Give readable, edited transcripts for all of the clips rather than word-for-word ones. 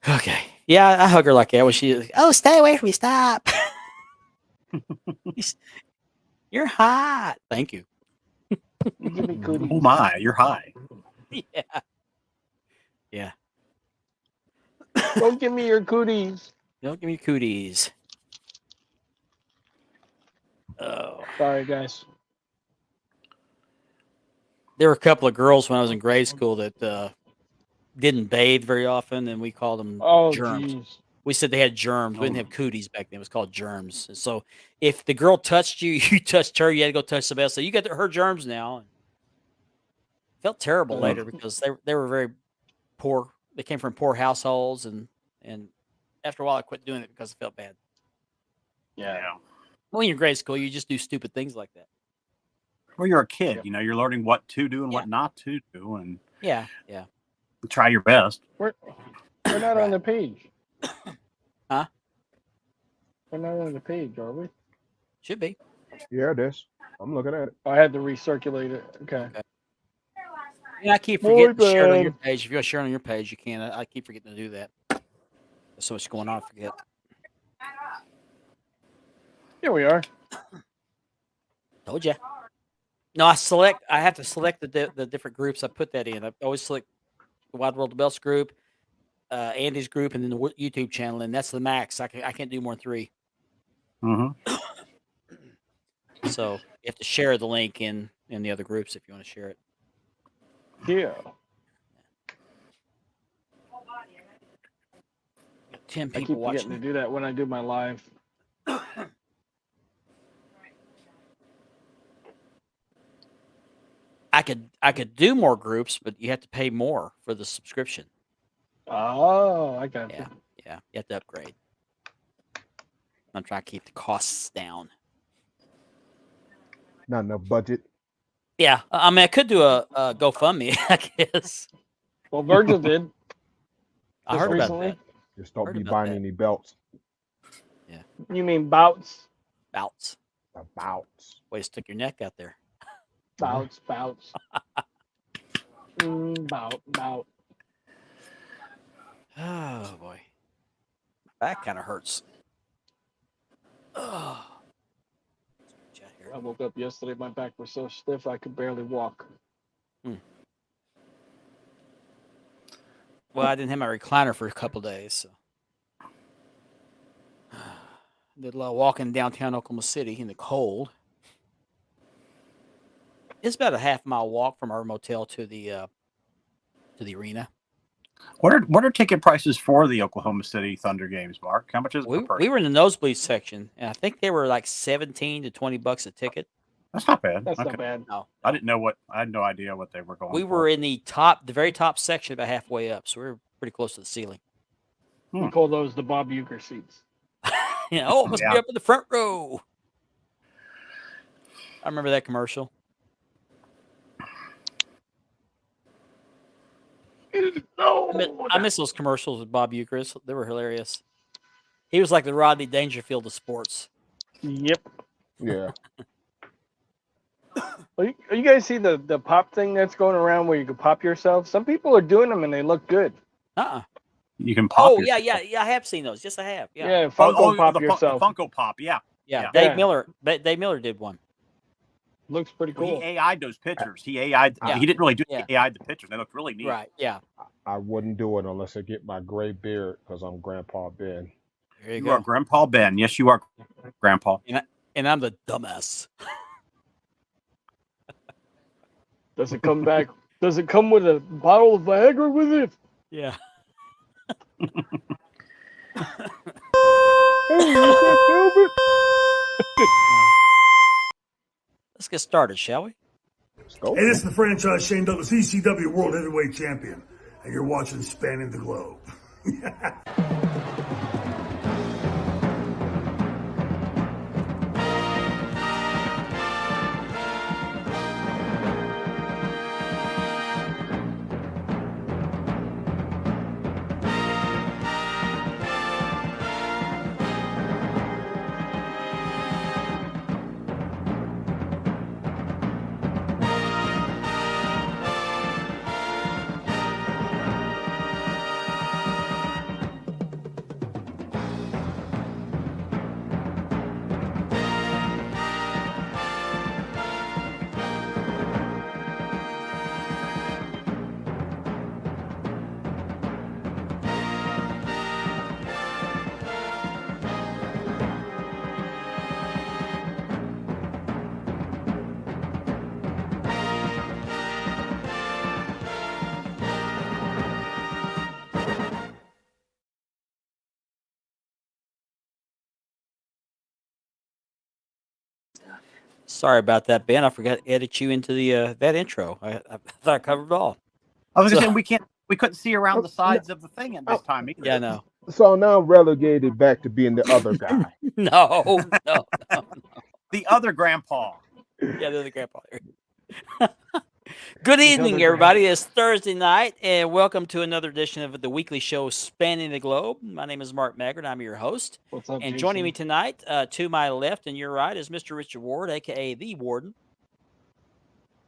Okay. Yeah, I hug her like that when she's like, "Oh, stay away from me! Stop! You're hot." Thank you. You give me cooties. Oh my, you're high. Yeah. Yeah. Don't give me your cooties. Don't give me cooties. Oh. Sorry, guys. There were a couple of girls when I was in grade school that didn't bathe very often, and we called them germs. Jeez. We said they had germs. We didn't have cooties back then. It was called germs. And so if the girl touched you, you touched her, you had to go touch somebody else. So you got her germs now. And felt terrible later because they were very poor. They came from poor households, and after a while, I quit doing it because it felt bad. Yeah. When you're in grade school, you just do stupid things like that. Well, you're a kid. You know, you're learning what to do and what not to do, and yeah, try your best. We're not on the page. Huh? We're not on the page, are we? Should be. Yeah, it is. I'm looking at it. I had to recirculate it. Okay. Yeah, I keep forgetting to share it on your page. If you want to share it on your page, you can. I keep forgetting to do that. There's so much going on, I forget. Here we are. Told you. No, I have to select the different groups. I put that in. I always select the Wide World of Belts group, Andy's group, and then the YouTube channel, and that's the max. I can't do more than 3. Mm-hmm. So you have to share the link in the other groups if you want to share it. Yeah. 10 I people keep watching. forgetting to do that when I do my live. I could do more groups, but you have to pay more for the subscription. Oh, I got it. Yeah, you have to upgrade. I'm trying to keep the costs down. Not enough budget. Yeah, I mean, I could do a GoFundMe, I guess. Well, Virgil did. I heard recently. about that. Just don't be buying any belts. Yeah. You mean bouts? Bouts. Bouts. Way to stick your neck out there. Bouts. Bout. Oh boy, my back kind of hurts. Oh. I woke up yesterday. My back was so stiff I could barely walk. Well, I didn't have my recliner for a couple days, so did a lot of walking downtown Oklahoma City in the cold. It's about a half-mile walk from our motel to the arena. What are ticket prices for the Oklahoma City Thunder games, Mark? How much is it per person? We were in the nosebleed section, and I think they were like $17 to $20 a ticket. That's not bad. That's not bad. No, I didn't know I had no idea what they were going. We were in the very top section, about halfway up, so we were pretty close to the ceiling. We call those the Bob Uecker seats. It must be up in the front row. I remember that commercial. I miss those commercials with Bob Uecker. They were hilarious. He was like the Rodney Dangerfield of sports. Yep. Yeah. You guys see the pop thing that's going around where you can pop yourself? Some people are doing them and they look good. You can pop. Oh yeah. I have seen those. Yes, I have. Yeah. Funko Pop yourself. Funko Pop. Yeah. Dave Miller did one. Looks pretty cool. He AI'd those pictures. He AI'd. He didn't really do. He AI'd the pictures. They looked really neat. Right. Yeah. I wouldn't do it unless I get my gray beard because I'm Grandpa Ben. There you You go. are Grandpa Ben. Yes, you are, Grandpa. And I'm the dumbass. Does it come back? Does it come with a bottle of Viagra with it? Yeah. Let's get started, shall we? Hey, this is the franchise Shane Douglas, ECW World Heavyweight Champion, and you're watching Spanning the Globe. Sorry about that, Ben. I forgot to edit you into the that intro. I thought I covered it all. I was So- gonna say we couldn't see around the sides of the thing at this time either. Yeah, no. So now I'm relegated back to being the other guy. No. The other grandpa. Yeah, the other grandpa. Good evening, everybody. It's Thursday night, and welcome to another edition of the weekly show Spanning the Globe. My name is Mark Maggard. I'm your host. What's up, And joining me tonight, to my left and your right, is Mr. Richard Ward, a.k.a. The Warden.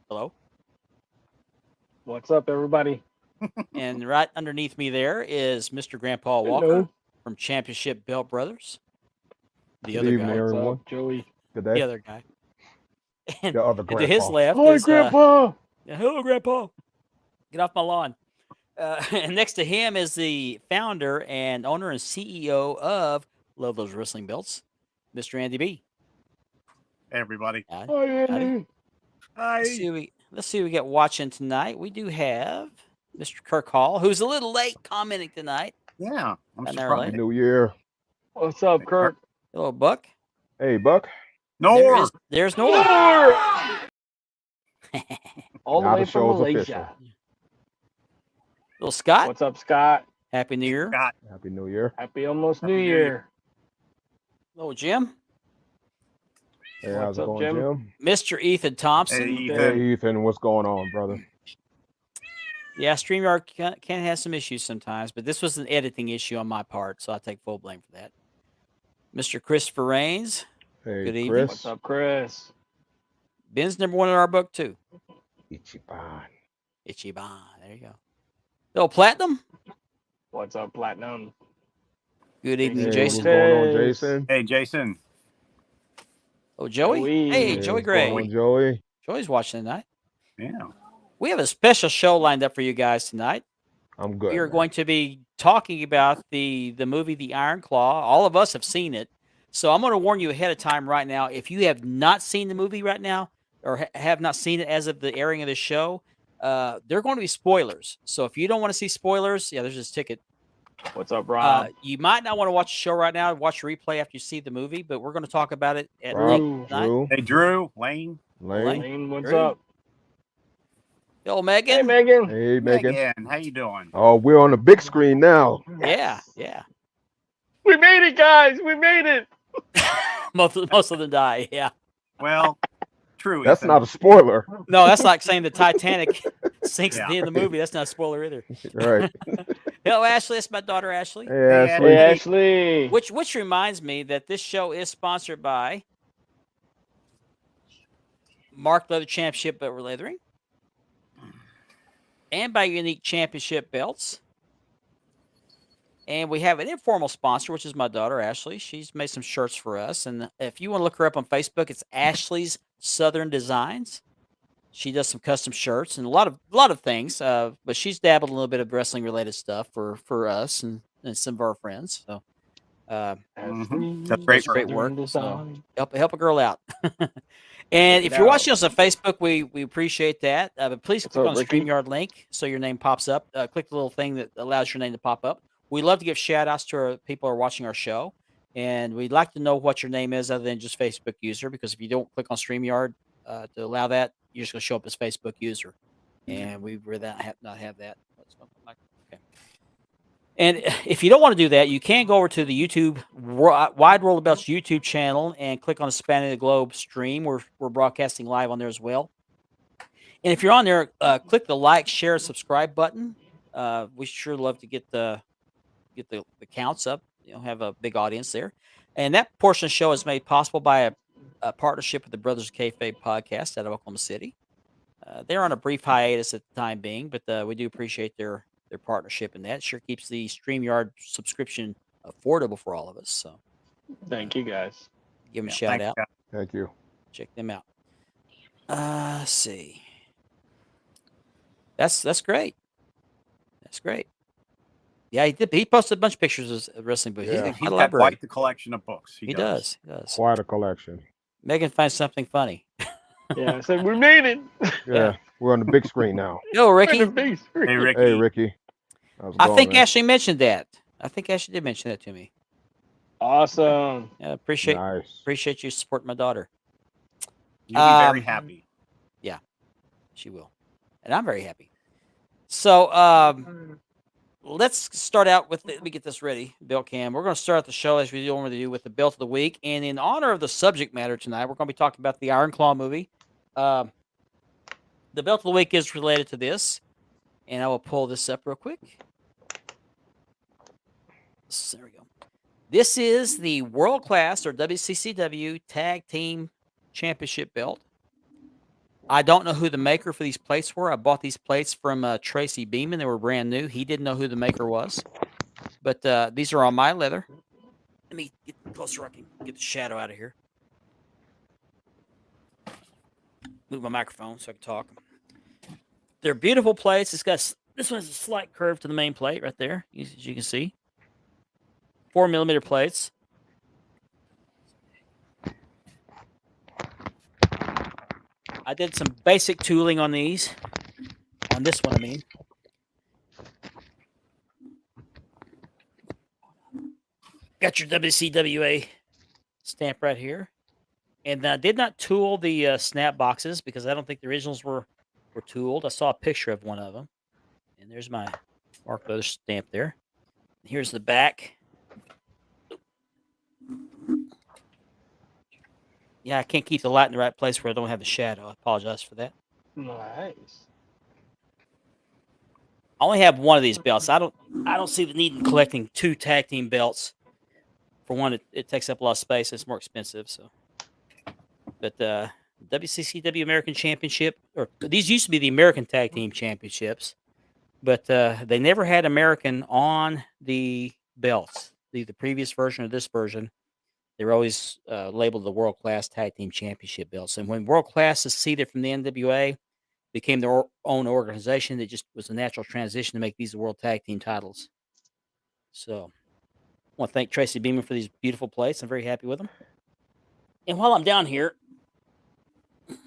Hello. What's up, everybody? And right underneath me there is Mr. Grandpa Walker Hello. from Championship Belt Brothers. The Good other evening, guy. What's everyone. up, Joey? Good The day. other guy. And The other to his grandpa. left Hi, is Grandpa. hello, Grandpa. Get off my lawn. And next to him is the founder and owner and CEO of Love Those Wrestling Belts, Mr. Andy B. Hey, everybody. Howdy. Hi, Andy. Hi. Let's see who we got watching tonight. We do have Mr. Kirk Hall, who's a little late commenting tonight. Yeah, I'm An hour surprised. later. New Year. What's up, Kurt? Hello, Buck. Hey, Buck. There's Nora. All the Now way the from show's Malaysia. official. Little Scott. What's up, Scott? Happy New Year. Scott. Happy New Year. Happy almost Happy New New Year. Hello, Jim. Hey, What's how's it up, going, Jim? Jim? Mr. Ethan Thompson. Hey, Ethan. Hey, Ethan. What's going on, brother? Yeah, StreamYard can have some issues sometimes, but this was an editing issue on my part, so I take full blame for that. Mr. Christopher Rains. Hey, Good evening. Chris. What's up, Chris? Ben's number one in our book, too. Ichiban. Ichiban. There you go. Hello, Platinum. What's up, Platinum? Good Hey, evening, what's Jason. going on, Says- Jason? Hey, Jason. Oh, Joey. Joey. Hey, Hey, Joey what's Gray. going on, Joey? Joey's watching tonight. Yeah. We have a special show lined up for you guys tonight. I'm good. We are man. going to be talking about the movie The Iron Claw. All of us have seen it. So I'm going to warn you ahead of time right now. If you have not seen the movie right now or have not seen it as of the airing of the show, there are going to be spoilers. So if you don't want to see spoilers, yeah, there's this ticket. What's up, Rob? You might not want to watch the show right now. Watch a replay after you see the movie, but we're going to talk about it at Rob, length tonight. Drew, Hey, Drew. Lane. Lane. Lane, what's Drew. up? Hello, Megan. Hey, Megan. Hey, Megan. Megan. How you doing? Oh, we're on the big screen now. Yeah, yeah. We made it, guys. We made it. Most of them die. Yeah. Well, true. That's Ethan. not a spoiler. No, that's like saying the Titanic sinks at Yeah. the end of the movie. That's not a spoiler either. Right. Hello, Ashley. That's my daughter, Ashley. Hey, Hey, Ashley. Hey, Ashley. Which reminds me that this show is sponsored by Mark Leather Championship Belt Leathering and by Unique Championship Belts. And we have an informal sponsor, which is my daughter, Ashley. She's made some shirts for us. And if you want to look her up on Facebook, it's Ashley's Southern Designs. She does some custom shirts and a lot of things. But she's dabbled a little bit of wrestling related stuff for us and some of our friends. So Mhm. That's great great work. work. So help a girl out. And if you're watching us on Facebook, we appreciate that. But please What's click up, on the Ricky? StreamYard link so your name pops up. Click the little thing that allows your name to pop up. We love to give shout outs to our people who are watching our show. And we'd like to know what your name is other than just Facebook user, because if you don't click on StreamYard to allow that, you're just going to show up as Facebook user. And we would not have that. Okay. And if you don't want to do that, you can go over to the YouTube Wide World of Belts YouTube channel and click on the Spanning the Globe stream. We're broadcasting live on there as well. And if you're on there, click the like, share, subscribe button. We sure love to get the counts up. Have a big audience there. And that portion of the show is made possible by a partnership with the Brothers of Kayfabe podcast out of Oklahoma City. They're on a brief hiatus at the time being, but we do appreciate their partnership in that. It sure keeps the StreamYard subscription affordable for all of us. So Thank you, guys. give them a Yeah, shout thanks, out. Scott. Thank you. Check them out. Let's see. That's great. That's great. Yeah, he did. He posted a bunch of pictures of wrestling books. Yeah. He's He's got a got library. quite the collection of books. He does. He does. Quite a collection. Megan finds something funny. Yeah, I said we made it. Yeah. We're on the big screen now. Yo, We're in Ricky. the big screen. Hey, Ricky. Hey, Ricky. How's it I going, think man? Ashley mentioned that. I think Ashley did mention that to me. Awesome. Yeah, appreciate Nice. you supporting my daughter. You'll be very Um, happy. She will. And I'm very happy. So let's start out with, let me get this ready, Belt Cam. We're going to start the show as we normally do with the Belt of the Week. And in honor of the subject matter tonight, we're going to be talking about the Iron Claw movie. The Belt of the Week is related to this. And I will pull this up real quick. There we go. This is the World Class, or WCCW, Tag Team Championship belt. I don't know who the maker for these plates were. I bought these plates from Tracy Beeman. They were brand new. He didn't know who the maker was. But these are on my leather. Let me get closer. I can get the shadow out of here. Move my microphone so I can talk. They're beautiful plates. This one has a slight curve to the main plate right there, as you can see. 4mm plates. I did some basic tooling on these. On this one, I mean. Got your WCWA stamp right here. And I did not tool the snap boxes because I don't think the originals were tooled. I saw a picture of one of them. And there's my Mark Brothers stamp there. Here's the back. Yeah, I can't keep the light in the right place where I don't have the shadow. I apologize for that. Nice. I only have one of these belts. I don't see the need in collecting 2 tag team belts. For one, it takes up a lot of space. It's more expensive. So, but WCCW American Championship, or these used to be the American Tag Team Championships, but they never had American on the belts. The previous version or this version, they were always labeled the World Class Tag Team Championship belts. And when World Class seceded from the NWA, became their own organization, it just was a natural transition to make these the World Tag Team titles. So, I want to thank Tracy Beeman for these beautiful plates. I'm very happy with them. And while I'm down here, move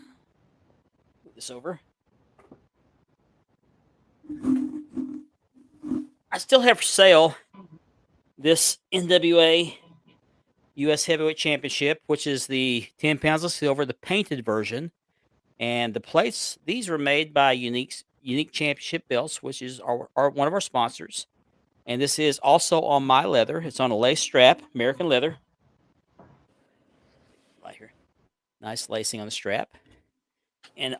this over. I still have for sale this NWA U.S. Heavyweight Championship, which is the 10 pounds of silver, the painted version. And the plates, these were made by Unique Championship Belts, which is one of our sponsors. And this is also on my leather. It's on a lace strap, American leather. Right here. Nice lacing on the strap. And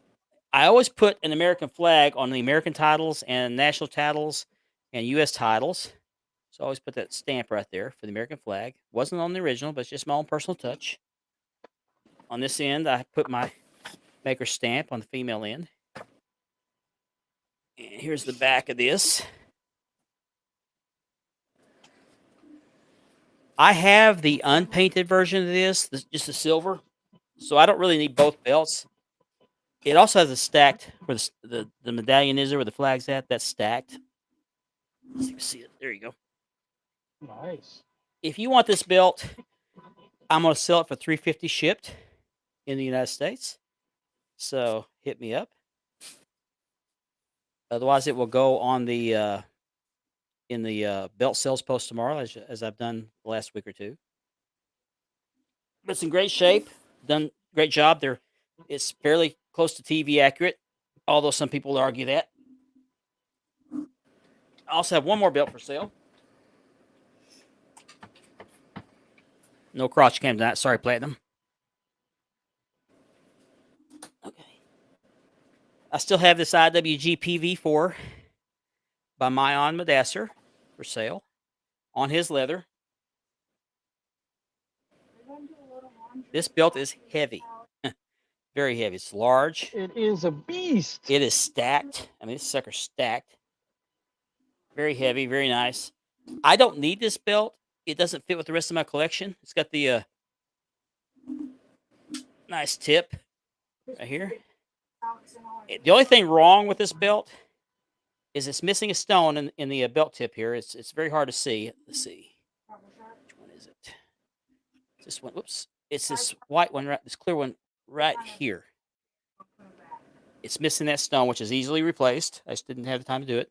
I always put an American flag on the American titles and national titles and U.S. titles. So I always put that stamp right there for the American flag. Wasn't on the original, but it's just my own personal touch. On this end, I put my maker stamp on the female end. And here's the back of this. I have the unpainted version of this, just the silver. So I don't really need both belts. It also has a stacked, where the medallion is there, where the flag's at. That's stacked. Let's see if you can see it. There you go. Nice. If you want this belt, I'm going to sell it for $350 shipped in the United States. So hit me up. Otherwise, it will go on the in the belt sales post tomorrow, as I've done the last week or two. But it's in great shape. Done great job. It's fairly close to TV accurate, although some people argue that. I also have one more belt for sale. No crotch cam tonight. Sorry, Platinum. Okay. I still have this IWGP V4 by Mayan Madasser for sale on his leather. This belt is heavy. Very heavy. It's large. It is a beast. It is stacked. I mean, this sucker's stacked. Very heavy, very nice. I don't need this belt. It doesn't fit with the rest of my collection. It's got the nice tip right here. The only thing wrong with this belt is it's missing a stone in the belt tip here. It's very hard to see. Let's see. Which one is it? This one. Whoops. It's this white one, this clear one right here. It's missing that stone, which is easily replaced. I just didn't have the time to do it.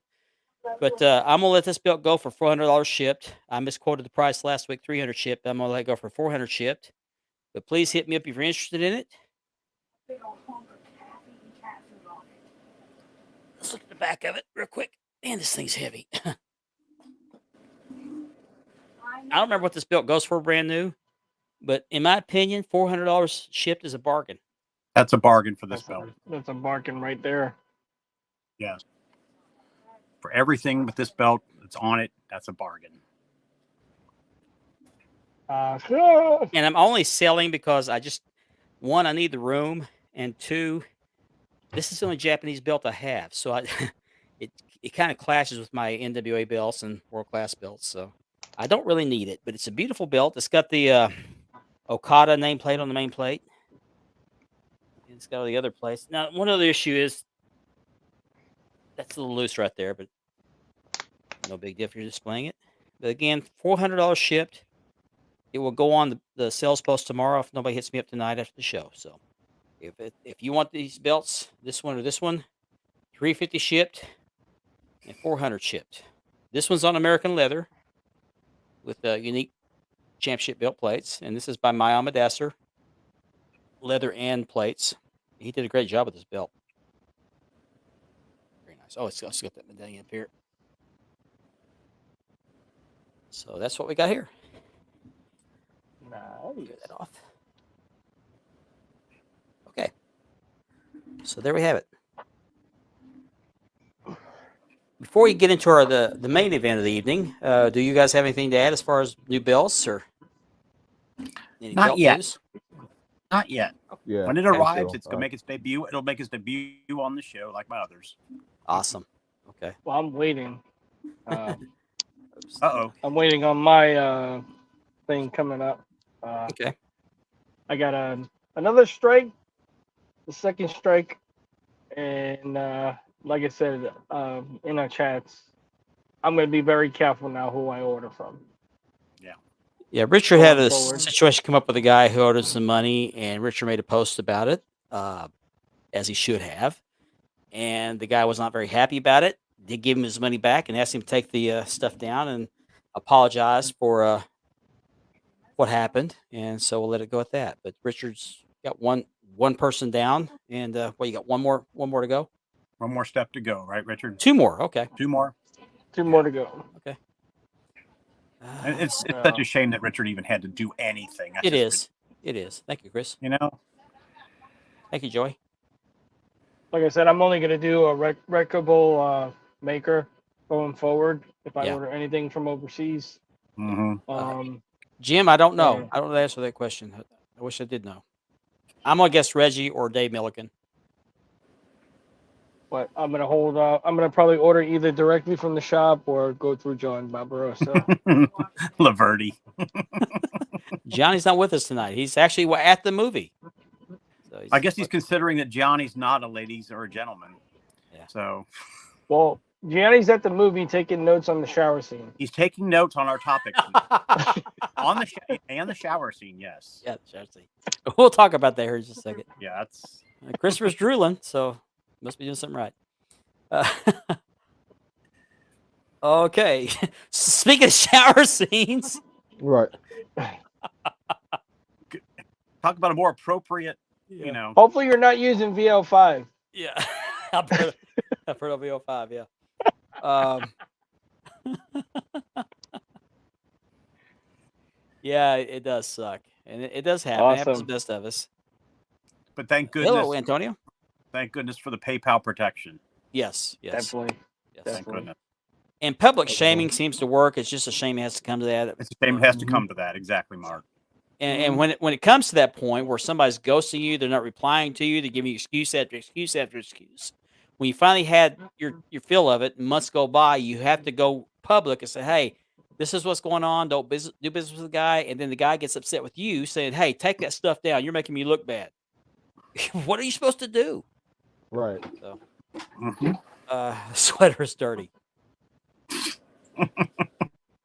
But I'm going to let this belt go for $400 shipped. I misquoted the price last week, $300 shipped. I'm going to let it go for $400 shipped. But please hit me up if you're interested in it. Let's look at the back of it real quick. Man, this thing's heavy. I don't remember what this belt goes for brand new, but in my opinion, $400 shipped is a bargain. That's a bargain for this belt. That's a bargain right there. Yes. For everything with this belt that's on it, that's a bargain. And I'm only selling because one, I need the room, and two, this is the only Japanese belt I have. So it kind of clashes with my NWA belts and world class belts. So I don't really need it, but it's a beautiful belt. It's got the Okada nameplate on the main plate. And it's got all the other plates. Now, one other issue is that's a little loose right there, but no big deal if you're displaying it. But again, $400 shipped. It will go on the sales post tomorrow if nobody hits me up tonight after the show. So if you want these belts, this one or this one, $350 shipped and $400 shipped. This one's on American leather with unique championship belt plates, and this is by Mayama Dasser, leather and plates. He did a great job with this belt. Very nice. Oh, it's got that medallion up here. So that's what we got here. Nice. Get that off. Okay. So there we have it. Before we get into the main event of the evening, do you guys have anything to add as far as new belts or any Not belt yet. news? Not yet. Yeah. When it thank arrives, you. it's gonna make its debut. It'll make its debut on the show, like my others. Awesome. Okay. Well, I'm waiting. Uh-oh. I'm waiting on my thing coming up. Okay. I got another strike, the second strike, and like I said in our chats, I'm going to be very careful now who I order from. Yeah, Richard had Going a forward. situation come up with a guy who owed him some money, and Richard made a post about it, as he should have. And the guy was not very happy about it. Did give him his money back and asked him to take the stuff down and apologize for what happened. And so we'll let it go at that. But Richard's got one person down, and you got one more to go. One more step to go, right, Richard? Two more. Okay. Two more. Two more to go. Okay. And it's such a shame that Richard even had to do anything. That's It just is. It is. Thank you, Chris. You know? Thank you, Joey. Like I said, I'm only going to do a wreckable maker going forward if I Yeah. order anything from overseas. Mm-hmm. Jim, I don't know. Yeah. I don't know the answer to that question. I wish I did know. I'm gonna guess Reggie or Dave Milliken. But I'm going to hold out. I'm going to probably order either directly from the shop or go through John Barbarossa. Laverty. Johnny's not with us tonight. He's actually at the movie. So I guess he's considering that Johnny's not a ladies or a gentleman. Yeah. So Well, Gianni's at the movie taking notes on the shower scene. he's taking notes on our topics on the shower scene. Yes. Yeah, seriously. We'll talk about that here in just a second. Yeah, that's Christopher's drooling, so must be doing something right. Okay. Speaking of shower scenes, Right. talk about a more appropriate, yeah. you know. Hopefully you're not using VL5. Yeah, I've heard of VO5. Yeah. Yeah, it does suck, and it does happen. It happens to Awesome. the best of us. But thank goodness, Hello, Antonio. thank goodness for the PayPal protection. Yes. Definitely. Yes. Thank Definitely. goodness. And public shaming seems to work. It's just a shame it has to come to that. It's a shame it has to come to that. Exactly, Mark. And when it comes to that point where somebody's ghosting you, they're not replying to you, they're giving you excuse after excuse after excuse. When you finally had your fill of it, and months go by, you have to go public and say, "Hey, this is what's going on. Don't do business with the guy." And then the guy gets upset with you, saying, "Hey, take that stuff down. You're making me look bad." What are you supposed to do? Right. So, Mm-hmm. sweater's dirty.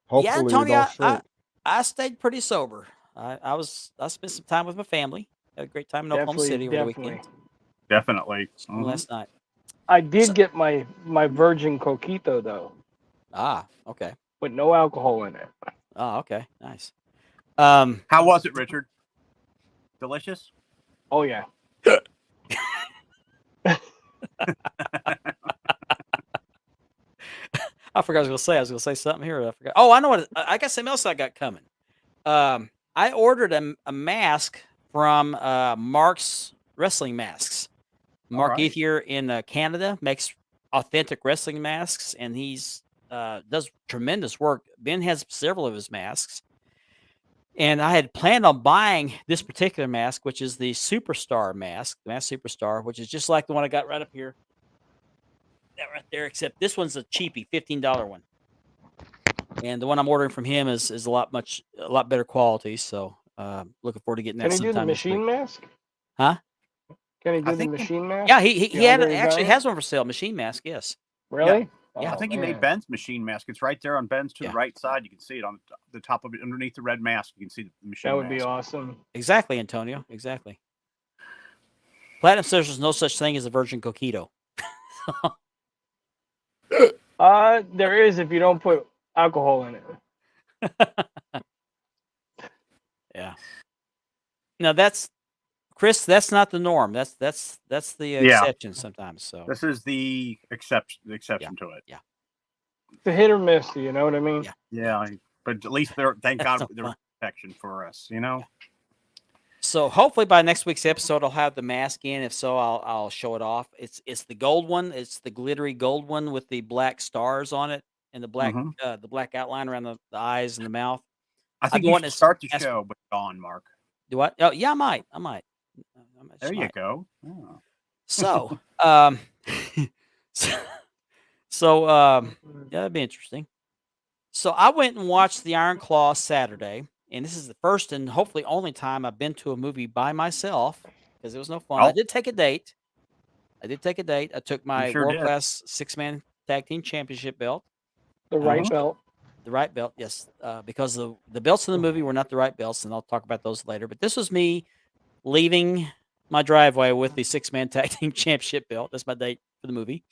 Hopefully Yeah, you Antonio, don't shrink. I stayed pretty sober. I spent some time with my family. Had a great time in Oklahoma City over the weekend. Definitely. Mhm. Last night. I did get my virgin coquito though, Ah, okay. with no alcohol in it. Oh, okay. Nice. How was it, Richard? Delicious? Oh yeah. I forgot I was going to say. I was going to say something here. I forgot. Oh, I know what. I got something else I got coming. I ordered a mask from Mark's Wrestling Masks. Mark right. Ethier in Canada makes authentic wrestling masks, and he's does tremendous work. Ben has several of his masks, and I had planned on buying this particular mask, which is the Superstar mask, the Mask Superstar, which is just like the one I got right up here, that right there. Except this one's a cheapie, $15 one, and the one I'm ordering from him is a lot better quality. So looking forward to getting that Can he do the sometime this week. machine mask? Huh? Can he I do the think- machine mask? Yeah, he The had Andre actually Giant? has one for sale. Machine mask, yes. Really? Yeah. I Oh, think he made man. Ben's machine mask. It's right there on Ben's to Yeah. the right side. You can see it on the top of it, underneath the red mask. You can see the machine That would mask. be awesome. Exactly, Antonio. Exactly. Platinum says there's no such thing as a virgin coquito. There is if you don't put alcohol in it. Yeah. Now that's Chris. That's not the norm. That's the Yeah. exception sometimes. So This is the exception to it. It's a hit or miss. You know what I mean? Yeah. Yeah, but at least they're thank That's God so there's fun. protection for us. You know. So hopefully by next week's episode I'll have the mask in. If so, I'll show it off. It's the gold one. It's the glittery gold one with the black stars on it and the black Mhm. the black outline around the eyes and the mouth. I think been you wanting should to start the ask- show, but gone, Mark. Do what? Oh yeah, I might. There you Might. go. Oh. So yeah, that'd be interesting. So I went and watched the Iron Claw Saturday, and this is the first and hopefully only time I've been to a movie by myself because it was no fun. I Oh. did take a date. I took my sure did. world class 6-man tag team championship belt, The right Mhm. belt. the right belt, yes, because the belts in the movie were not the right belts, and I'll talk about those later. But this was me leaving my driveway with the 6-man tag team championship belt. That's my date for the movie.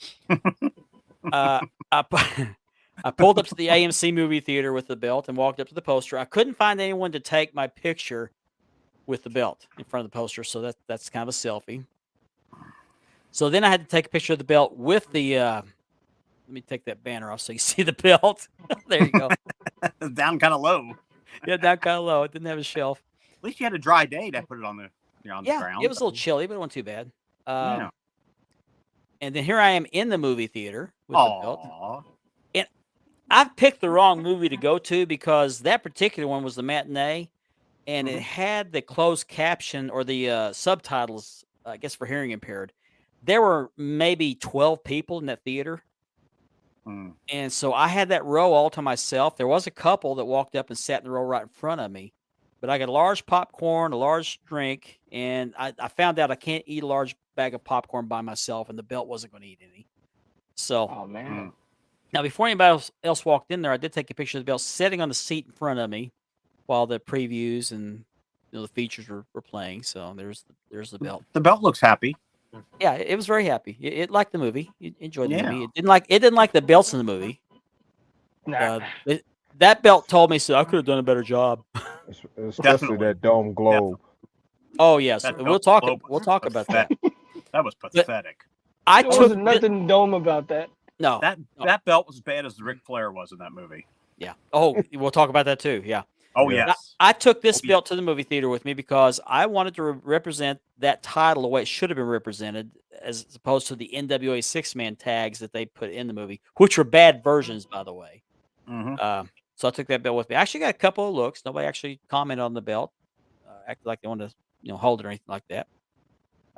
I pulled up to the AMC movie theater with the belt and walked up to the poster. I couldn't find anyone to take my picture with the belt in front of the poster, so that's kind of a selfie. So then I had to take a picture of the belt with the. Let me take that banner off so you see the belt. There you go. Down kind of low. Yeah, down kind of low. It didn't have a shelf. At least you had a dry day to put it on the on the Yeah, ground. it was a little chilly, but it wasn't too bad. Yeah. And then here I am in the movie theater with the belt. Aw. I picked the wrong movie to go to because that particular one was the matinee, and it had the closed caption or the subtitles, I guess, for hearing impaired. There were maybe 12 people in that theater. Mm. And so I had that row all to myself. There was a couple that walked up and sat in the row right in front of me. But I got a large popcorn, a large drink, and I found out I can't eat a large bag of popcorn by myself, and the belt wasn't going to eat any. So Oh man. now, before anybody else walked in there, I did take a picture of the belt sitting on the seat in front of me while the previews and the features were playing. So there's the belt. The belt looks happy. Yeah, it was very happy. It liked the movie. It enjoyed the Yeah. movie. It didn't like the belts in the movie. Nah. That belt told me so. I could have done a better job. Especially Definitely. that dome globe. Oh yes, That we'll belt talk. globe We'll was talk about that. That was pathetic. I there took wasn't nothing dome about that. no. That belt was as bad as Ric Flair was in that movie. Yeah. Oh, we'll talk about that too. Yeah. Oh Yeah. yes. I took this Oh, yeah. belt to the movie theater with me because I wanted to represent that title the way it should have been represented, as opposed to the NWA 6-man tags that they put in the movie, which were bad versions, by the way. Mhm. So I took that belt with me. I actually got a couple of looks. Nobody actually commented on the belt, acted like they wanted to, hold it or anything like that.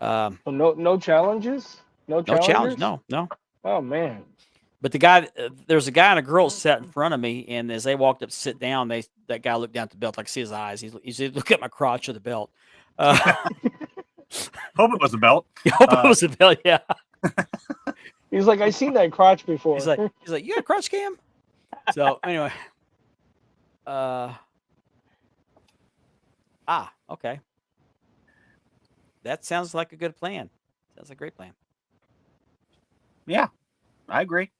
So no challenges. No No challenges. challenge. No. Oh man. But the guy, there's a guy and a girl sat in front of me, and as they walked up to sit down, that guy looked down at the belt. I could see his eyes. He's looking at my crotch of the belt. Hope it was a belt. I hope it was a belt. Yeah. He's like, I seen that crotch before. He's like, you got a crotch cam? So anyway, okay. That sounds like a good plan. Sounds like a great plan. Yeah, I agree.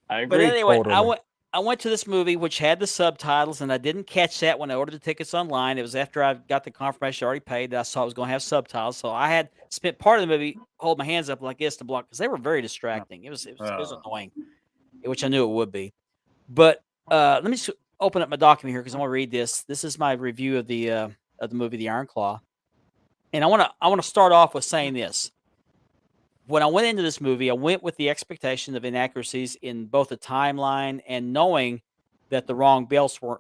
I But agree. anyway, totally. I went to this movie which had the subtitles, and I didn't catch that when I ordered the tickets online. It was after I got the confirmation I already paid that I saw it was going to have subtitles. So I had spent part of the movie hold my hands up like this to block because they were very distracting. It was annoying, which I knew it would be. But let me just open up my document here because I want to read this. This is my review of the movie The Iron Claw, and I want to start off with saying this. When I went into this movie, I went with the expectation of inaccuracies in both the timeline and knowing that the wrong belts were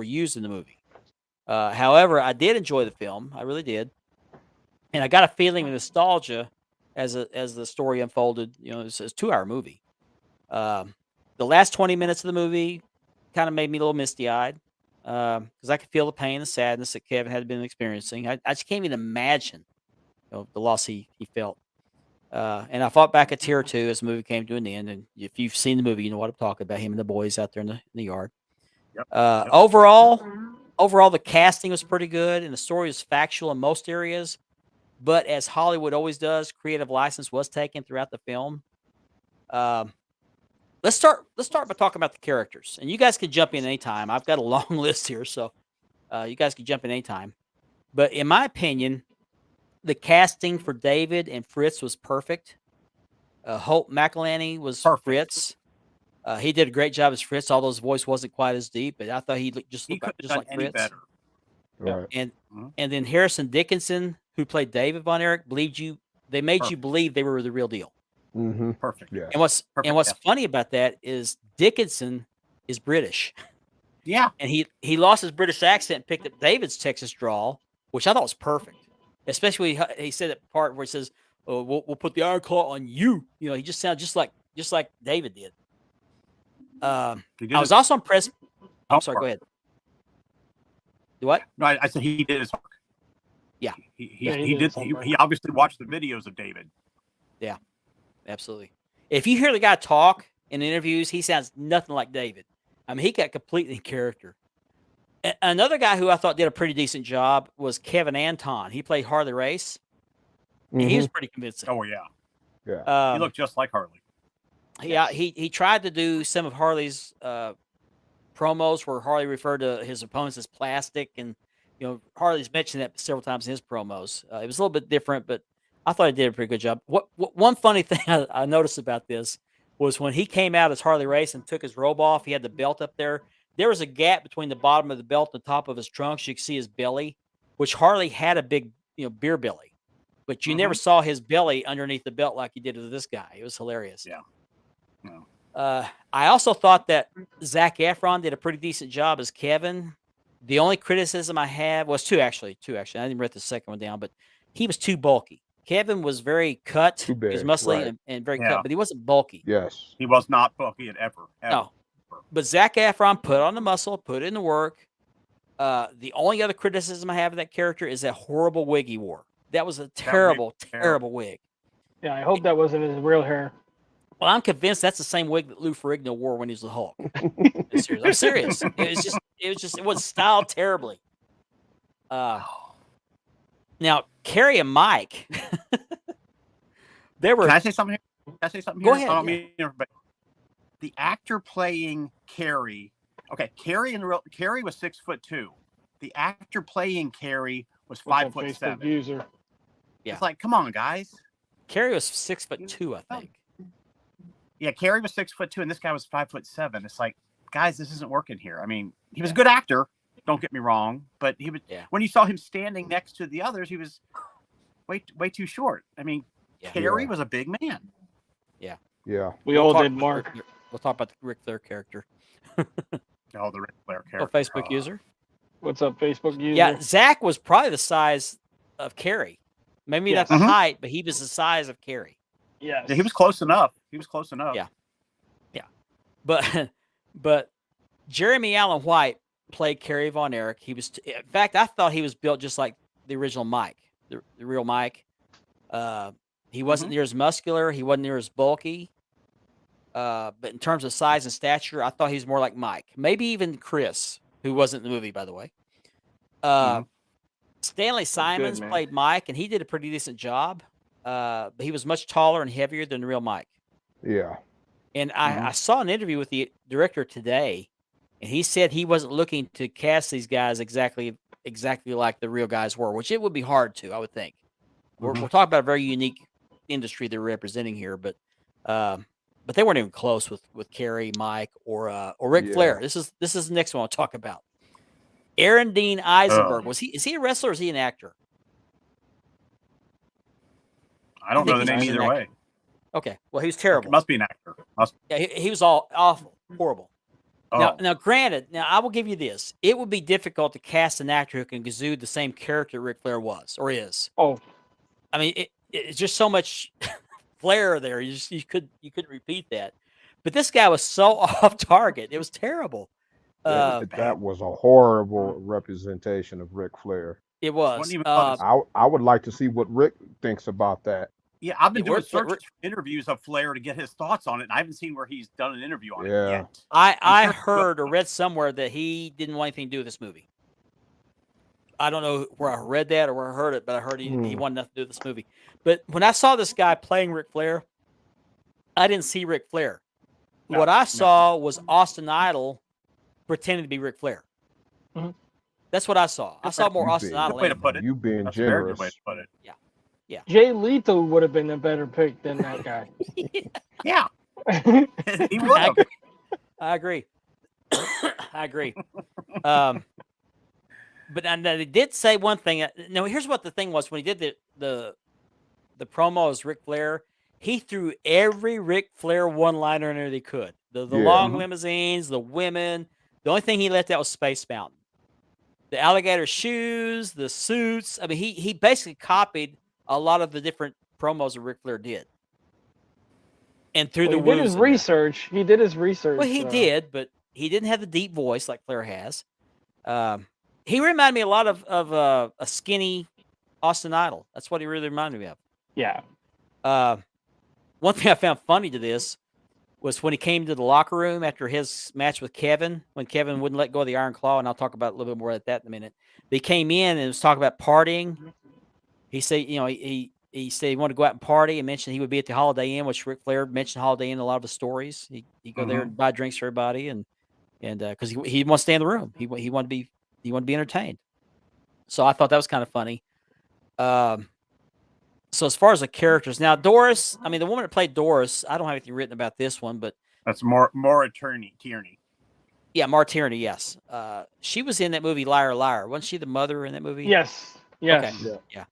used in the movie. However, I did enjoy the film. I really did, and I got a feeling of nostalgia as the story unfolded. You know, it's a 2-hour movie. The last 20 minutes of the movie kind of made me a little misty eyed because I could feel the pain, the sadness that Kevin had been experiencing. I just can't even imagine, the loss he felt. And I fought back a tear or two as the movie came to an end. And if you've seen the movie, you know what I'm talking about. Him and the boys out there in the yard. Yep. Overall, the casting was pretty good, and the story was factual in most areas. But as Hollywood always does, creative license was taken throughout the film. Let's start by talking about the characters, and you guys can jump in anytime. I've got a long list here, so you guys can jump in anytime. But in my opinion, the casting for David and Fritz was perfect. Hope McElhenney was Perfect. Fritz. He did a great job as Fritz, although his voice wasn't quite as deep. But I thought he looked He couldn't have done like any Fritz. better. Right. And then Harrison Dickinson, who played David Von Erich, they made you Perfect. believe they were the real deal. Mm-hmm. Perfect. Yeah. And what's Perfect, funny about that is Dickinson is British, Yeah. and he lost his British accent and picked up David's Texas drawl, which I thought was perfect. Especially he said that part where he says, "Oh, we'll put the iron claw on you." You know, he just sounded just like David did. I was also impressed. I'm sorry. Go ahead. Do what? No, I said he did his homework. Yeah. He did. He obviously watched the videos of David. Yeah, absolutely. If you hear the guy talk in interviews, he sounds nothing like David. I mean, he got completely in character. Another guy who I thought did a pretty decent job was Kevin Anton. He played Harley Race. And he was pretty convincing. Oh yeah. Yeah. He looked just like Harley. Yeah, he tried to do some of Harley's promos where Harley referred to his opponents as plastic, and Harley's mentioned that several times in his promos. It was a little bit different, but I thought he did a pretty good job. What one funny thing I noticed about this was when he came out as Harley Race and took his robe off, he had the belt up there. There was a gap between the bottom of the belt and the top of his trunks. You could see his belly, which Harley had a big, beer belly, but you never saw his belly underneath the belt like you did with this guy. It was hilarious. Yeah. No. I also thought that Zac Efron did a pretty decent job as Kevin. The only criticism I have was two actually. I didn't write the second one down, but he was too bulky. Kevin was very cut. Too big, He was muscly right. and very Yeah. cut, but he wasn't bulky. Yes. He was not bulky ever. No. But Zac Efron put on the muscle, put in the work. The only other criticism I have of that character is that horrible wig he wore. That was a terrible wig. Yeah, I hope that wasn't his real hair. Well, I'm convinced that's the same wig that Lou Ferrigno wore when he was the Hulk. I'm serious. It was styled terribly. Now, Carrie and Mike, Can I say something here? Go ahead, I don't yeah. mean to, but the actor playing Carrie. Okay, Carrie was 6'2". The actor playing Carrie was What's up, 5'7". Facebook user? Yeah. It's like, come on, guys. Carrie was 6'2", I think. Yeah, Carrie was 6'2", and this guy was 5'7". It's like, guys, this isn't working here. I mean, he was a good actor. Don't get me wrong, but he was. Yeah. When you saw him standing next to the others, he was way too short. I mean, Carrie was a big man. Yeah. Yeah. We all did, Mark. We'll talk about the Ric Flair character. Oh, the Ric Flair character. Facebook user. What's up, Facebook user? Yeah, Zach was probably the size of Carrie. Maybe not the height, but he was the size of Carrie. Yes. Yeah, he was close enough. Yeah. But Jeremy Allen White played Carrie Von Erich. He was, in fact, I thought he was built just like the original Mike, the real Mike. He wasn't near as muscular. He wasn't near as bulky. But in terms of size and stature, I thought he was more like Mike. Maybe even Chris, who wasn't in the movie, by the way. Stanley Simons played Mike, and he did a pretty decent job. But he was much taller and heavier than the real Mike. Yeah. And I saw an interview with the director today, and he said he wasn't looking to cast these guys exactly like the real guys were, which it would be hard to, I would think. We're talking about a very unique industry they're representing here, but they weren't even close with Kerry, Mike, or Ric Flair. This is the next one I'll talk about. Aaron Dean Eisenberg. Is he a wrestler or is he an actor? I don't know the name either way. Okay. Well, he was terrible. Must be an actor. Yeah, he was all awful, horrible. Oh. Now, granted, I will give you this. It would be difficult to cast an actor who can exude the same character Ric Flair was or is. Oh, I mean, it's just so much flair there. You couldn't repeat that. But this guy was so off target. It was terrible. That was a horrible representation of Ric Flair. It was. I would like to see what Rick thinks about that. Yeah, I've been doing searches for interviews of Flair to get his thoughts on it, and I haven't seen where he's done an interview on it yet. I heard or read somewhere that he didn't want anything to do with this movie. I don't know where I read that or where I heard it, but I heard he wanted nothing to do with this movie. But when I saw this guy playing Ric Flair, I didn't see Ric Flair. What I saw was Austin Idol pretending to be Ric Flair. Mm-hmm. That's what I saw. I saw more Austin Idol. Way to put it. You being That's generous. a very good way to put it. Yeah. Jay Lethal would have been a better pick than that guy. Yeah. He would have. I agree. I agree. But they did say one thing. Now, here's what the thing was when he did the promo as Ric Flair. He threw every Ric Flair one-liner in there they could. The long limousines, the women. The only thing he left out was Space Mountain. The alligator shoes, the suits. I mean, he basically copied a lot of the different promos that Ric Flair did. And through the he did his research. He did his research. Well, he did, but he didn't have the deep voice like Flair has. He reminded me a lot of a skinny Austin Idol. That's what he really reminded me of. Yeah. One thing I found funny to this was when he came to the locker room after his match with Kevin, when Kevin wouldn't let go of the Iron Claw, and I'll talk about a little bit more at that in a minute. But he came in and was talking about partying. He said, he said he wanted to go out and party and mentioned he would be at the Holiday Inn, which Ric Flair mentioned Holiday Inn in a lot of the stories. He'd go there and buy drinks for everybody, and because he wants to stay in the room, he wanted to be entertained. So I thought that was kind of funny. So as far as the characters now, Doris, I mean the woman that played Doris, I don't have anything written about this one, but that's Maura Tierney. Yeah, Maura Tierney. Yes, she was in that movie Liar Liar. Wasn't she the mother in that movie? Yes. Yes. Okay. Yeah.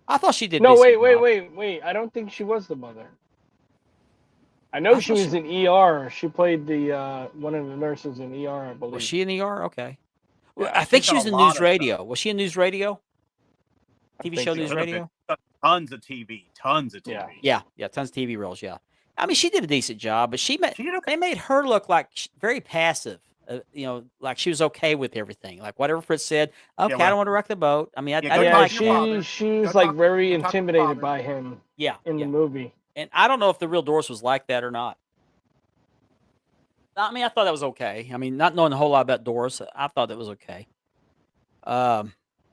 I thought she did. No, wait. I don't think she was the mother. I know she was in ER. She played the one of the nurses in ER, I believe. Was she in ER? Okay. Well, I think she was in News Radio. Was she in News Radio? TV show News Radio? Tons of TV. Yeah, tons of TV roles, yeah. I mean, she did a decent job, but they made her look like very passive. Like she was okay with everything. Like whatever Fritz said, okay, I don't want to wreck the boat. I mean, I didn't like she's like very intimidated by him. Yeah, in the movie. And I don't know if the real Doris was like that or not. I mean, I thought that was okay. I mean, not knowing a whole lot about Doris, I thought that was okay. Now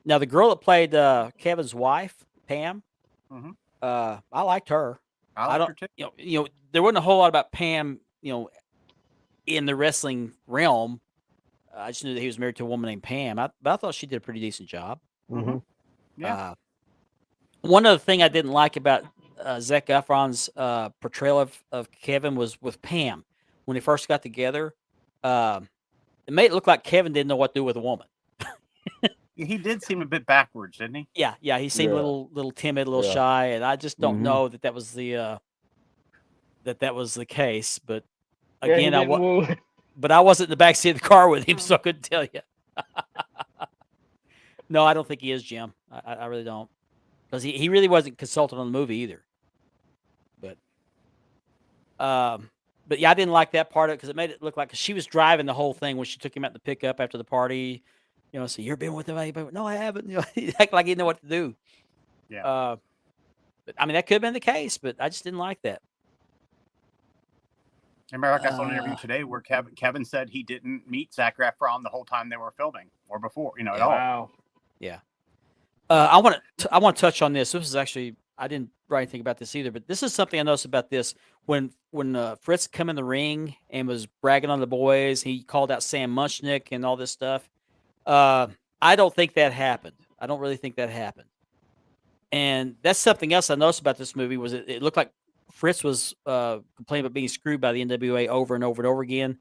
the girl that played Kevin's wife, Pam, I liked her. I liked her too. There wasn't a whole lot about Pam, in the wrestling realm. I just knew that he was married to a woman named Pam. But I thought she did a pretty decent job. Yeah. One other thing I didn't like about Zac Efron's portrayal of Kevin was with Pam. When they first got together, it made it look like Kevin didn't know what to do with a woman. He did seem a bit backwards, didn't he? Yeah. He seemed a little timid, a little shy, and I just don't know that was the case. But again, I wasn't in the backseat of the car with him, so I couldn't tell you. No, I don't think he is, Jim. I really don't, because he really wasn't consulted on the movie either. But yeah, I didn't like that part of it because it made it look like she was driving the whole thing when she took him out to pick up after the party. So you've been with him? No, I haven't. He act like he didn't know what to do. Yeah. But I mean, that could have been the case, but I just didn't like that. I remember I saw an interview today where Kevin said he didn't meet Zac Efron the whole time they were filming or before, at all. Wow. Yeah. I want to touch on this. This is actually, I didn't write anything about this either, but this is something I noticed about this. When Fritz come in the ring and was bragging on the boys, he called out Sam Mushnick and all this stuff. I don't think that happened. I don't really think that happened. And that's something else I noticed about this movie was it looked like Fritz was complaining about being screwed by the NWA over and over and over again.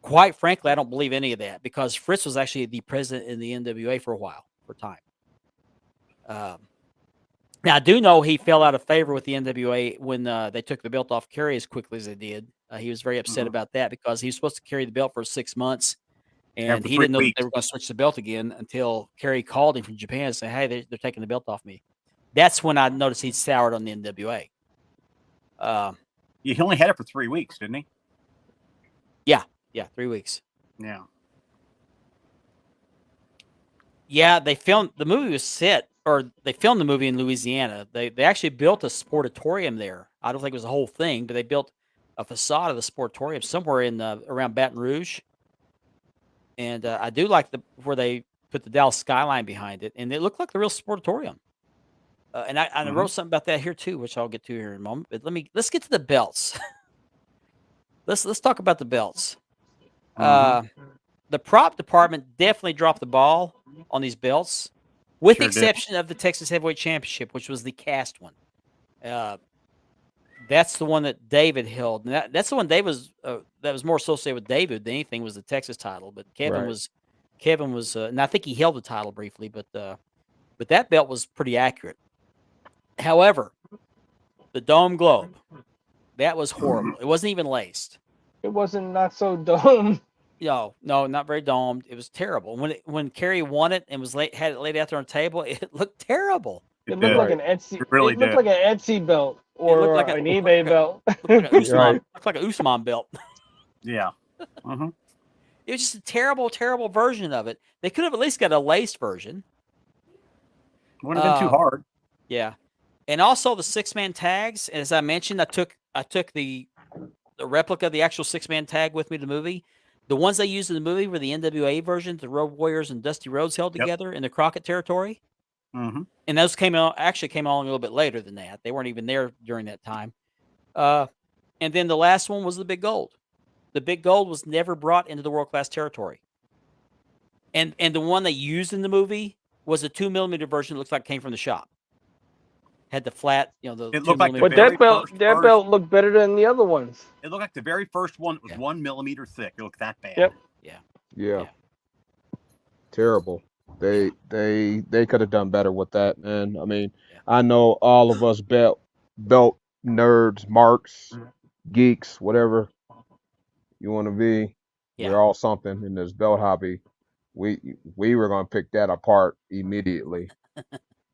Quite frankly, I don't believe any of that because Fritz was actually the president in the NWA for a time. Now, I do know he fell out of favor with the NWA when they took the belt off Kerry as quickly as they did. He was very upset about that because he was supposed to carry the belt for 6 months, and he didn't know that they were going to switch the belt again until Kerry called him from Japan and said, "Hey, they're taking the belt off me." That's when I noticed he'd soured on the NWA. He only had it for 3 weeks, didn't he? Yeah, 3 weeks. Yeah. Yeah, they filmed the movie was set, or they filmed the movie in Louisiana. They actually built a sportatorium there. I don't think it was the whole thing, but they built a facade of the sportatorium somewhere in around Baton Rouge. And I do like where they put the Dallas skyline behind it, and it looked like the real sportatorium. And I wrote something about that here too, which I'll get to here in a moment. But let's get to the belts. let's talk about the belts. The prop department definitely dropped the ball on these belts, with the exception of the Texas Heavyweight Championship, which was the cast one. That's the one that David held. And that's the one Dave was that was more associated with David than anything was the Texas title. But Kevin was, and I think he held the title briefly, but that belt was pretty accurate. However, the Dome Globe, that was horrible. It wasn't even laced. It wasn't not so domed. No, not very domed. It was terrible. When Kerry won it and had it laid out there on the table, it looked terrible. It looked like an Etsy. It really looked like an Etsy belt or like an eBay belt. Looked like an Usman belt. Yeah. It was just a terrible, terrible version of it. They could have at least got a laced version. Wouldn't have been too hard. Yeah, and also the 6-man tags. As I mentioned, I took the replica of the actual 6-man tag with me to the movie. The ones they used in the movie were the NWA versions, the Road Warriors and Dusty Rhodes held together in the Crockett territory. And those came along a little bit later than that. They weren't even there during that time. And then the last one was the Big Gold. The Big Gold was never brought into the world-class territory. And the one they used in the movie was a 2mm version that looks like it came from the shop. Had the flat, it looked like but that belt looked better than the other ones. It looked like the very first one was 1 millimeter thick. It looked that bad. Yep. Yeah. Terrible. They could have done better with that, man. I mean, I know all of us belt nerds, marks, geeks, whatever you want to be. We're all something in this belt hobby. We were gonna pick that apart immediately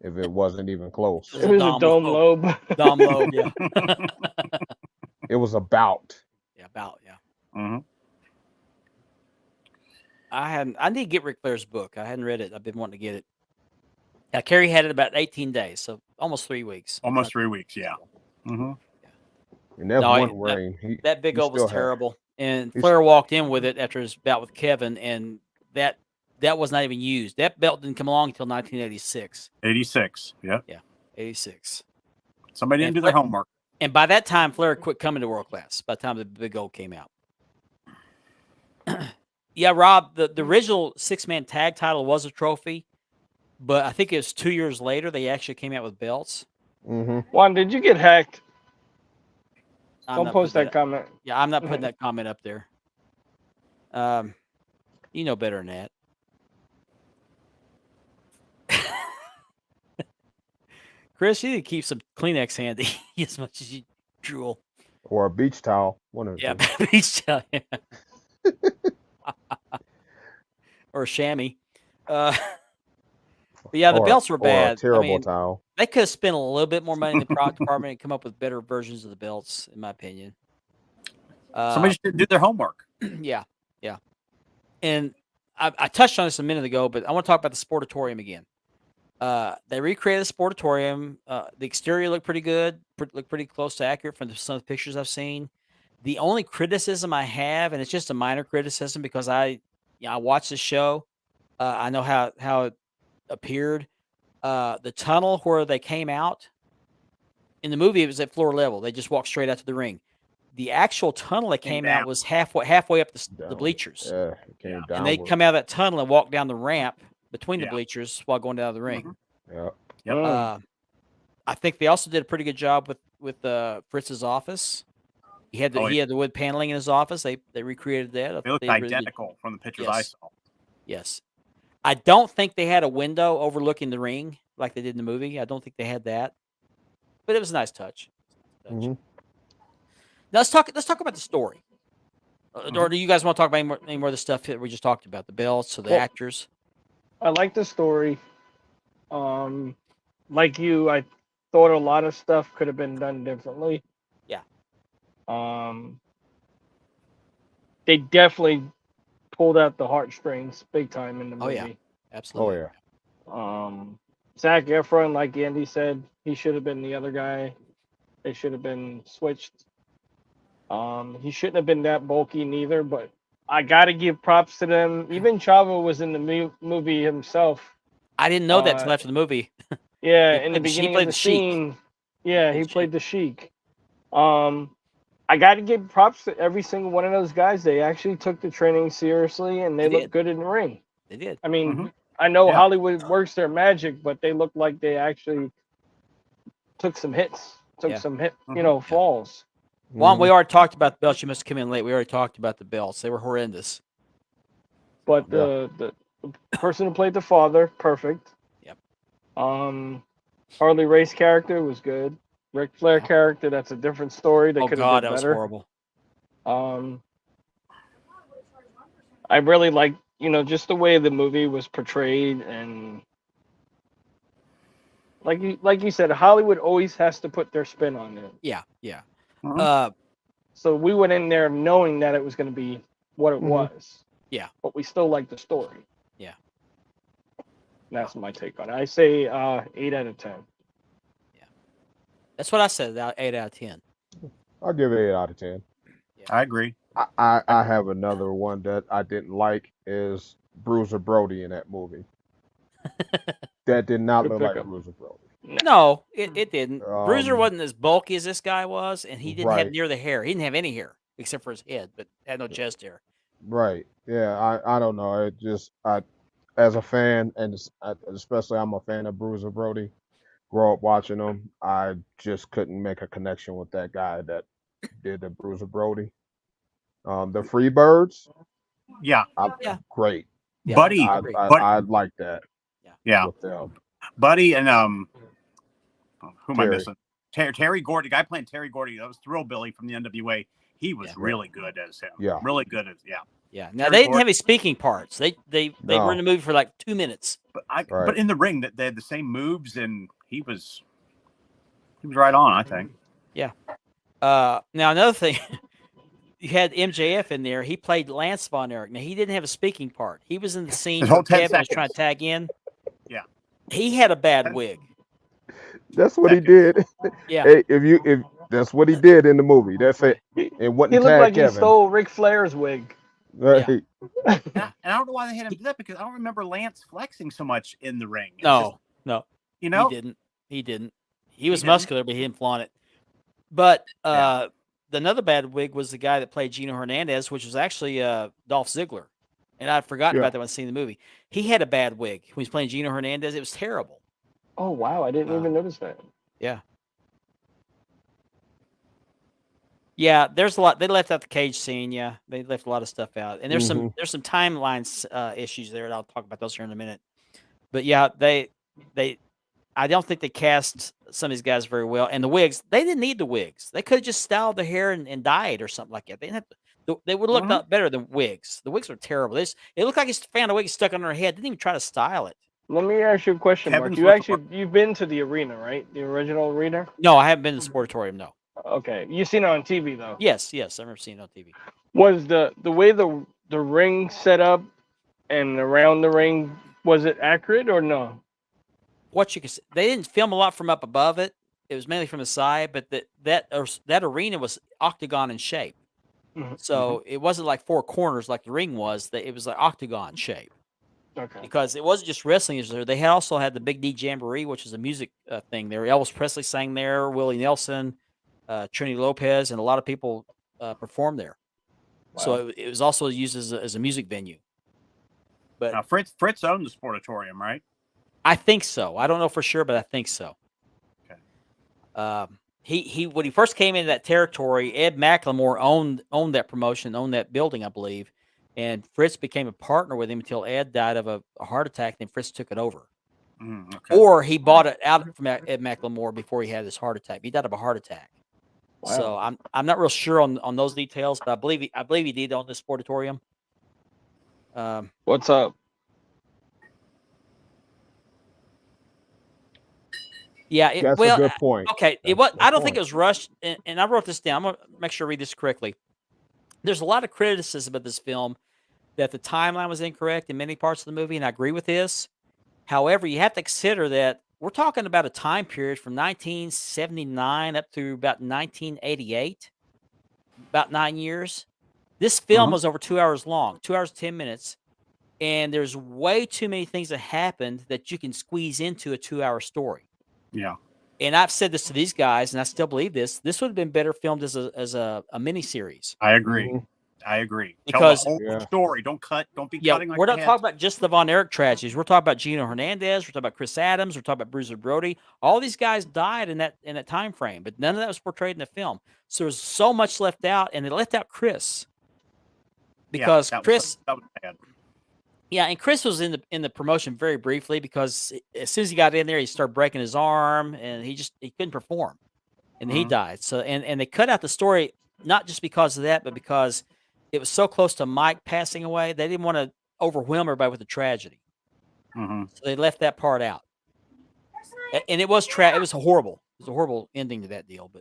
if it wasn't even close. It was a dome lobe. Dome lobe, yeah. It was a bout. Yeah, bout, yeah. I need to get Ric Flair's book. I hadn't read it. I've been wanting to get it. Now, Kerry had it about 18 days, so almost 3 weeks. Almost 3 weeks, yeah. And that one reign, that Big Gold was terrible. And Flair walked in with it after his bout with Kevin, and that was not even used. That belt didn't come along until 1986. 86, yeah. Yeah, 86. Somebody didn't do their homework. And by that time, Flair quit coming to world class by the time the Big Gold came out. Yeah, Rob, the original 6-man tag title was a trophy, but I think it was 2 years later they actually came out with belts. Juan, did you get hacked? Don't post that comment. Yeah, I'm not putting that comment up there. You know better than that. Chris, you need to keep some Kleenex handy as much as you drool. Or a beach towel. One of the two. Beach towel. Yeah. Or a chamois. But yeah, the belts were bad. Or a terrible towel. They could have spent a little bit more money in the product department and come up with better versions of the belts, in my opinion. Somebody just didn't do their homework. Yeah. And I touched on this a minute ago, but I want to talk about the Sportatorium again. They recreated the Sportatorium. The exterior looked pretty good, looked pretty close to accurate from some of the pictures I've seen. The only criticism I have, and it's just a minor criticism because I watched the show. I know how it appeared. The tunnel where they came out, In the movie, it was at floor level. They just walked straight out to the ring. The actual tunnel that came out was halfway up the Down. bleachers. Yeah, it came Yeah. downward. And they come out of that tunnel and walk down the ramp between the Yeah. bleachers while going down the ring. Mhm. Yeah. Yep. Mm. I think they also did a pretty good job with Fritz's office. He had Oh, the wood paneling in his office. They recreated that. I They thought looked they really did- identical from the pictures I Yes. saw. Yes. I don't think they had a window overlooking the ring like they did in the movie. I don't think they had that. But it was a nice touch. Mhm. Now let's talk about the story. Or Mhm. do you guys want to talk about any more of the stuff that we just talked about? The belts or the Well- actors? I like the story. Like you, I thought a lot of stuff could have been done differently. Yeah. They definitely pulled out the heartstrings big time in the Oh, movie. yeah. Absolutely. Oh yeah. Zac Efron, like Andy said, he should have been the other guy. They should have been switched. He shouldn't have been that bulky neither, but I gotta give props to them. Even Chavo was in the movie himself. I didn't know that till after the movie. Yeah, He in the played the- he beginning played of the the Sheik. scene. Yeah, He he played played the Sheik. I got to give props to every single one of those guys. They actually took the training seriously, and they They look did. good in the ring. They did. I mean, Mhm. I know Yeah. Hollywood works their magic, but they look like they actually took some hits, took Yeah. some hit, Mhm. falls. Juan, Mhm. we already talked about the belts. You must have come in late. We already talked about the belts. They were horrendous. But Yeah. the person who played the father, perfect. Yep. Harley Race character was good. Ric Flair Yeah. character, that's a different story. They Oh could have God, did that was better. horrible. I really like, just the way the movie was portrayed, and like you said, Hollywood always has to put their spin on it. Yeah, yeah. Mhm. So we went in there knowing that it was going to be what it Mhm. was. Yeah. But we still like the story. Yeah. That's my take on it. I say 8 out of 10. That's what I said. 8 out of 10. I'll give it 8 out of 10. I agree. I have another one that I didn't like is Bruiser Brody in that movie. That did not Good look like pickup. Bruiser Brody. No, it didn't. Bruiser Um, wasn't as bulky as this guy was, and he didn't have Right. near the hair. He didn't have any hair except for his head, but had no chest hair. Right. Yeah. I don't know. It just as a fan, and especially I'm a fan of Bruiser Brody. Grow up watching him. I just couldn't make a connection with that guy that did the Bruiser Brody. The Freebirds. Yeah. Yeah. Great. Yeah, Buddy, I agree. I like that yeah. with them. Buddy and who am I Terry. missing? Terry Gordy, the guy playing Terry Gordy. That was Thrillbilly from the NWA. He was Yeah. really good as him. Yeah. Really good as Yeah. Now Terry they didn't Gordy. have any speaking parts. They No. were in the movie for like 2 minutes. But Right. but in the ring, that they had the same moves, and he was right on. I think. Now another thing, you had MJF in there. He played Lance Von Erich. Now he didn't have a speaking part. He was in the scene His where whole 10 Kevin was trying to seconds. tag in. Yeah. He had a bad wig. That's what he did. Yeah. Hey, if that's what he did in the movie. That's it. It wasn't He looked tag like he Kevin. stole Ric Flair's wig. Right. And I don't know why they had him do that, because I don't remember Lance flexing so much in the ring. It's No, just, no, you know. he didn't. He didn't. He was didn't? muscular, but he didn't flaunt it. But Yeah. another bad wig was the guy that played Gino Hernandez, which was actually Dolph Ziggler. And I'd forgotten Yeah. about that when I seen the movie. He had a bad wig when he was playing Gino Hernandez. It was terrible. Oh, wow. I didn't even notice that. Yeah, there's a lot. They left out the cage scene. Yeah, they left a lot of stuff out, and there's some timelines issues there, and I'll talk about those here in a minute. But yeah, they I don't think they cast some of these guys very well, and the wigs, they didn't need the wigs. They could have just styled the hair and dyed or something like that. They didn't have to, they would have looked Mhm. out better than wigs. The wigs were terrible. It looked like he found a wig stuck on her head. Didn't even try to style it. Let me ask you a question, Kevin's Mark. looking You've been to the arena, right? The original arena? No, I haven't been to the sportatorium. No. Okay. You've seen it on TV, though. Yes, I remember seeing it on TV. Was the way the ring set up and around the ring, was it accurate or no? What you can see, they didn't film a lot from up above it. It was mainly from the side, but that arena was octagon in shape. Mhm. So it wasn't like four corners like the ring was. It was like octagon shape. Okay. because it wasn't just wrestling. They had also had the Big D Jamboree, which is a music thing there. Elvis Presley sang there, Willie Nelson, Trini Lopez, and a lot of people performed there. Wow. So it was also used as a music venue. But Now, Fritz owned the Sportatorium, right? I think so. I don't know for sure, but I think so. Okay. He when he first came into that territory, Ed McLemore owned that promotion, owned that building, I believe, and Fritz became a partner with him until Ed died of a heart attack. Then Fritz took it over, Okay. or he bought it out from Ed McLemore before he had his heart attack. He died of a heart attack. Wow. So I'm not real sure on those details, but I believe he did own the Sportatorium. What's up? Yeah, That's a good point. okay. I don't think it was rushed, and I wrote this down. I'm gonna make sure I read this correctly. There's a lot of criticism of this film that the timeline was incorrect in many parts of the movie, and I agree with this. However, you have to consider that we're talking about a time period from 1979 up to about 1988, about 9 years. This film was over 2 hours long, 2 hours 10 minutes, and there's way too many things that happened that you can squeeze into a 2-hour story. Yeah. And I've said this to these guys, and I still believe this. This would have been better filmed as a miniseries. I agree. Mhm. I agree. Because- Tell the whole story. Don't be Yeah, cutting like we're the not heads. talking about just the Von Erich tragedies. We're talking about Gino Hernandez. We're talking about Chris Adams. We're talking about Bruiser Brody. All these guys died in that time frame, but none of that was portrayed in the film. So there's so much left out, and they left out Chris because that Chris. that was bad. Yeah, and Chris was in the promotion very briefly because as soon as he got in there, he started breaking his arm, and he couldn't perform, and he died. So and they cut out the story not just because of that, but because it was so close to Mike passing away. They didn't want to overwhelm everybody with the tragedy, so they left that part out. And it was it was horrible. It was a horrible ending to that deal.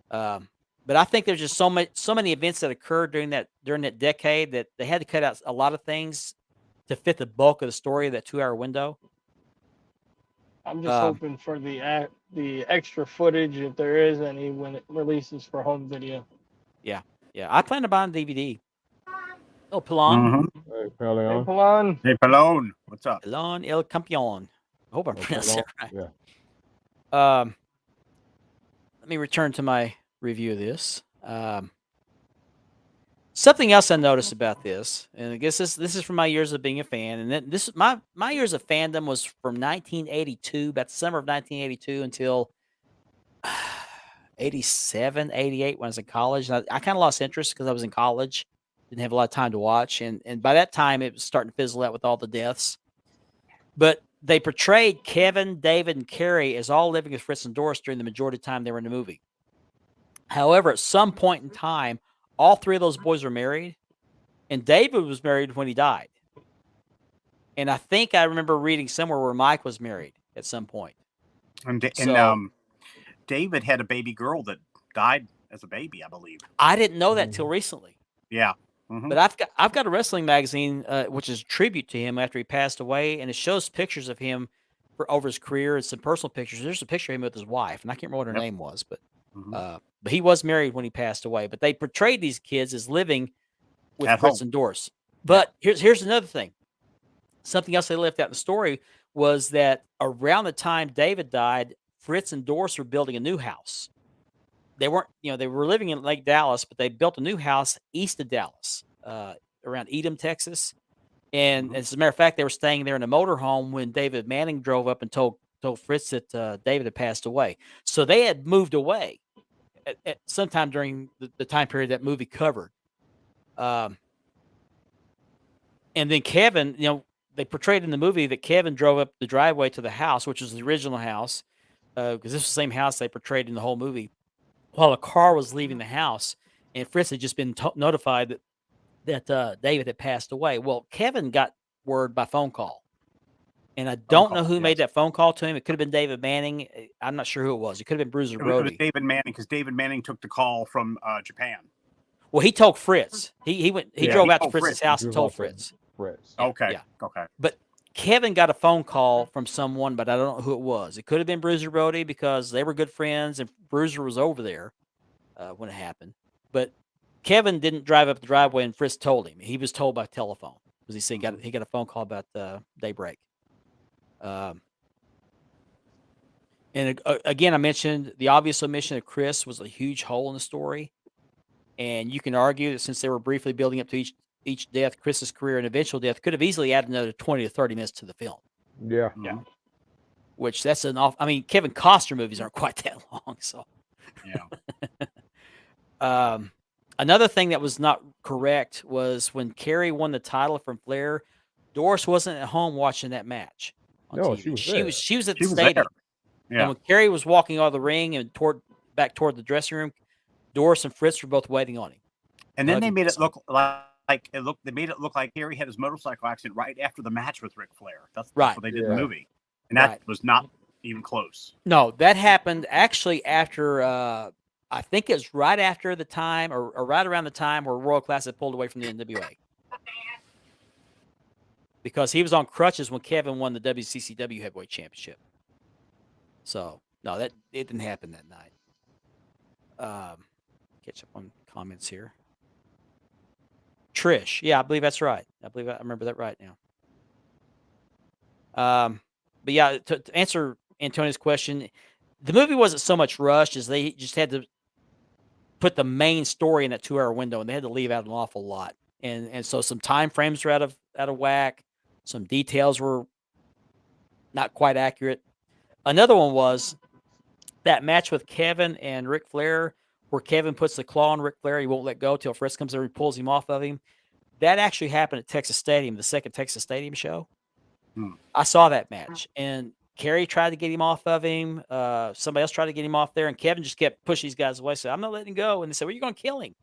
But I think there's just so many events that occurred during that decade that they had to cut out a lot of things to fit the bulk of the story of that 2-hour window. I'm just hoping for the extra footage, if there is any, when it releases for home video. Yeah, I plan to buy on DVD. Oh, Pilon. Hey, Hey, Peleon. Pilon. Hey, Pallone, what's up? Pilon El Campeon. I hope I'm pronouncing it right. Yeah. Let me return to my review of this. Something else I noticed about this, and I guess this is from my years of being a fan, and then this my years of fandom was from 1982, about the summer of 1982 until 87, 88 when I was in college. And I kind of lost interest because I was in college, didn't have a lot of time to watch, and by that time it was starting to fizzle out with all the deaths. But they portrayed Kevin, David, and Carrie as all living with Fritz and Doris during the majority of the time they were in the movie. However, at some point in time, all three of those boys were married, and David was married when he died. And I think I remember reading somewhere where Mike was married at some point. And David had a baby girl that died as a baby, I believe. I didn't know that till recently. Yeah. But I've got a wrestling magazine which is a tribute to him after he passed away, and it shows pictures of him over his career and some personal pictures. There's a picture of him with his wife, and I can't remember what her name was, but he was married when he passed away. But they portrayed these kids as living with At Fritz home. and Doris. But here's another thing. Something else they left out in the story was that around the time David died, Fritz and Doris were building a new house. They weren't, they were living in Lake Dallas, but they built a new house east of Dallas, around Edom, Texas. And as a matter of fact, they were staying there in a motorhome when David Manning drove up and told Fritz that David had passed away. So they had moved away at sometime during the time period that movie covered. And then Kevin, they portrayed in the movie that Kevin drove up the driveway to the house, which was the original house, because this was the same house they portrayed in the whole movie, while a car was leaving the house, and Fritz had just been notified that David had passed away. Well, Kevin got word by phone call, and I don't know who made that phone call to him. It could have been David Manning. I'm not sure who it was. It could have been Bruiser It was Brody. David Manning, because David Manning took the call from Japan. Well, he told Fritz. He drove out to told Fritz's Fritz. house and told Fritz. Fritz. Okay. Yeah. Okay. But Kevin got a phone call from someone, but I don't know who it was. It could have been Bruiser Brody because they were good friends, and Bruiser was over there when it happened. But Kevin didn't drive up the driveway, and Fritz told him. He was told by telephone. because he said he got a phone call about Daybreak. And again, I mentioned the obvious omission of Chris was a huge hole in the story, and you can argue that since they were briefly building up to each death, Chris's career and eventual death could have easily added another 20 to 30 minutes to the film. Yeah. Yeah. Which that's I mean, Kevin Costner movies aren't quite that long, so. Yeah. Another thing that was not correct was when Carrie won the title from Flair, Doris wasn't at home watching that match on No, TV. she was She there. was at She the was stadium. there. Yeah. And when Carrie was walking out of the ring and back toward the dressing room, Doris and Fritz were both waiting on him. And then they made it look like they made it look like Carrie had his motorcycle accident right after the match with Ric Flair. That's Right. what they did in Yeah. the movie. And that was not even close. No, that happened actually after I think it's right after the time or right around the time where Royal Class had pulled away from the NWA. Because he was on crutches when Kevin won the WCCW Heavyweight Championship. So, no, it didn't happen that night. Catch up on comments here. Trish. Yeah, I believe that's right. I remember that right now. But yeah, to answer Antonio's question, the movie wasn't so much rushed as they just had to put the main story in that 2-hour window, and they had to leave out an awful lot. And so some time frames were out of whack. Some details were not quite accurate. Another one was that match with Kevin and Ric Flair, where Kevin puts the claw on Ric Flair. He won't let go till Fritz comes over and pulls him off of him. That actually happened at Texas Stadium, the second Texas Stadium show. I saw that match, and Kerry tried to get him off of him. Somebody else tried to get him off there, and Kevin just kept pushing these guys away. Said, "I'm not letting go." And they said, "Well, you're going to kill him."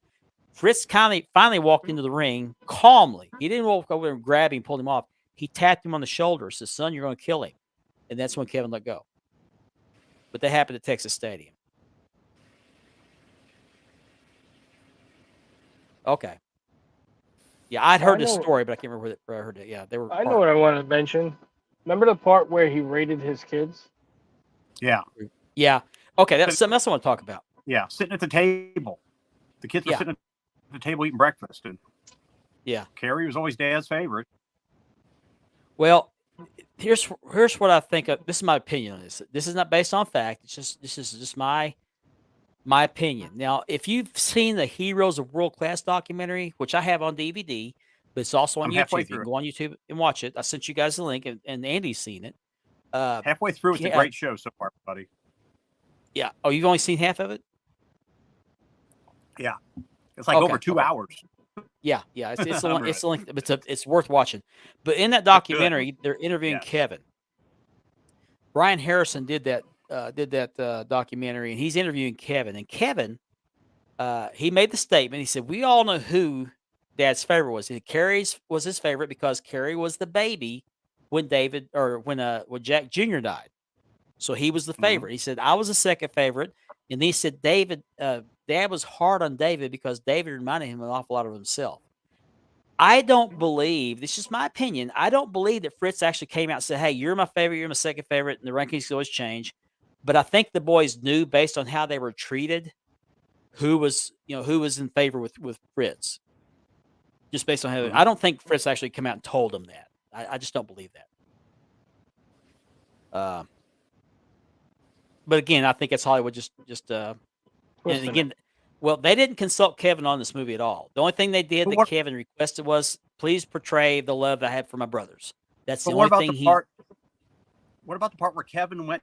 Fritz finally walked into the ring calmly. He didn't walk over and grab him, pull him off. He tapped him on the shoulder, said, "Son, you're going to kill him." And that's when Kevin let go. But that happened at Texas Stadium. Okay. Yeah, I'd heard this story, but I can't remember where I heard it. Yeah, they were. I know what I wanted to mention. Remember the part where he rated his kids? Yeah. Yeah. Okay, that's something else I want to talk about. Yeah. Sitting at the table. The kids were sitting at the table eating breakfast. And Carrie was always Dad's favorite. Well, here's what I think of. This is my opinion on this. This is not based on fact. This is just my opinion. Now, if you've seen the Heroes of World Class documentary, which I have on DVD, but it's also on YouTube. You can go on YouTube and watch it. I sent you guys the link, and Andy's seen it. Halfway through, it's a great show so far, buddy. Yeah. Oh, you've only seen half of it? Yeah. It's like over 2 hours. Yeah. It's worth watching. But in that documentary, they're interviewing Kevin. Brian Harrison did that documentary, and he's interviewing Kevin. And Kevin, he made the statement. He said, "We all know who Dad's favorite was. Carrie's was his favorite because Carrie was the baby when Jack Jr. died. So he was the favorite." He said, "I was the second favorite." And he said, Dad was hard on David because David reminded him an awful lot of himself. I don't believe, this is my opinion, I don't believe that Fritz actually came out and said, "Hey, you're my favorite, you're my second favorite, and the rankings always change." But I think the boys knew based on how they were treated who was in favor with Fritz. Just based on how I don't think Fritz actually came out and told them that. I just don't believe that. But again, I think it's Hollywood just and again, well, they didn't consult Kevin on this movie at all. The only thing they did that Kevin requested was, "Please portray the love I have for my brothers." That's the only thing What about the part where Kevin went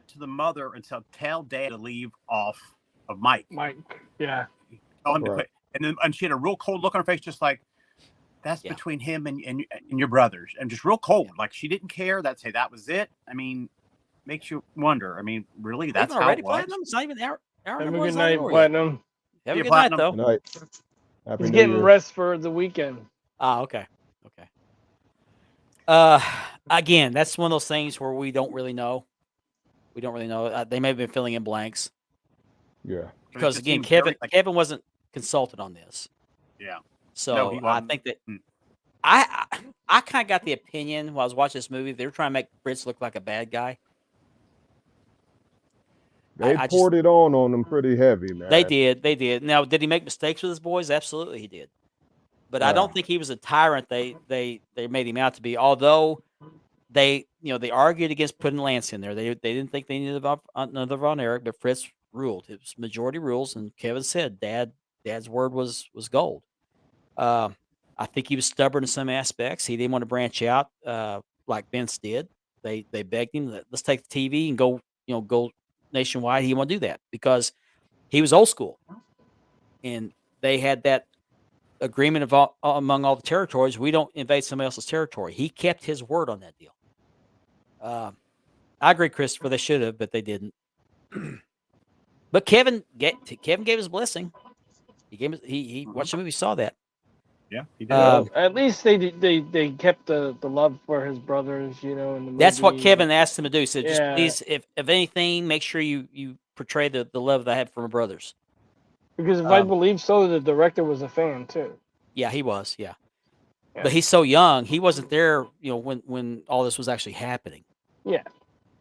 to the mother and said, "Tell Dad to leave off of Mike"? Yeah. Tell him to quit. And she had a real cold look on her face, just like, "That's between him and your brothers," and just real cold, like she didn't care. That was it. I mean, makes you wonder. I mean, really, that's how it was. Platinum? It's not even hour. Have a good night, Platinum. Have a good night, though. Night. He's getting rest for the weekend. Okay. Again, that's one of those things where we don't really know. They may have been filling in blanks. Yeah. Because again, Kevin wasn't consulted on this. Yeah. So I think that I kind of got the opinion while I was watching this movie, they were trying to make Fritz look like a bad guy. They poured it on them pretty heavy, man. They did. Now, did he make mistakes with his boys? Absolutely, he did. but I don't think he was a tyrant. They made him out to be. Although they argued against putting Lance in there. They didn't think they needed another Von Erich, but Fritz ruled. It was majority rules, and Kevin said Dad's word was gold. I think he was stubborn in some aspects. He didn't want to branch out like Vince did. They begged him, let's take the TV and go nationwide. He didn't want to do that because he was old school, and they had that agreement among all the territories. We don't invade somebody else's territory. He kept his word on that deal. I agree, Christopher. They should have, but they didn't. But Kevin gave his blessing. He watched the movie, saw that. Yeah, he did. At least they kept the love for his brothers, in the movie. That's what Kevin asked him to do. He said, just please, if anything, make sure you portray the love that I had for my brothers. Because if I believe so, the director was a fan too. Yeah, he was. Yeah. But he's so young. He wasn't there, when all this was actually happening. Yeah.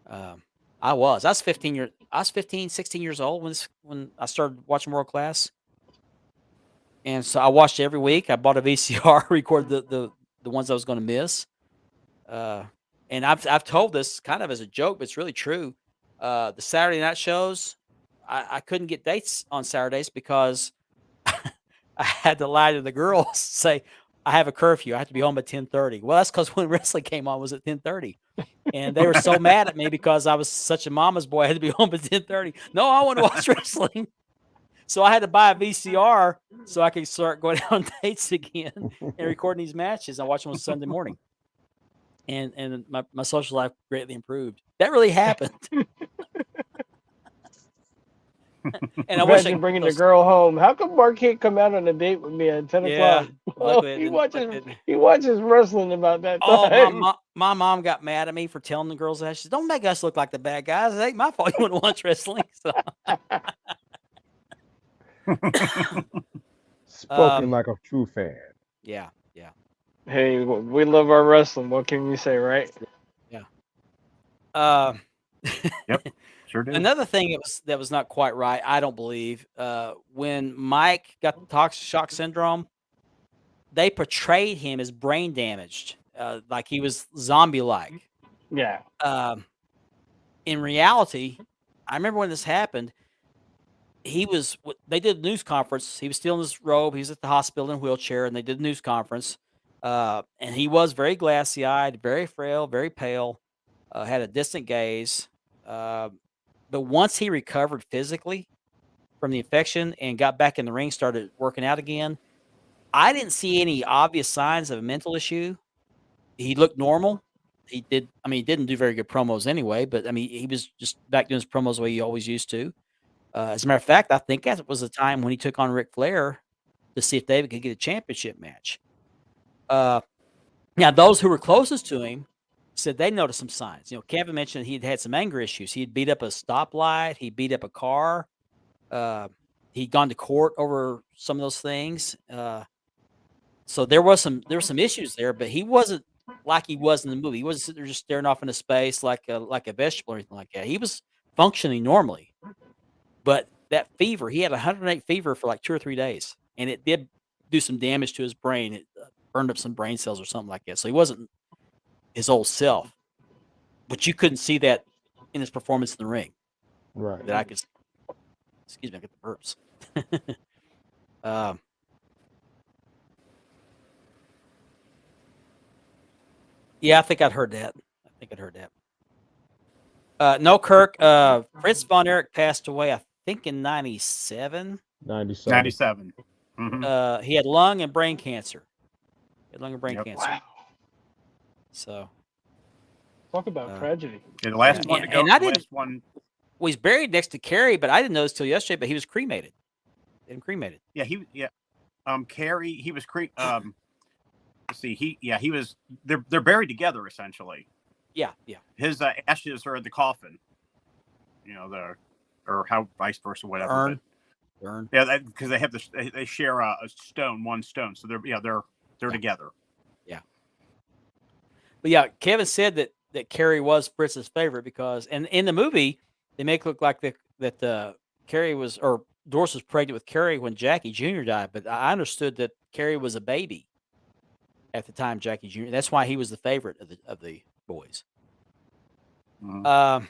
I was 15, 16 years old when I started watching World Class. And so I watched it every week. I bought a VCR, recorded the ones I was going to miss. And I've told this kind of as a joke, but it's really true. The Saturday night shows, I couldn't get dates on Saturdays because I had to lie to the girls, say I have a curfew. I have to be home at 10:30. Well, that's because when wrestling came on, it was at 10:30. And they were so mad at me because I was such a mama's boy. I had to be home at 10:30. No, I want to watch wrestling. So I had to buy a VCR so I could start going on dates again and recording these matches. I watch them on Sunday morning. And my social life greatly improved. That really happened. And I wish I bringing the girl home. How come Mark can't come out on a date with me at 10 o'clock? Well, he watches wrestling about that time. My mom got mad at me for telling the girls that. She said, don't make us look like the bad guys. It ain't my fault you want to watch wrestling. So. Spoken like a true fan. Yeah. Hey, we love our wrestling. What can we say, right? Yeah. Yep, sure do. Another thing that was not quite right, I don't believe, when Mike got the toxic shock syndrome, they portrayed him as brain damaged, like he was zombie-like. Yeah. In reality, I remember when this happened, they did a news conference. He was still in his robe. He was at the hospital in a wheelchair, and they did a news conference. And he was very glassy-eyed, very frail, very pale, had a distant gaze. But once he recovered physically from the infection and got back in the ring, started working out again, I didn't see any obvious signs of a mental issue. He looked normal. He didn't do very good promos anyway, but he was just back doing his promos the way he always used to. As a matter of fact, I think that was the time when he took on Ric Flair to see if David could get a championship match. Now, those who were closest to him said they noticed some signs. Kevin mentioned he'd had some anger issues. He'd beat up a stoplight. He beat up a car. He'd gone to court over some of those things. So there were some issues there, but he wasn't like he was in the movie. He wasn't sitting there just staring off into space like a vegetable or anything like that. He was functioning normally. But that fever, he had 108 fever for like 2 or 3 days, and it did do some damage to his brain. It burned up some brain cells or something like that. So he wasn't his old self, but you couldn't see that in his performance in the ring. Right. That I could. Excuse me, I get the burps. Yeah, I think I'd heard that. No, Kirk. Fritz Von Erich passed away, I think, in 97. 97. Mm-hmm. He had lung and brain cancer. Cancer. Wow. So. Talk about tragedy. Yeah, the last one to go. And I didn't. Well, he's buried next to Kerry, but I didn't know this till yesterday. But he was cremated. Cremated. Yeah, Kerry, he was let's see, he was. They're buried together essentially. Yeah. His ashes are in the coffin. Or how vice versa, whatever. Urn. Yeah, because they share a stone, one stone, so they're together. Yeah. But yeah, Kevin said that Kerry was Fritz's favorite because, and in the movie they make it look like that Kerry was, or Doris was pregnant with Kerry when Jackie Jr. died, but I understood that Kerry was a baby at the time, Jackie Jr. That's why he was the favorite of the boys. Mhm.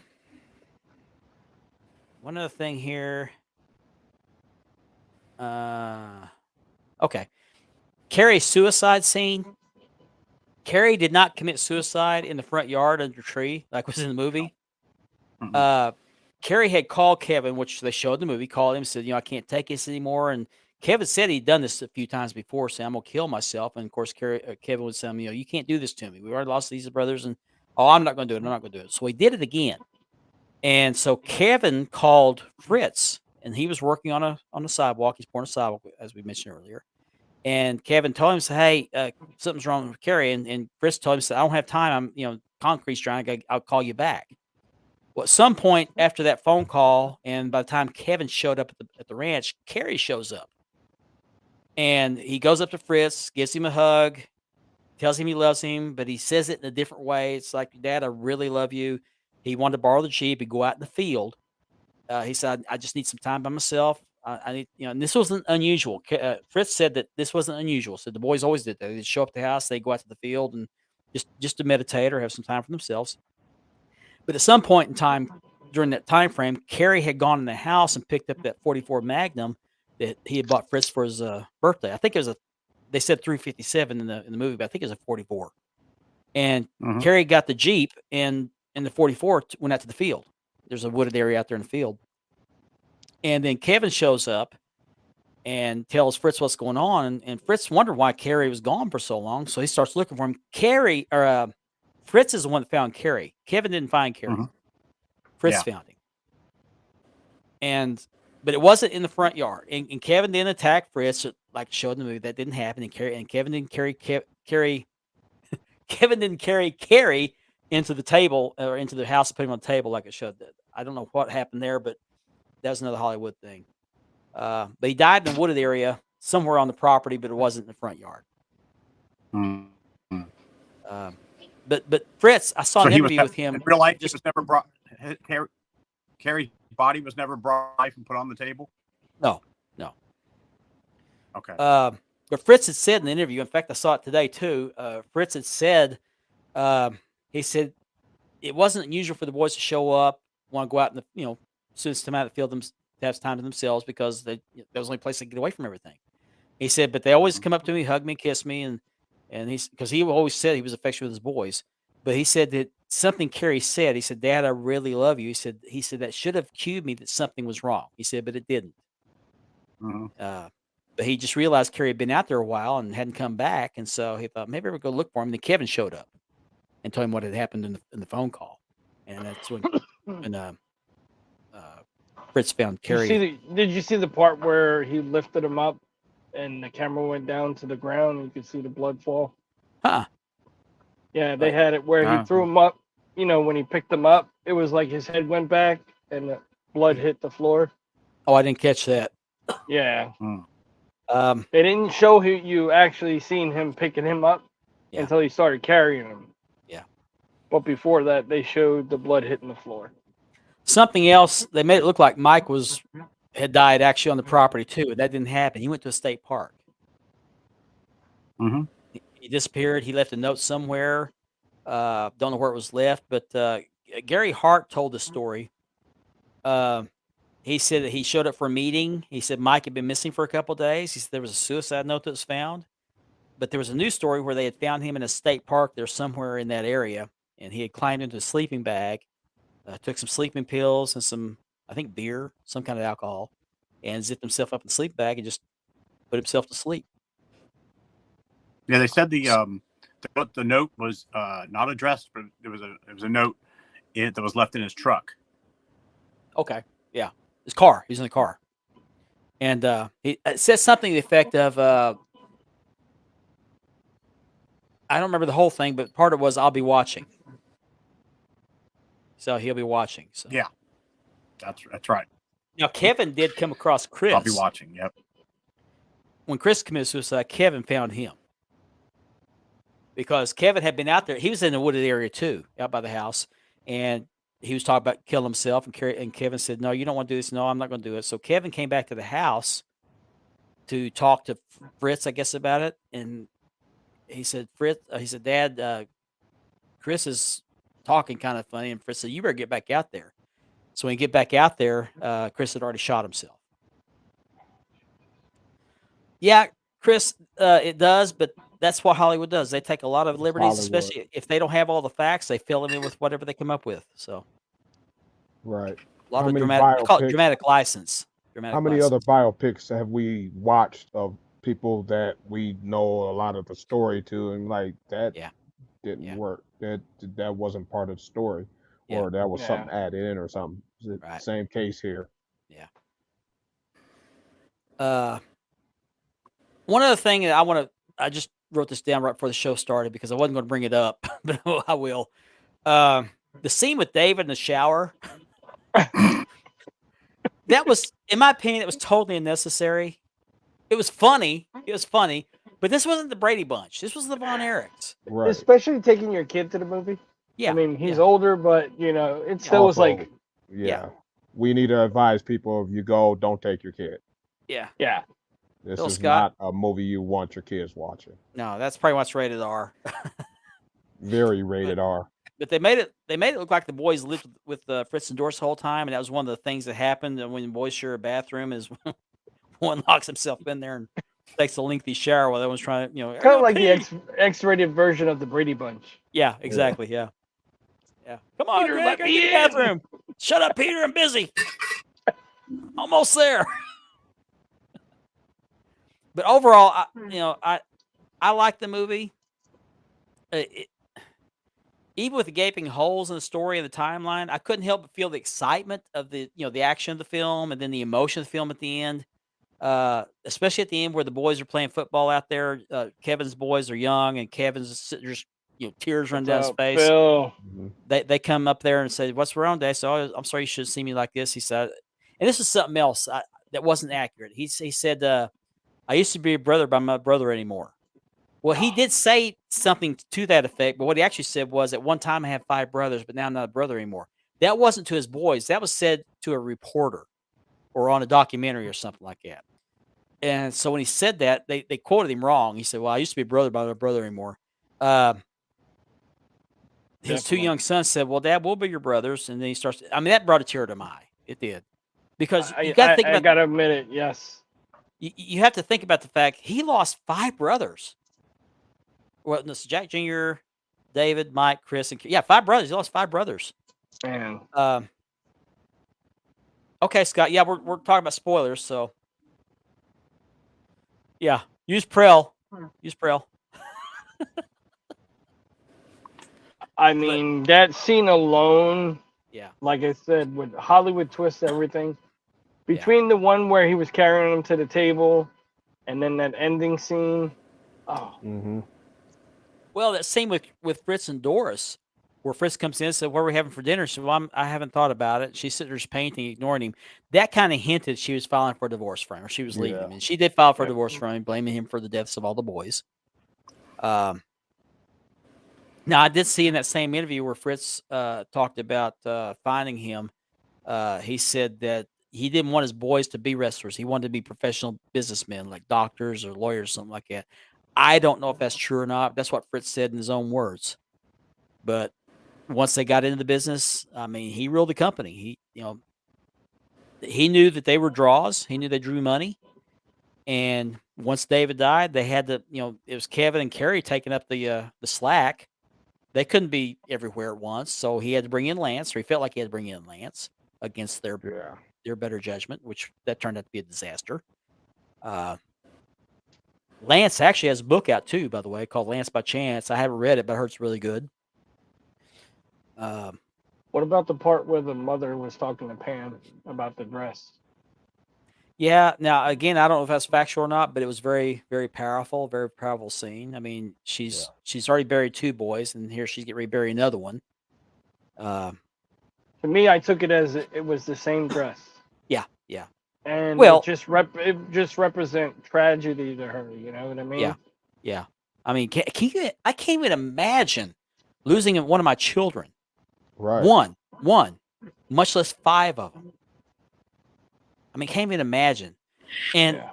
One other thing here. Okay. Kerry's suicide scene. Kerry did not commit suicide in the front yard under a tree like was in the movie. Mhm. Kerry had called Kevin, which they showed in the movie, called him and said, I can't take this anymore. And Kevin said he'd done this a few times before, saying, I'm going to kill myself. And of course, Kevin would say, you can't do this to me. We already lost these brothers. And, I'm not going to do it. I'm not going to do it. So he did it again. And so Kevin called Fritz, and he was working on a sidewalk. He's pouring a sidewalk, as we mentioned earlier. And Kevin told him, hey, something's wrong with Kerry. And Fritz told him, I don't have time. Concrete's drying. I'll call you back. Well, at some point after that phone call, and by the time Kevin showed up at the ranch, Kerry shows up. And he goes up to Fritz, gives him a hug, tells him he loves him, but he says it in a different way. It's like, Dad, I really love you. He wanted to borrow the Jeep and go out in the field. He said, I just need some time by myself. I need, and this wasn't unusual. Fritz said that this wasn't unusual. So the boys always did that. They'd show up at the house, they'd go out to the field and just to meditate or have some time for themselves. But at some point in time during that time frame, Kerry had gone in the house and picked up that 44 Magnum that he had bought Fritz for his birthday. I think it was they said 357 in the movie, but I think it was a 44. And Mhm. Kerry got the Jeep and the 44 went out to the field. There's a wooded area out there in the field. And then Kevin shows up and tells Fritz what's going on. And Fritz wondered why Kerry was gone for so long. So he starts looking for him. Fritz is the one that found Kerry. Kevin didn't find Kerry. Mhm. Fritz Yeah. found him. But it wasn't in the front yard. And Kevin didn't attack Fritz like showed in the movie. That didn't happen. And Kevin didn't carry Kevin didn't carry Kerry into the table or into the house and put him on the table like it showed. I don't know what happened there, but that was another Hollywood thing. But he died in a wooded area somewhere on the property, but it wasn't in the front yard. Mhm. But Fritz, I saw So an he was interview with him. in real life. It was never brought. Kerry's body was never brought to life and put on the table. No. Okay. But Fritz had said in the interview, in fact, I saw it today too. Fritz had said, he said, it wasn't unusual for the boys to show up, want to go out in the, as soon as they come out of the field, to have time to themselves because that was the only place they could get away from everything. He said, but they always come up to me, hug me, kiss me, and because he always said he was affectionate with his boys. But he said that something Kerry said. He said, Dad, I really love you. He said that should have cued me that something was wrong. He said, but it didn't. Mhm. But he just realized Kerry had been out there a while and hadn't come back, and so he thought maybe we'll go look for him. And then Kevin showed up and told him what had happened in the phone call, and that's when Fritz found Kerry. Did you see the part where he lifted him up and the camera went down to the ground and you could see the blood fall? Huh? Yeah, they had it where he threw him up. When he picked him up, it was like his head went back and the blood hit the floor. Oh, I didn't catch that. Yeah. Mm. They didn't show you actually seen him picking him up until he started carrying him. Yeah. But before that, they showed the blood hitting the floor. Something else, they made it look like Mike had died actually on the property too. That didn't happen. He went to a state park. Mhm. He disappeared. He left a note somewhere. Don't know where it was left, but Gary Hart told the story. He said that he showed up for a meeting. He said Mike had been missing for a couple of days. He said there was a suicide note that was found, but there was a news story where they had found him in a state park there somewhere in that area, and he had climbed into a sleeping bag, took some sleeping pills and some, I think, beer, some kind of alcohol, and zipped himself up in the sleeping bag and just put himself to sleep. Yeah, they said the note was not addressed, but it was a note that was left in his truck. Okay, yeah, his car. He was in the car, and it says something to the effect of, I don't remember the whole thing, but part of it was, "I'll be watching." So he'll be watching. So Yeah, that's right. Now Kevin did come across Chris. I'll be watching. Yep. When Chris committed suicide, Kevin found him because Kevin had been out there. He was in the wooded area too, out by the house, and he was talking about killing himself. And Kevin said, "No, you don't want to do this. No, I'm not going to do it." So Kevin came back to the house to talk to Fritz, I guess, about it, and he said, Dad, Chris is talking kind of funny, and Fritz said, you better get back out there. So when he get back out there, Chris had already shot himself. Yeah, Chris, it does, but that's what Hollywood does. They take a lot of liberties, Hollywood. especially if they don't have all the facts. They fill them in with whatever they come up with. So Right. a lot How of many dramatic. They call it biopics? dramatic license. Dramatic How many other license. biopics have we watched of people that we know a lot of the story to, and like that Yeah. didn't Yeah. work? That wasn't part of the story, Yeah. or that was Yeah. something added in or something. Right. Same case here. Yeah. One other thing that I just wrote this down right before the show started because I wasn't going to bring it up, but I will. The scene with David in the shower. That was, in my opinion, it was totally unnecessary. It was funny. But this wasn't the Brady Bunch. This was the Von Erichs. Right. Especially taking your kid to the movie. Yeah. I mean, he's yeah. older, but it still was Also, like, yeah, we need to advise people: if you go, don't take your kid. Yeah. yeah. This Bill is Scott. not a movie you want your kids watching. No, that's pretty much rated R. Very rated R. But they made it look like the boys lived with Fritz and Doris the whole time, and that was one of the things that happened when the boys share a bathroom is one locks himself in there and takes a lengthy shower while the other one's trying to, Kind of like the X-rated version of the Brady Bunch. Yeah, exactly. Yeah. Come on, Peter, Greg, let go me get the in. bathroom. Shut up, Peter. I'm busy. Almost there. But overall, I like the movie. Even with the gaping holes in the story and the timeline, I couldn't help but feel the excitement of the action of the film and then the emotion of the film at the end. Especially at the end where the boys are playing football out there. Kevin's boys are young, and Kevin's sitting just tears running down his face. Phil. They come up there and say, "What's wrong, Dad?" So, "I'm sorry, you should have seen me like this." He said, and this is something else that wasn't accurate. He said, "I used to be a brother, but I'm not a brother anymore." Well, he did say something to that effect, but what he actually said was, "At one time I had 5 brothers, but now I'm not a brother anymore." That wasn't to his boys. That was said to a reporter or on a documentary or something like that. And so when he said that, they quoted him wrong. He said, "Well, I used to be a brother, but I'm not a brother anymore." His 2 young sons said, "Well, Dad, we'll be your brothers." And then he starts. I mean, that brought a tear to my eye. It did, because you got to think I about. gotta admit it. Yes. You have to think about the fact he lost 5 brothers. Well, this Jack Jr., David, Mike, Chris, and 5 brothers. He lost 5 brothers. Man. Okay, Scott. Yeah, we're talking about spoilers, so yeah, use Prel. Use Prel. I mean, that scene alone, Yeah. like I said, with Hollywood twist everything. Between the one where he was carrying him to the table and then that ending scene. Oh. Mm-hmm. Well, that scene with Fritz and Doris, where Fritz comes in and said, "What are we having for dinner?" She said, "Well, I haven't thought about it." She's sitting there just painting, ignoring him. That kind of hinted she was filing for a divorce from him, or she was leaving him. And she did file for a divorce from him, blaming him for the deaths of all the boys. Now, I did see in that same interview where Fritz talked about finding him. He said that he didn't want his boys to be wrestlers. He wanted to be professional businessmen, like doctors or lawyers, something like that. I don't know if that's true or not. That's what Fritz said in his own words. But once they got into the business, I mean, he ruled the company. He knew that they were draws. He knew they drew money. And once David died, they had to, it was Kevin and Carrie taking up the slack. They couldn't be everywhere at once, so he had to bring in Lance, or he felt like he had to bring in Lance against their better judgment, which that turned out to be a disaster. Lance actually has a book out too, by the way, called Lance by Chance. I haven't read it, but I heard it's really good. What about the part where the mother was talking to Pam about the dress? Yeah. Now, again, I don't know if that's factual or not, but it was very, very powerful scene. I mean, she's already buried 2 boys, and here she's getting ready to bury another one. To me, I took it as it was the same dress. Yeah. And well, it just represent tragedy to her. You know what I mean? Yeah. I mean, I can't even imagine losing one of my children. Right. One, much less 5 of them. I mean, can't even imagine. And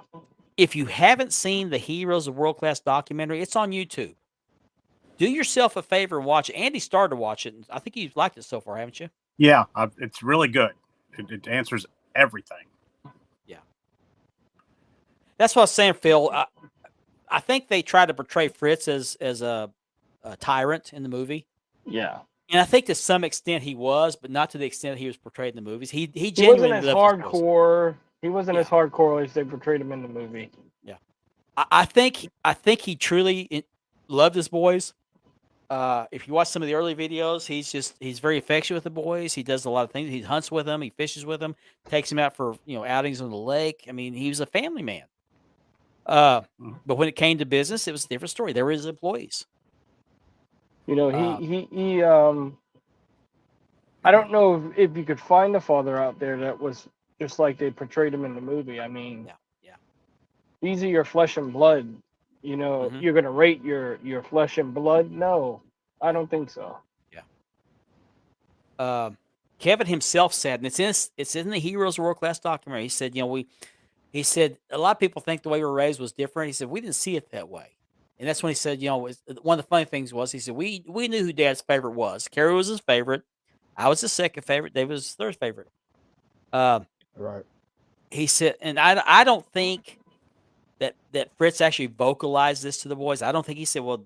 if you haven't seen the Heroes of World Class documentary, it's on YouTube. Do yourself a favor and watch it. Andy started to watch it. And I think you've liked it so far, haven't you? Yeah, it's really good. It answers everything. Yeah. That's what I was saying, Phil. I think they tried to portray Fritz as a tyrant in the movie. Yeah. And I think to some extent he was, but not to the extent he was portrayed in the movies. He He wasn't genuinely as loved his boys. hardcore. He wasn't Yeah. as hardcore as they portrayed him in the movie. Yeah. I think he truly loved his boys. If you watch some of the early videos, he's very affectionate with the boys. He does a lot of things. He hunts with them. He fishes with them. Takes them out for outings on the lake. I mean, he was a family man. But when it came to business, it was a different story. There were his employees. He I don't know if you could find a father out there that was just like they portrayed him in the movie. I mean, Yeah. these are your flesh and blood. You're gonna rate your flesh and blood? No, I don't think so. Yeah. Kevin himself said, and it's in the Heroes World Class documentary. He said, he said a lot of people think the way we were raised was different. He said we didn't see it that way, and that's when he said, one of the funny things was he said we knew who Dad's favorite was. Carrie was his favorite. I was his second favorite. David was his third favorite. Right. He said, and I don't think that Fritz actually vocalized this to the boys. I don't think he said, well,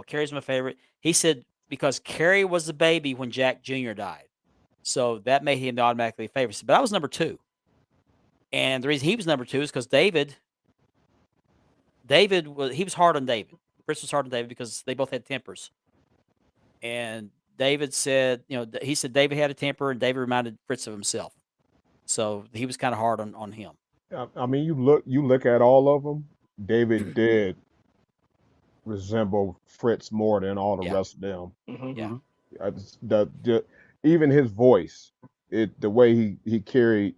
Carrie's my favorite. He said because Carrie was the baby when Jack Jr. died, so that made him automatically a favorite. But I was number 2, and the reason he was number 2 is because David was hard on David. Fritz was hard on David because they both had tempers, and David said, he said David had a temper, and David reminded Fritz of himself. So he was kind of hard on him. I mean, you look at all of them. David did resemble Fritz more than all the rest of them. Yeah. Even his voice, the way he carried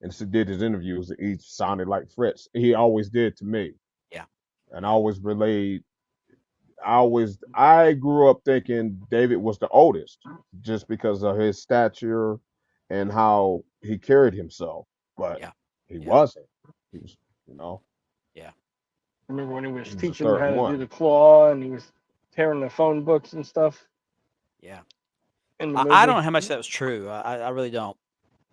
and did his interviews, he sounded like Fritz. He always did to me. Yeah. And I always relayed. I grew up thinking David was the oldest, just because of his stature and how he carried himself. But he wasn't. He was, Yeah. Remember when he was He was the teaching him third how to one. do the claw, and he was tearing the phone books and stuff? Yeah. In the I movie? don't know how much that was true. I really don't.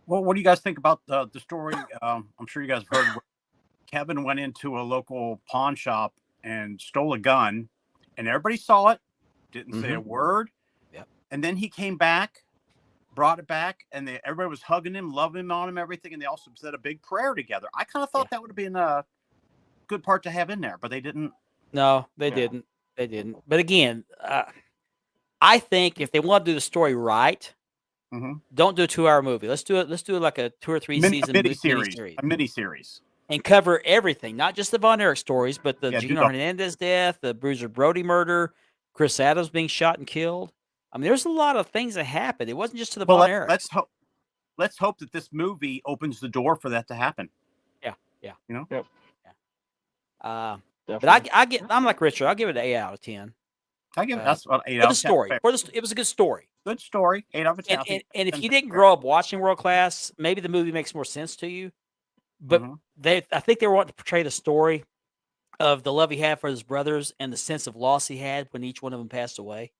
Well, what do you guys think about the story? I'm sure you guys have heard. Where Kevin went into a local pawn shop and stole a gun, and everybody saw it, didn't say a word. Yep. And then he came back, brought it back, and everybody was hugging him, loving him on him, everything. And they also said a big prayer together. I kind of thought that would have been a good part to have in there, but they didn't. No, they didn't. They didn't. But again, I think if they want to do the story right, don't do a 2-hour movie. Let's do it like a 2 or 3 season miniseries. A miniseries. And cover everything, not just the Von Erich stories, but the Gino Hernandez death, the Bruiser Brody murder, Chris Adams being shot and killed. I mean, there's a lot of things that happened. It wasn't just to the Von Erich. Let's hope that this movie opens the door for that to happen. Yeah. Yep. Yeah. But I'm like Richard. I'll give it an 8 out of 10. I give it that's about 8 out of 10. Story. It was a good story. Good story. 8 out of 10. And if you didn't grow up watching World Class, maybe the movie makes more sense to you. But I think they were wanting to portray the story of the love he had for his brothers and the sense of loss he had when each one of them passed away.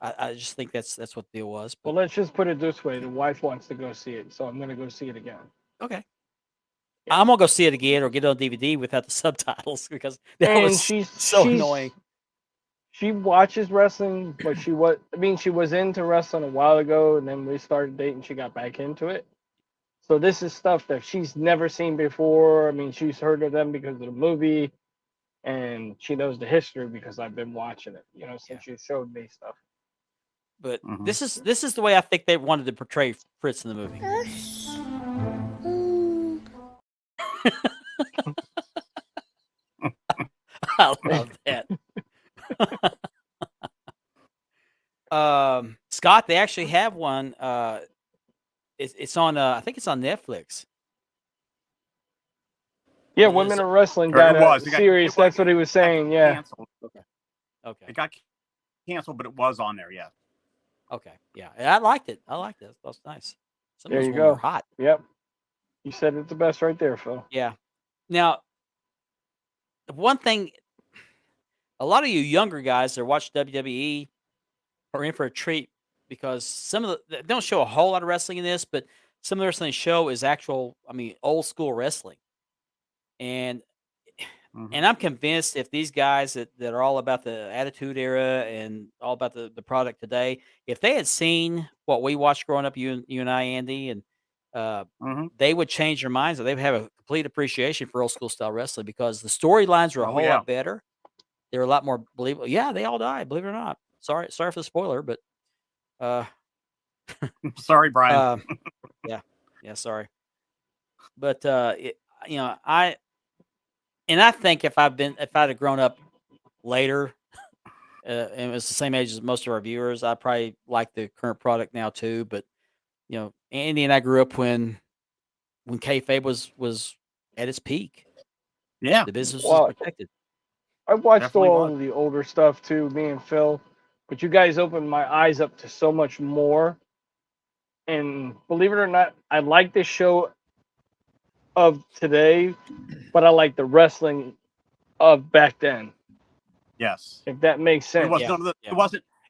I just think that's what the deal was. Well, let's just put it this way: the wife wants to go see it, so I'm going to go see it again. Okay. Yeah. I'm gonna go see it again or get it on DVD without the subtitles because that was so annoying. She watches wrestling, but she was into wrestling a while ago, and then we started dating. She got back into it. So this is stuff that she's never seen before. I mean, she's heard of them because of the movie, and she knows the history because I've been watching it, since you showed me stuff. But this is the way I think they wanted to portray Fritz in the movie. I love that. Scott, they actually have one. It's on. I think it's on Netflix. Yeah, Women of Wrestling got a series. That's what he was saying. Yeah. Canceled. Okay. It got canceled, but it was on there. Yeah. Okay. Yeah, I liked it. That was nice. There you go. Hot. Yep. You said it the best right there, Phil. Yeah. Now, one thing, a lot of you younger guys that watch WWE are in for a treat because some of they don't show a whole lot of wrestling in this, but some of the wrestling show is actual, I mean, old school wrestling. And Mhm. and I'm convinced if these guys that are all about the Attitude Era and all about the product today, if they had seen what we watched growing up, you and I, Andy, and uh, Mhm. they would change their minds. They would have a complete appreciation for old school style wrestling because the storylines are a Oh whole yeah. lot better. They're a lot more believable. Yeah, they all died, believe it or not. Sorry for the spoiler, but uh, Sorry, Brian. uh, yeah, yeah, sorry. But you know, I think if I'd have grown up later, and it was the same age as most of our viewers, I probably like the current product now too. But you know, Andy and I grew up when kayfabe was at its peak. Yeah, The business was Well, protected. I watched definitely all was. of the older stuff too, me and Phil, but you guys opened my eyes up to so much more. And believe it or not, I like this show of today, but I like the wrestling of back then. Yes. If that makes It was sense. Yeah, none of the. yeah.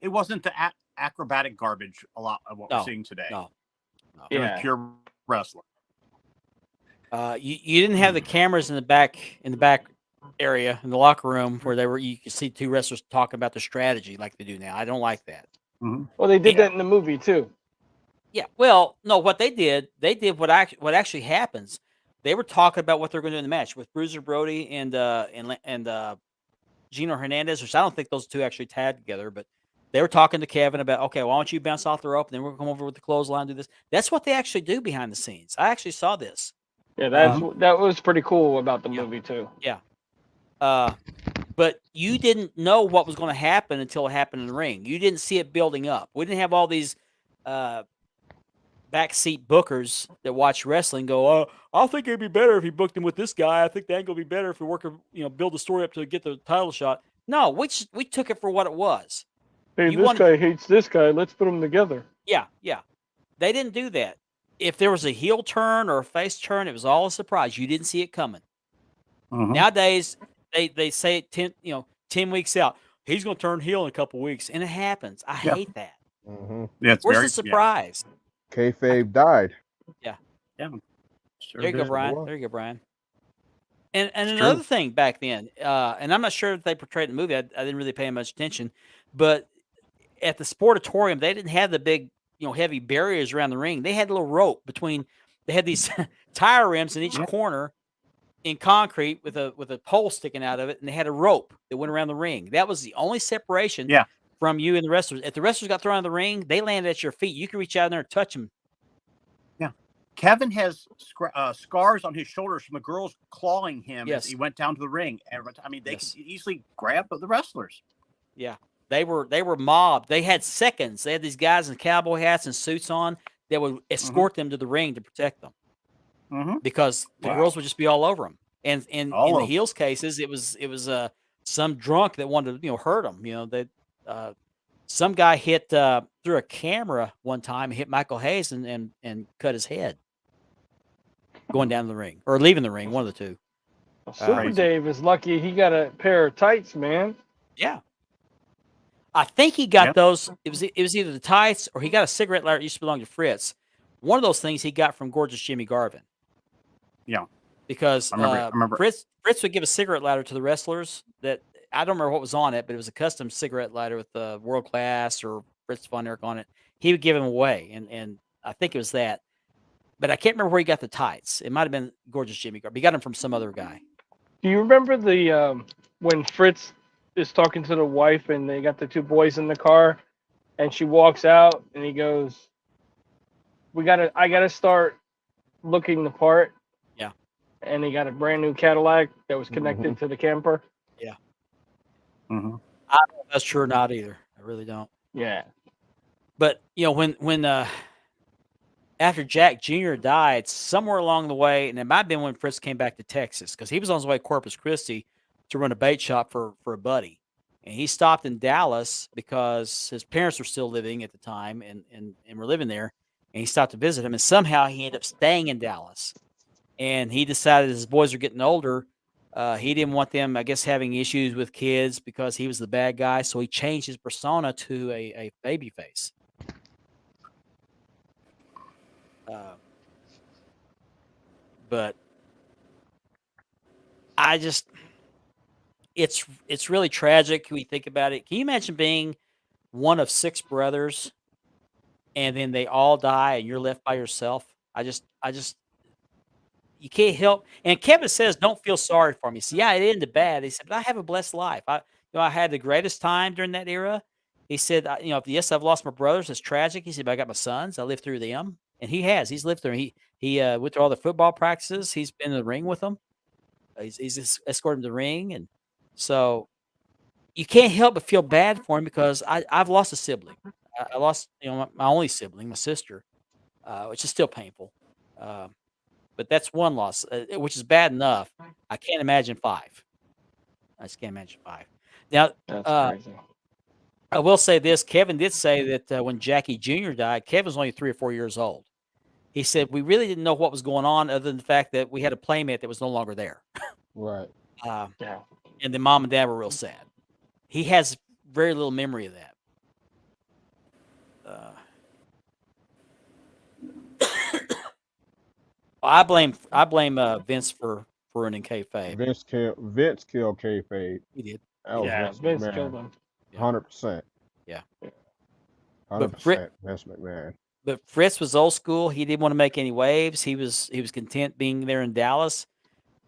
It wasn't the acrobatic garbage. A lot of what we're No, seeing today. no. It was Yeah. pure wrestling. You didn't have the cameras in the back area in the locker room where you could see two wrestlers talking about the strategy like they do now. I don't like that. Mhm. Well, they did And that in the movie too. yeah, well, no, what they did what actually happens. They were talking about what they're going to do in the match with Bruiser Brody and Gino Hernandez, which I don't think those two actually tagged together, but they were talking to Kevin about, okay, why don't you bounce off the rope, and then we're going to come over with the clothesline and do this. That's what they actually do behind the scenes. I actually saw this. Yeah, Mhm. that was pretty cool about the Yeah. movie too. Yeah. But you didn't know what was going to happen until it happened in the ring. You didn't see it building up. We didn't have all these uh, backseat bookers that watch wrestling go, "Oh, I think it'd be better if he booked him with this guy. I think the angle would be better if we build the story up to get the title shot." No, we took it for what it was. Hey, You this wanted, guy hates this guy. Let's put them together. yeah, yeah. They didn't do that. If there was a heel turn or a face turn, it was all a surprise. You didn't see it coming. Mhm. Nowadays, they say it 10 weeks out. He's going to turn heel in a couple weeks, and it happens. I Yeah. hate that. Mm-hmm. Yeah, it's Where's very the surprise? Kayfabe died. Yeah. Yeah. Sure There you go, did. Brian. Boy. There you go, Brian. And It's another true. thing back then, and I'm not sure if they portrayed in the movie. I didn't really pay much attention, but at the Sportatorium, they didn't have the big, heavy barriers around the ring. They had a little rope between. They had these tire rims in each Yeah. corner in concrete with a pole sticking out of it, and they had a rope that went around the ring. That was the only separation Yeah. from you and the wrestlers. If the wrestlers got thrown out of the ring, they landed at your feet. You could reach out in there and touch them. Yeah. Kevin has scars on his shoulders from the girls clawing him as Yes. he went down to the ring. I mean, they Yes. could easily grab the wrestlers. Yeah. They were mobbed. They had seconds. They had these guys in cowboy hats and suits on that would escort them to the ring to protect them Mm-hmm. because the Wow. girls would just be all over them. And in All the of heels cases, it was some drunk that wanted to hurt them. Some guy hit through a camera one time and hit Michael Hayes and cut his head going down the ring or leaving the ring, one of the two. Super Crazy. Dave is lucky he got a pair of tights, man. Yeah. I think he got Yep. those. It was either the tights or he got a cigarette lighter that used to belong to Fritz. One of those things he got from gorgeous Jimmy Garvin. Yeah. Because I remember. Fritz would give a cigarette lighter to the wrestlers that I don't remember what was on it, but it was a custom cigarette lighter with World Class or Fritz Von Erich on it. He would give them away, and I think it was that. But I can't remember where he got the tights. It might have been gorgeous Jimmy Garvin. He got them from some other guy. Do you remember the when Fritz is talking to the wife and they got the two boys in the car, and she walks out and he goes, I gotta start looking the part. Yeah. And he got a brand new Cadillac that was connected to the camper. Mm-hmm. I don't know if that's true or not either. I really don't. Yeah. But when after Jack Jr. died, somewhere along the way, and it might have been when Fritz came back to Texas, because he was on his way to Corpus Christi to run a bait shop for a buddy. And he stopped in Dallas because his parents were still living at the time and were living there. And he stopped to visit him. And somehow he ended up staying in Dallas. And he decided as his boys are getting older, He didn't want them, I guess, having issues with kids because he was the bad guy. So he changed his persona to a baby face. But I just, it's really tragic when you think about it. Can you imagine being one of 6 brothers and then they all die and you're left by yourself? I just you can't help. And Kevin says, "Don't feel sorry for me." So yeah, it ended bad. He said, "But I have a blessed life. I had the greatest time during that era." He said, yes, I've lost my brothers. It's tragic." He said, "But I got my sons. I lived through them." And he has. He's lived through. He went through all the football practices. He's been in the ring with them. He's escorted him to the ring, and so you can't help but feel bad for him because I've lost a sibling. I lost, my only sibling, my sister, which is still painful. But that's one loss, which is bad enough. I can't imagine 5. I just can't imagine 5. Now, That's crazy. I will say this. Kevin did say that when Jackie Jr. died, Kevin was only 3 or 4 years old. He said, "We really didn't know what was going on other than the fact that we had a playmate that was no longer there." Right. Yeah. And then mom and dad were real sad. He has very little memory of that. I blame Vince for ruining kayfabe. Vince killed kayfabe. He did. That was Yeah, Vince McMahon. killed him. 100%. Yeah. 100%. Vince McMahon. But Fritz was old school. He didn't want to make any waves. He was content being there in Dallas.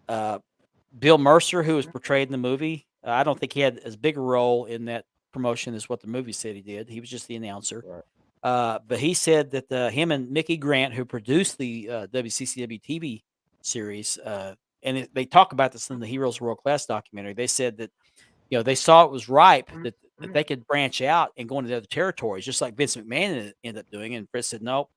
Bill Mercer, who was portrayed in the movie, I don't think he had as big a role in that promotion as what the movie said he did. He was just the announcer. Right. But he said that him and Mickey Grant, who produced the WCCW TV series, and they talk about this in the Heroes World Class documentary. They said that they saw it was ripe that they could branch out and go into other territories, just like Vince McMahon ended up doing. And Fritz said, "No,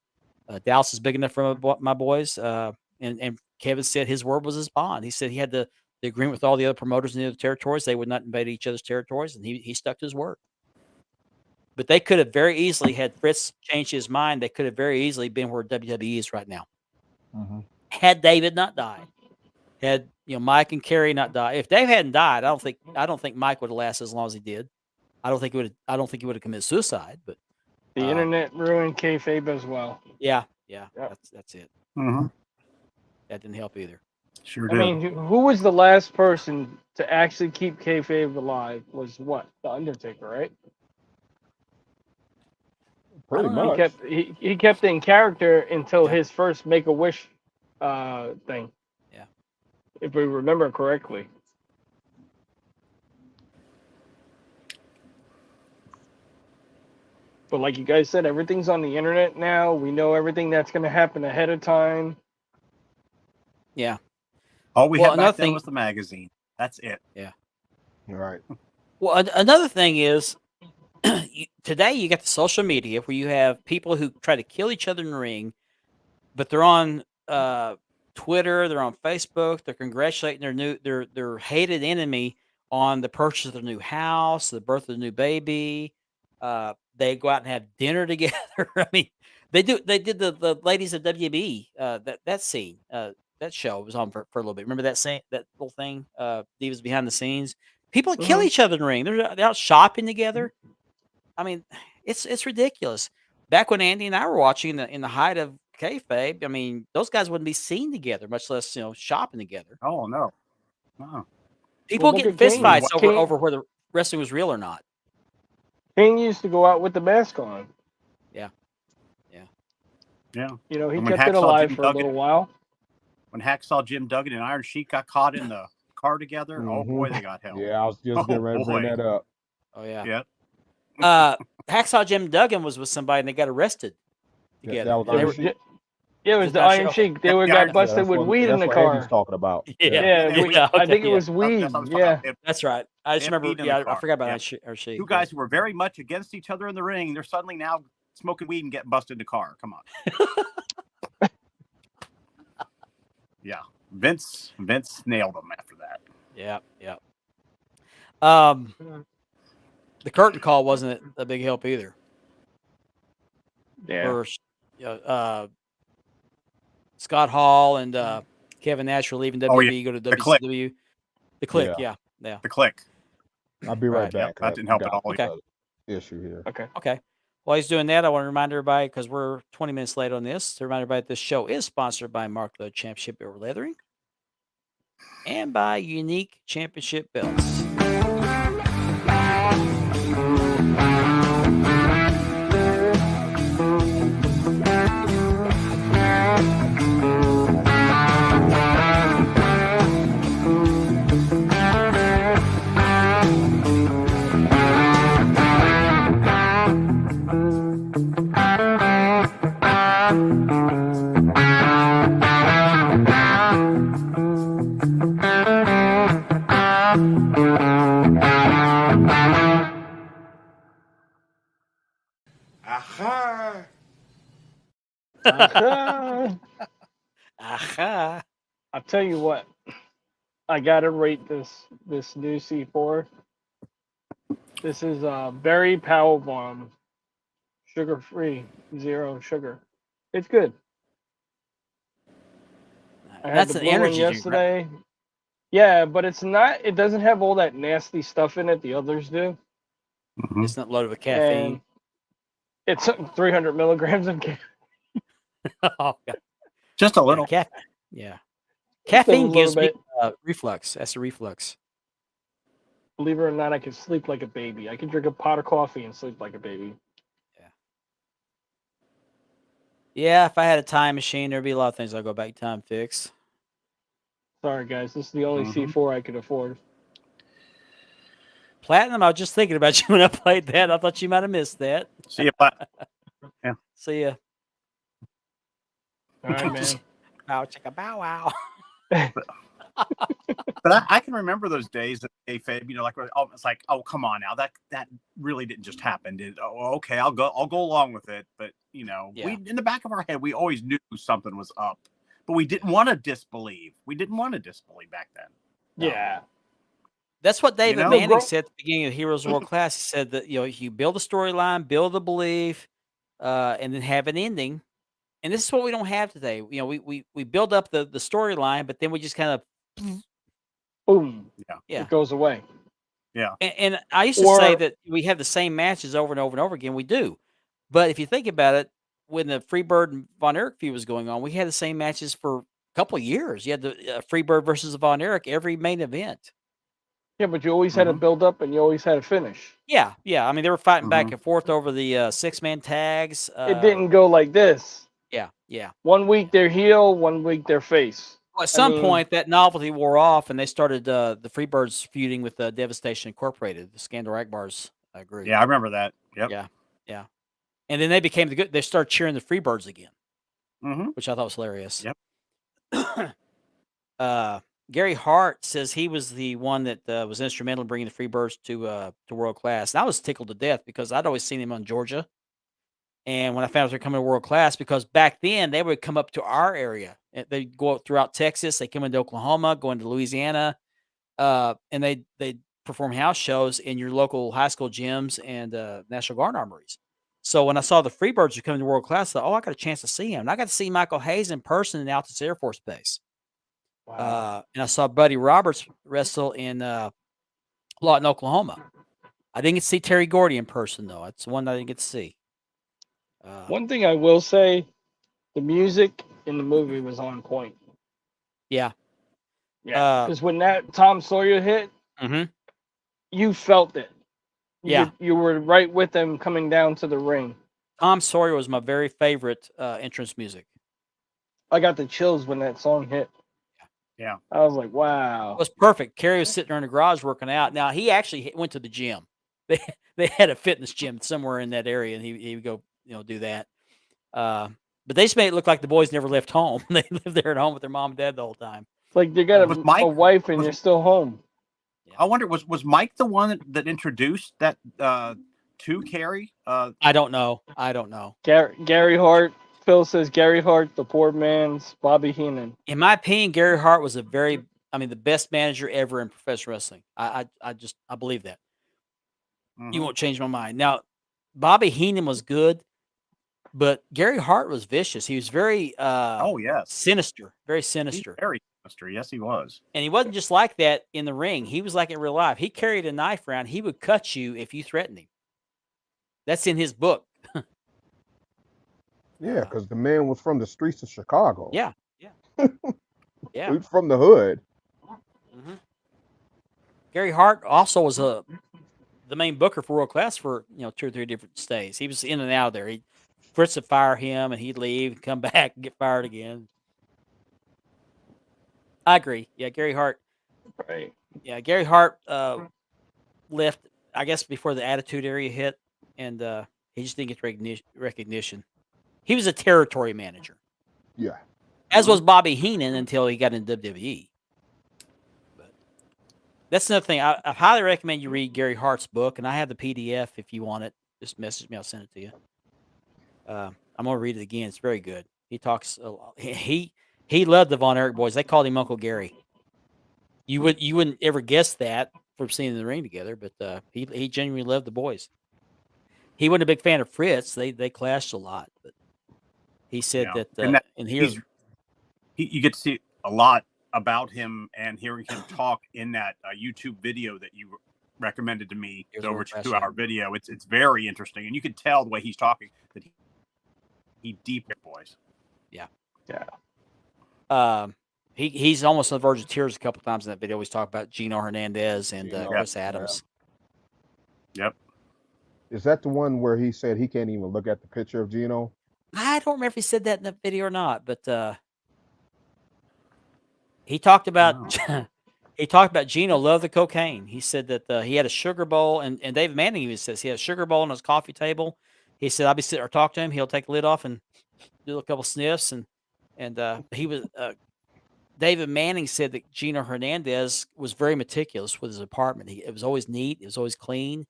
Dallas is big enough for my boys." And Kevin said his word was his bond. He said he had the agreement with all the other promoters in the other territories; they would not invade each other's territories, and he stuck to his word. But they could have very easily, had Fritz changed his mind, they could have very easily been where WWE is right now. Mm-hmm. Had David not died, had Mike and Kerry not died. If Dave hadn't died, I don't think Mike would have lasted as long as he did. I don't think he would have committed suicide. But the internet ruined kayfabe as well. Yeah, Yep. that's it. Mm-hmm. That didn't help either. Sure I did. mean, who was the last person to actually keep kayfabe alive? Was what? The Undertaker, right? Pretty I don't know. much. He kept in character until Yeah. his first Make-A-Wish thing. Yeah. If we remember correctly. But like you guys said, everything's on the internet now. We know everything that's going to happen ahead of time. Yeah. All we Well, had another back then thing- was the magazine. That's it. Right. Well, another thing is, today you got the social media where you have people who try to kill each other in the ring, but they're on Twitter, they're on Facebook, they're congratulating their hated enemy on the purchase of their new house, the birth of the new baby. They go out and have dinner together. I mean, they did the ladies of WB that scene. That show was on for a little bit. Remember that little thing? Divas behind the scenes. People kill each other in the ring. They're out shopping together. I mean, it's ridiculous. Back when Andy and I were watching in the height of kayfabe, I mean, those guys wouldn't be seen together, much less shopping together. Oh no. No. People Well, get look in at fist Kane. fights Kane- over whether wrestling was real or not. King used to go out with the mask on. Yeah. You know, he And when kept it Hacksaw alive Jim for a little Duggan- while. When Hacksaw Jim Duggan and Iron Sheik got caught in the car together, oh Mhm. boy, they got hell. Yeah, I was just getting ready to bring boy. that up. Oh yeah. Yeah. Hacksaw Jim Duggan was with somebody and they got arrested Yeah, together. that was They Iron were- Sheik. Yeah, it was Did the not Iron show. Sheik. They Yeah, got that's busted that's with what- weed in that's the what car. Andy's talking about. Yeah. Yeah, Yeah, we- yeah, I think okay, it was That's weed. what I was talking Yeah. about. It- That's right. I just They had remember. weed in the Yeah, I car. forgot about Yeah. that. Sheik. Two guys who were very much against each other in the ring, they're suddenly now smoking weed and getting busted in the car. Come on. Yeah. Vince nailed them after that. Yeah. The curtain call wasn't a big help either. Yeah. For Scott Hall and Kevin Nash were leaving WWE, go to the click. WCW. The Click, Yeah. yeah. The Click. I'll be right Right. Yep, back. that didn't help at all. Okay. Issue here. Okay. While he's doing that, I want to remind everybody, because we're 20 minutes late on this, to remind everybody that this show is sponsored by Mark Lowe Championship Over Leathering and by Unique Championship Belts. Aha! Aha. I'll tell you what. I gotta rate this new C4. This is berry power bomb, sugar free, 0 sugar. It's good. I had That's the an blue one energy drink, right? yesterday. Yeah, but it's not. It doesn't have all that nasty stuff in it the others do. Mhm. It's not loaded with caffeine. And it's 300 milligrams of caffeine. Oh, God. Just a Yeah, little. caffeine. Yeah. Just a Caffeine gives little me bit. reflux. That's a reflux. Believe it or not, I can sleep like a baby. I can drink a pot of coffee and sleep like a baby. Yeah, if I had a time machine, there'd be a lot of things I'd go back in time and fix. Sorry, guys. This is the only Mhm. C4 I could afford. Platinum, I was just thinking about you when I played that. I thought you might have missed that. See if I, See ya. All right, man. Bow chicka bow wow. but I can remember those days of kayfabe, like it's like, oh, come on now, that really didn't just happen, did it? Oh, okay, I'll go along with it, but we in the back of our head we always knew something was up, but we didn't want to disbelieve. We didn't want to disbelieve back then. Yeah. That's what David Manning bro- said at the beginning of Heroes World Class. He said that you build a storyline, build a belief, and then have an ending. And this is what we don't have today. We build up the storyline, but then we just kind of Boom. Yeah. It goes away. Yeah. And I used to say that we have the same matches over and over and over again. We do. But if you think about it, when the Freebird and Von Erich feud was going on, we had the same matches for a couple of years. You had the Freebird versus Von Erich every main event. Yeah, but you always had a build up and you always had a finish. Yeah. I mean, they were fighting back and forth over the 6-man tags. It didn't go like this. Yeah. 1 week they're heel, 1 week they're face. Well, at some point, that novelty wore off, and they started the Freebirds feuding with Devastation Incorporated, the Scandal Akbar's group. Yeah, I remember that. Yep. Yeah. And then they became they started cheering the Freebirds again, Mm-hmm. which I thought was hilarious. Yep. Gary Hart says he was the one that was instrumental in bringing the Freebirds to World Class. And I was tickled to death because I'd always seen him on Georgia. And when I found out they're coming to World Class, because back then they would come up to our area. They'd go up throughout Texas. They come into Oklahoma, go into Louisiana, and they perform house shows in your local high school gyms and National Guard armories. So when I saw the Freebirds were coming to World Class, I thought, I got a chance to see him. And I got to see Michael Hayes in person in Altus Air Force Base. Wow. And I saw Buddy Roberts wrestle in Lawton, Oklahoma. I didn't get to see Terry Gordy in person, though. That's the one that I didn't get to see. One thing I will say, the music in the movie was on point. Yeah. Yeah. Because when that Tom Sawyer hit, you felt it. You were right with them coming down to the ring. Tom Sawyer was my very favorite entrance music. I got the chills when that song hit. Yeah. I was like, wow. It was perfect. Kerry was sitting there in the garage working out. Now, he actually went to the gym. They had a fitness gym somewhere in that area, and he would go do that. But they just made it look like the boys never left home. They lived there at home with their mom and dad the whole time. It's like you got a wife and you're still home. I wonder, was Mike the one that introduced that to Kerry? I don't know. Gary Hart. Phil says Gary Hart, the poor man's Bobby Heenan. In my opinion, Gary Hart was the best manager ever in professional wrestling. I believe that. Mm-hmm. You won't change my mind. Now, Bobby Heenan was good, but Gary Hart was vicious. He was very yes, sinister, very sinister. Yes, he was. And he wasn't just like that in the ring. He was like in real life. He carried a knife around. He would cut you if you threatened him. That's in his book. Yeah, because the man was from the streets of Chicago. Yeah. Yeah. He's from the hood. Mm-hmm. Gary Hart also was the main booker for World Class for 2 or 3 different stays. He was in and out of there. Fritz would fire him, and he'd leave, come back, and get fired again. I agree. Yeah, Gary Hart. Right. Yeah, Gary Hart left, I guess, before the Attitude Era hit, and he just didn't get recognition. He was a territory manager. Yeah. As was Bobby Heenan until he got into WWE. But that's another thing. I highly recommend you read Gary Hart's book, and I have the PDF if you want it. Just message me. I'll send it to you. I'm going to read it again. It's very good. He talks a lot. He loved the Von Erich boys. They called him Uncle Gary. You wouldn't ever guess that from seeing them in the ring together, but he genuinely loved the boys. He wasn't a big fan of Fritz. They clashed a lot, but he said you get to see a lot about him and hearing him talk in that YouTube video that you recommended to me. It's over 2-hour video. It's very interesting, and you can tell the way he's talking that he deep boys. Yeah. Yeah. He's almost on the verge of tears a couple times in that video. He's talking about Gino Hernandez and Chris Adams. Yep. Is that the one where he said he can't even look at the picture of Gino? I don't remember if he said that in the video or not, but he talked about Gino loved the cocaine. He said that he had a sugar bowl, and David Manning even says he had a sugar bowl on his coffee table. He said I'll be sitting or talk to him. He'll take the lid off and do a couple sniffs, and he was. David Manning said that Gino Hernandez was very meticulous with his apartment. It was always neat. It was always clean.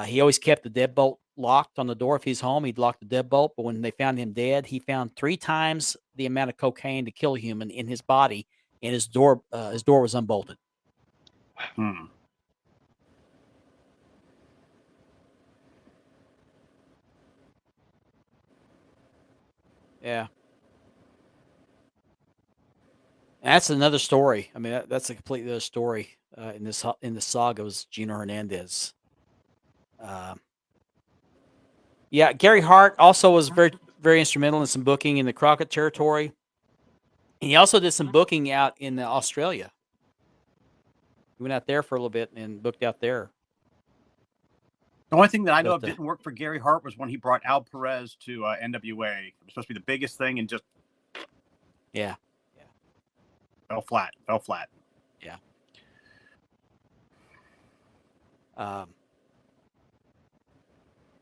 He always kept the deadbolt locked on the door. If he's home, he'd lock the deadbolt. But when they found him dead, he found 3 times the amount of cocaine to kill a human in his body, and his door was unbolted. Yeah. And that's another story. I mean, that's a completely other story in the saga was Gino Hernandez. Yeah, Gary Hart also was very, very instrumental in some booking in the Crockett territory. And he also did some booking out in Australia. He went out there for a little bit and booked out there. The only thing that I know of didn't work for Gary Hart was when he brought Al Perez to NWA. It was supposed to be the biggest thing, and just fell flat. Yeah.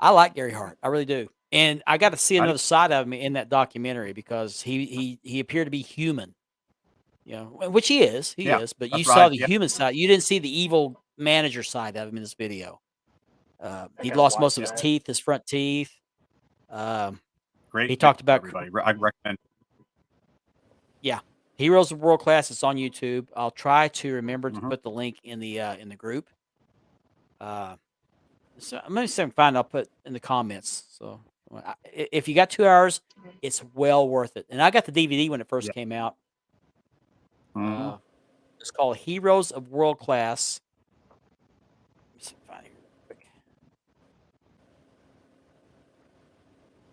I like Gary Hart. I really do. And I got to see another side of him in that documentary because he appeared to be human. Which he is. He is. But you saw the human side. You didn't see the evil manager side of him in this video. He'd lost most of his teeth, his front teeth. Great. He talked about everybody. I recommend. Yeah. Heroes of World Class. It's on YouTube. I'll try to remember to put the link in the group. So I'm going to find. I'll put in the comments. So if you got 2 hours, it's well worth it. And I got the DVD when it first came out. It's called Heroes of World Class. Let me see if I find it real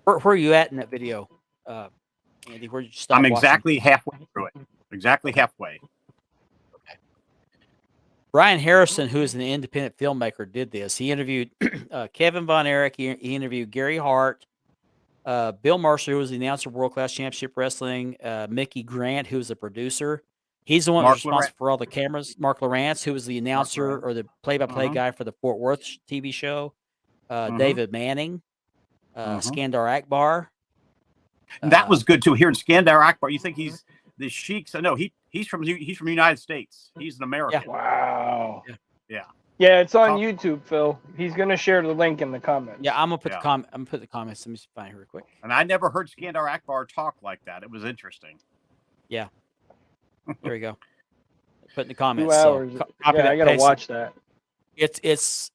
quick. Where are you at in that video, Andy? Where did you stop? I'm exactly halfway through it. Exactly halfway. Okay. Brian Harrison, who is an independent filmmaker, did this. He interviewed Kevin Von Erich. He interviewed Gary Hart, Bill Mercer, who was the announcer of World Class Championship Wrestling, Mickey Grant, who was the producer. He's the one who's responsible for all the cameras. Mark Lawrence, who was the announcer or the play-by-play guy for the Fort Worth TV show. David Manning, Skandar Akbar. And that was good too. Here in Skandar Akbar, you think he's the Sheik? So no, he's from the United States. He's an American. Yeah. Wow. Yeah. Yeah, it's on YouTube, Phil. He's gonna share the link in the comments. Yeah, I'm gonna put I'm gonna put the comments. Let me find it real quick. And I never heard Skandar Akbar talk like that. It was interesting. Yeah. There we go. Put in the comments. 2 hours. So, I gotta watch that. It's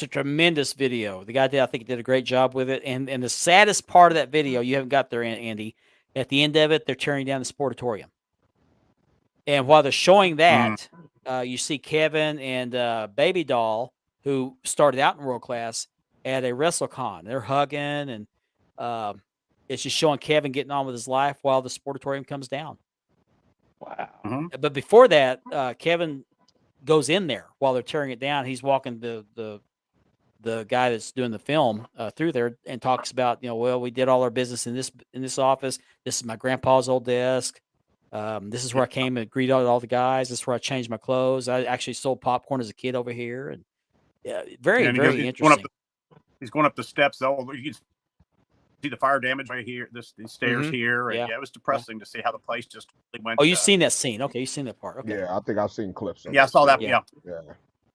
a tremendous video. The guy I think did a great job with it. And the saddest part of that video, you haven't got there, Andy. At the end of it, they're tearing down the sportatorium. And while they're showing that, you see Kevin and Baby Doll, who started out in world class, at a WrestleCon. They're hugging, and it's just showing Kevin getting on with his life while the sportatorium comes down. Wow. But before that, Kevin goes in there while they're tearing it down. He's walking the guy that's doing the film through there and talks about, well, we did all our business in this office. This is my grandpa's old desk. This is where I came and greeted all the guys. This is where I changed my clothes. I actually sold popcorn as a kid over here, and very interesting. He's going up the steps. Oh, you can see the fire damage right here. These stairs here. And it was depressing to see how the place just went. Oh, you've seen that scene? Okay, you've seen that part. Okay. Yeah, I think I've seen clips. I saw that. Yeah.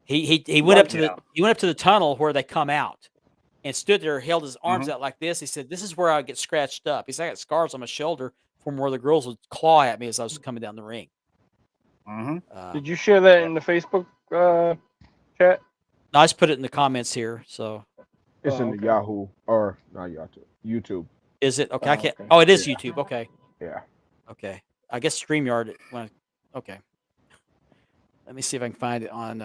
He went up to the tunnel where they come out, and stood there, held his arms out like this. He said, "This is where I get scratched up." He said, "I got scars on my shoulder from where the girls would claw at me as I was coming down the ring." Did you share that in the Facebook chat? I just put it in the comments here. So it's in the Yahoo or not Yahoo, YouTube. Is it okay? I can't. Okay. Oh, it is YouTube. Okay. Yeah. Okay. I guess StreamYard. Okay. Let me see if I can find it on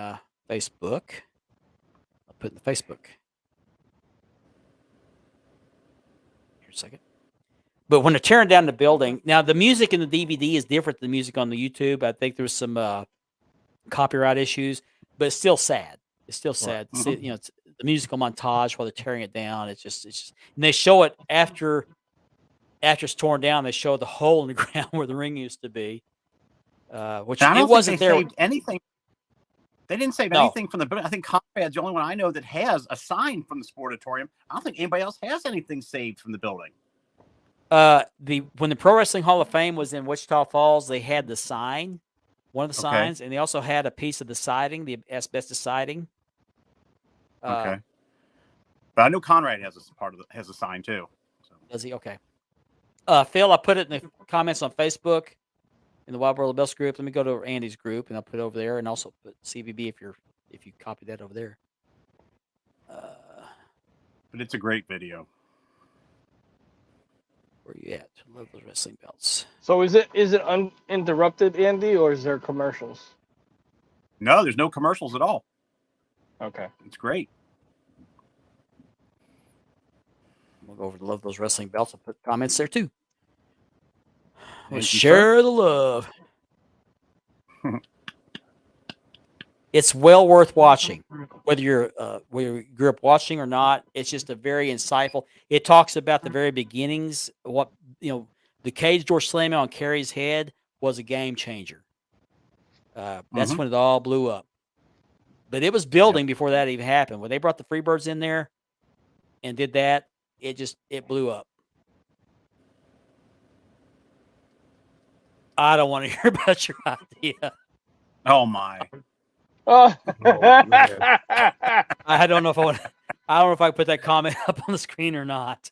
Facebook. I'll put it in the Facebook. Here a second. But when they're tearing down the building, now the music in the DVD is different than the music on the YouTube. I think there's some copyright issues, but it's still sad. It's still sad. Right. See, it's the musical montage while they're tearing it down. It's just, and they show it after it's torn down. They show the hole in the ground where the ring used to be, which it wasn't there. Anything. They didn't save anything from the building. I think Conrad's the only one I know that has a sign from the sportatorium. I don't think anybody else has anything saved from the building. When the Pro Wrestling Hall of Fame was in Wichita Falls, they had the sign, one of the signs, and they also had a piece of the siding, the asbestos siding. Okay, but I know Conrad has a sign too. So. Does he? Okay. Phil, I put it in the comments on Facebook in the Wild World of Belts group. Let me go to Andy's group, and I'll put it over there, and also put CVB if you copy that over there. But it's a great video. Where you at? Love those wrestling belts. So is it uninterrupted, Andy, or is there commercials? No, there's no commercials at all. Okay. It's great. We'll go over to Love Those Wrestling Belts. I'll put comments there too. We'll share the love. It's well worth watching, whether you grew up watching or not. It's just a very insightful. It talks about the very beginnings. What the cage door slamming on Kerry's head was a game changer. That's when it all blew up. But it was building before that even happened. When they brought the Freebirds in there and did that, it blew up. I don't want to hear about your idea. Oh my. Oh. I don't know if I put that comment up on the screen or not.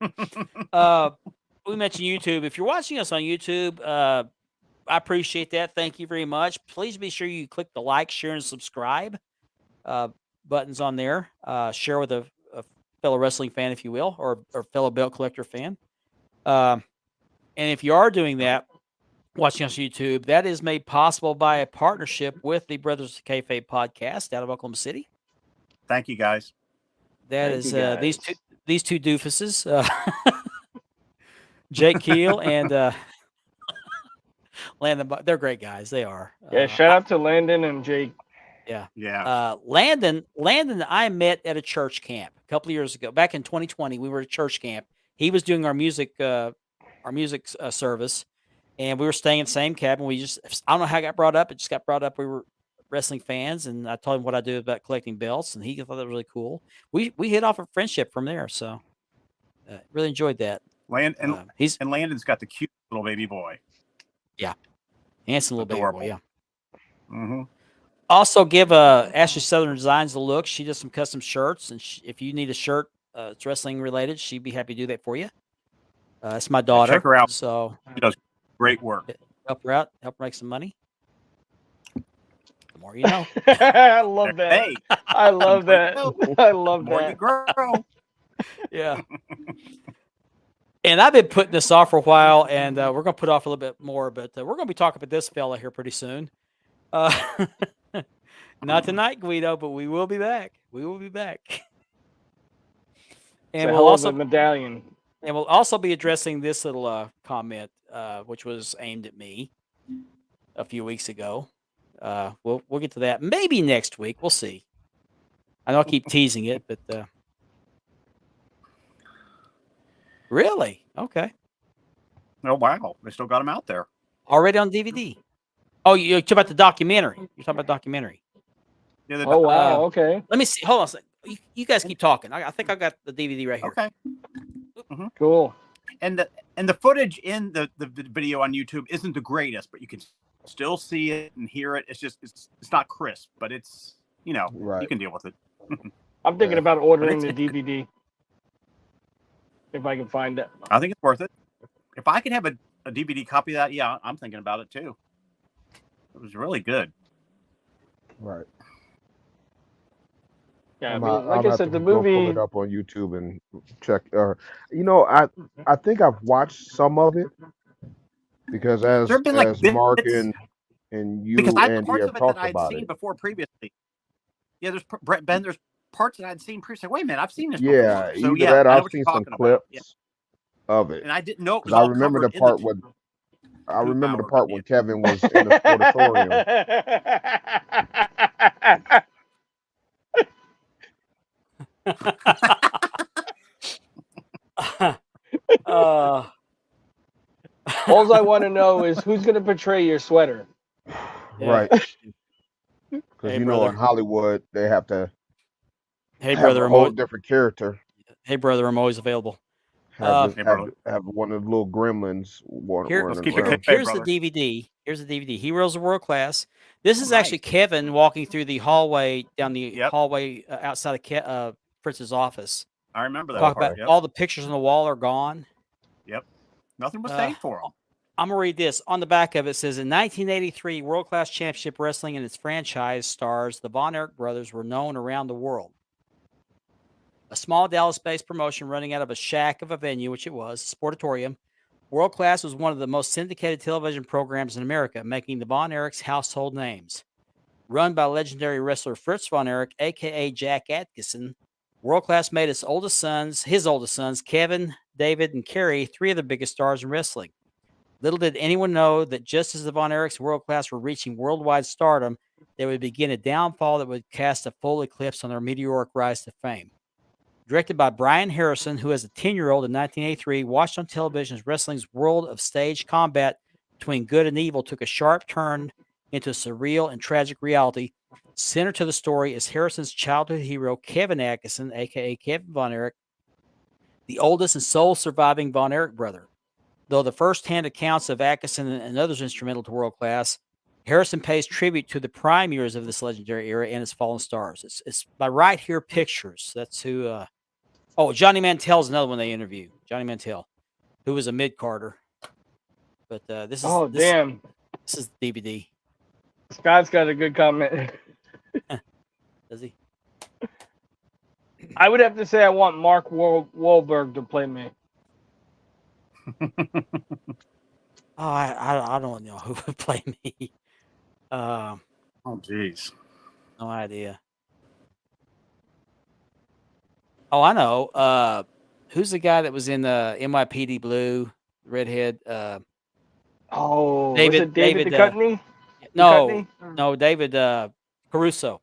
We mentioned YouTube. If you're watching us on YouTube, I appreciate that. Thank you very much. Please be sure you click the like, share, and subscribe buttons on there. Share with a fellow wrestling fan, if you will, or fellow belt collector fan. And if you are doing that, watching us on YouTube, that is made possible by a partnership with the Brothers of Kayfabe podcast out of Oklahoma City. Thank you, guys. These two doofuses, Jake Keel and Landon. They're great guys. They are. Yeah, shout out to Landon and Jake. Yeah. Landon, I met at a church camp a couple of years ago. Back in 2020, we were at a church camp. He was doing our music service. And we were staying in the same cabin. I don't know how it got brought up. It just got brought up. We were wrestling fans, and I told him what I do about collecting belts, and he thought that was really cool. We hit off a friendship from there, so really enjoyed that. Landon's got the cute little baby boy. Yeah, handsome little Adorable. Baby boy. Yeah. Mm-hmm. Also, give Ashley Southern Designs a look. She does some custom shirts, and if you need a shirt that's wrestling related, she'd be happy to do that for you. It's my daughter. Check her out. So she does great work. Help her out. Help her make some money. The more you know. I love that. Hey. I love that. I love The more that. you grow. Yeah. And I've been putting this off for a while, and we're going to put off a little bit more, but we're going to be talking about this fella here pretty soon. Not tonight, Guido, but we will be back. We will be back. And we'll also medallion. And we'll also be addressing this little comment, which was aimed at me a few weeks ago. We'll get to that maybe next week. We'll see. I know I keep teasing it, but really, okay. Oh wow, they still got them out there already on DVD. Oh, you're talking about the documentary. You're talking about documentary. Yeah, oh wow, okay. Let me see. Hold on a second. You guys keep talking. I think I got the DVD right here. Okay. Cool. And the footage in the video on YouTube isn't the greatest, but you can still see it and hear it. It's just it's not crisp, but it's you can deal with it. I'm thinking about ordering the DVD if I can find it. I think it's worth it. If I can have a DVD copy of that, yeah, I'm thinking about it too. It was really good. Right. Yeah, I mean, like I said, the movie. Pull it up on YouTube and check. I think I've watched some of it because as Mark and you because Andy parts have of it talked that I'd about seen it before previously. Yeah, there's Ben. There's parts that I'd seen previously. Wait a minute, I've seen this. Yeah, before. So, that I I've seen some clips of it, and I didn't know. Because I remember the part when when Kevin was in the auditorium. All I want to know is who's going to portray your sweater. Right. Because in Hollywood they have to have a whole different character. Hey brother, I'm always available. Have one of the little gremlins. Here's the DVD. Here's the DVD. Heroes of World Class. This is actually Kevin walking through the hallway down the hallway outside of Fritz's office. I remember that. Talk about all the pictures on the wall are gone. Yep, nothing was saved for them. I'm gonna read this. On the back of it says, in 1983, World Class Championship Wrestling and its franchise stars, the Von Erich brothers, were known around the world. A small Dallas-based promotion running out of a shack of a venue, which it was, Sportatorium. World Class was one of the most syndicated television programs in America, making the Von Erichs household names. Run by legendary wrestler Fritz Von Erich, a.k.a. Jack Atkinson, World Class made his oldest sons, Kevin, David, and Kerry, three of the biggest stars in wrestling. Little did anyone know that just as the Von Erichs World Class were reaching worldwide stardom, they would begin a downfall that would cast a full eclipse on their meteoric rise to fame. Directed by Brian Harrison, who as a 10-year-old in 1983 watched on television as wrestling's world of staged combat between good and evil took a sharp turn into surreal and tragic reality. Center to the story is Harrison's childhood hero, Kevin Atkinson, a.k.a. Kevin Von Erich, the oldest and sole surviving Von Erich brother. Though the first-hand accounts of Atkinson and others instrumental to World Class, Harrison pays tribute to the prime years of this legendary era and its fallen stars. It's by Right Here Pictures. That's who. Johnny Mantel's another one they interviewed. Johnny Mantel, who was a mid-carder. But this is This is the DVD. Scott's got a good comment. Does he? I would have to say I want Mark Wahlberg to play me. I don't know who would play me. Oh, jeez. No idea. Oh, I know. Who's the guy that was in NYPD Blue, redhead? David Duchovny? No, David Caruso.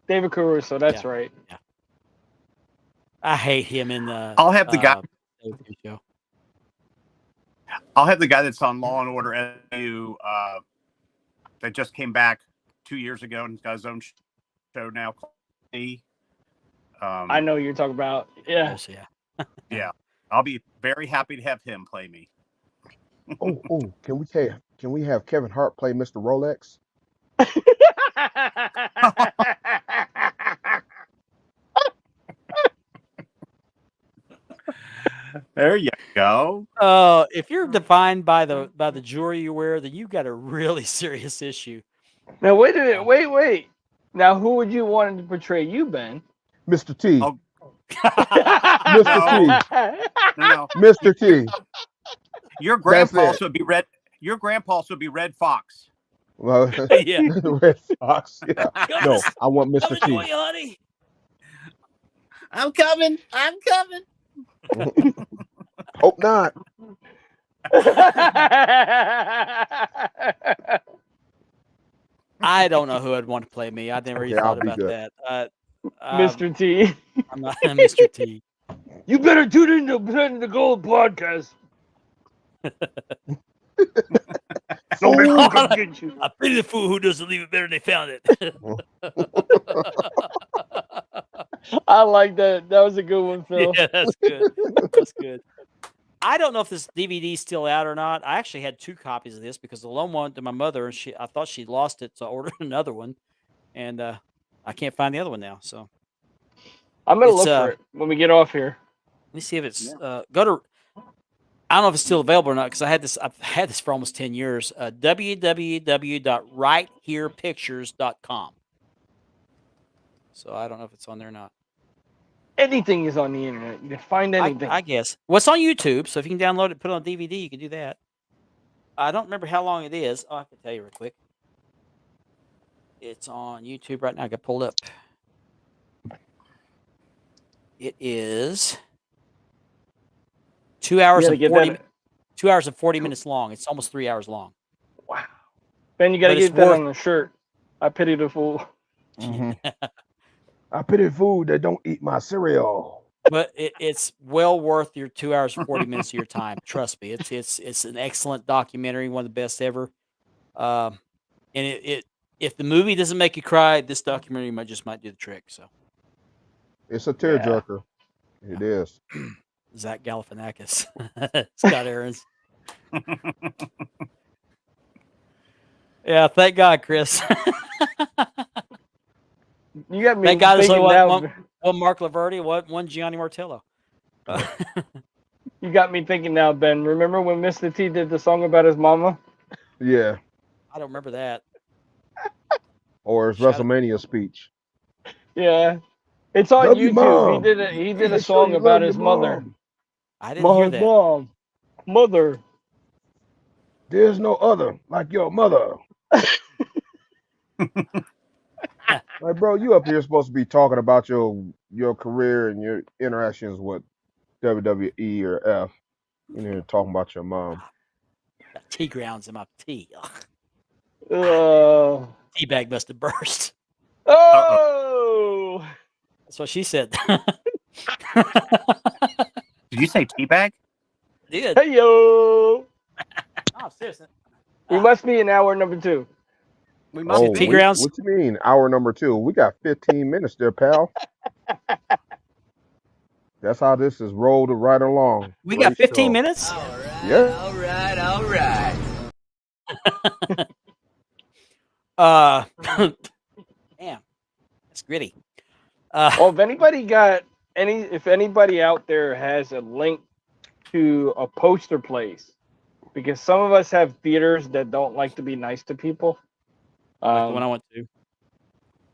David Caruso, that's right. Yeah. I hate him in the. I'll have the guy. I'll have the guy that's on Law and Order SU that just came back 2 years ago and he's got his own show now. I know you're talking about. Yeah. Yes, yeah. Yeah. I'll be very happy to have him play me. Can we have Kevin Hart play Mr. Rolex? There you go. If you're defined by the jewelry you wear, then you've got a really serious issue. Now wait a minute. Wait. Now who would you want to portray you, Ben? Mr. T. Oh. Mr. T. No. Mr. T. Your That's grandpa it. also be red. Your grandpa also be Red Fox. Well, Yeah. Red Fox. Yeah. Come No, to- I want come Mr. to join T. you, honey. I'm coming. I'm coming. Hope not. I don't know who I'd want to play me. I never Okay, even I'll thought be about good. that. Mr. T. I'm not Mr. T. You better tune in to Playing the Gold podcast. Somebody will come get you. I pity the fool who doesn't leave it better than they found it. I like that. That was a good one, Phil. Yeah, that's good. That's good. I don't know if this DVD is still out or not. I actually had 2 copies of this because the loan one to my mother, and I thought she lost it, so I ordered another one, and I can't find the other one now. So I'm gonna It's, look for it when we get off here. let me see if it's go to. I don't know if it's still available or not because I've had this for almost 10 years. www.rightherepictures.com. So I don't know if it's on there or not. Anything is on the internet. You can find anything. I guess. Well, it's on YouTube, so if you can download it, put it on DVD, you can do that. I don't remember how long it is. Oh, I can tell you real quick. It's on YouTube right now. I got pulled up. It is 2 hours You gotta and get 40 that. 2 hours and 40 minutes long. It's almost 3 hours long. Wow. Ben, you gotta But it's get that worth- on the shirt. I pity the fool. Mhm. I pity food that don't eat my cereal. But it's well worth your 2 hours and 40 minutes of your time. Trust me, it's an excellent documentary, one of the best ever. And if the movie doesn't make you cry, this documentary might do the trick. So It's a tearjerker. It is. Zach Galifianakis, Scott Ahrens. Yeah, thank God, Chris. You got me Thank God there's thinking only now. one Mark Laverty, one Gianni Martello. You got me thinking now, Ben. Remember when Mr. T did the song about his mama? Yeah. I don't remember that. Or his Shout out- WrestleMania speech. Yeah. It's on Love you, YouTube. Mom. He did a Make sure song you about love his your mother. mom. I didn't hear that. Mom. Mother. There's no other like your mother. Like, bro, you up here supposed to be talking about your career and your interactions with WWE or F. You know, talking about your mom. Got tea grounds in my tea. Ugh. Tea bag must have burst. Oh. That's what she said. Did you say teabag? Did. Hey yo. Oh, seriously. We must be in hour number 2. We must Oh, be. T grounds. What you mean? Hour number 2. We got 15 minutes there, pal. That's how this is rolled right along. We got Great 15 show. minutes? Yeah. All right. Damn. That's gritty. Well, if anybody out there has a link to a poster place, because some of us have theaters that don't like to be nice to people. Like the one I went to.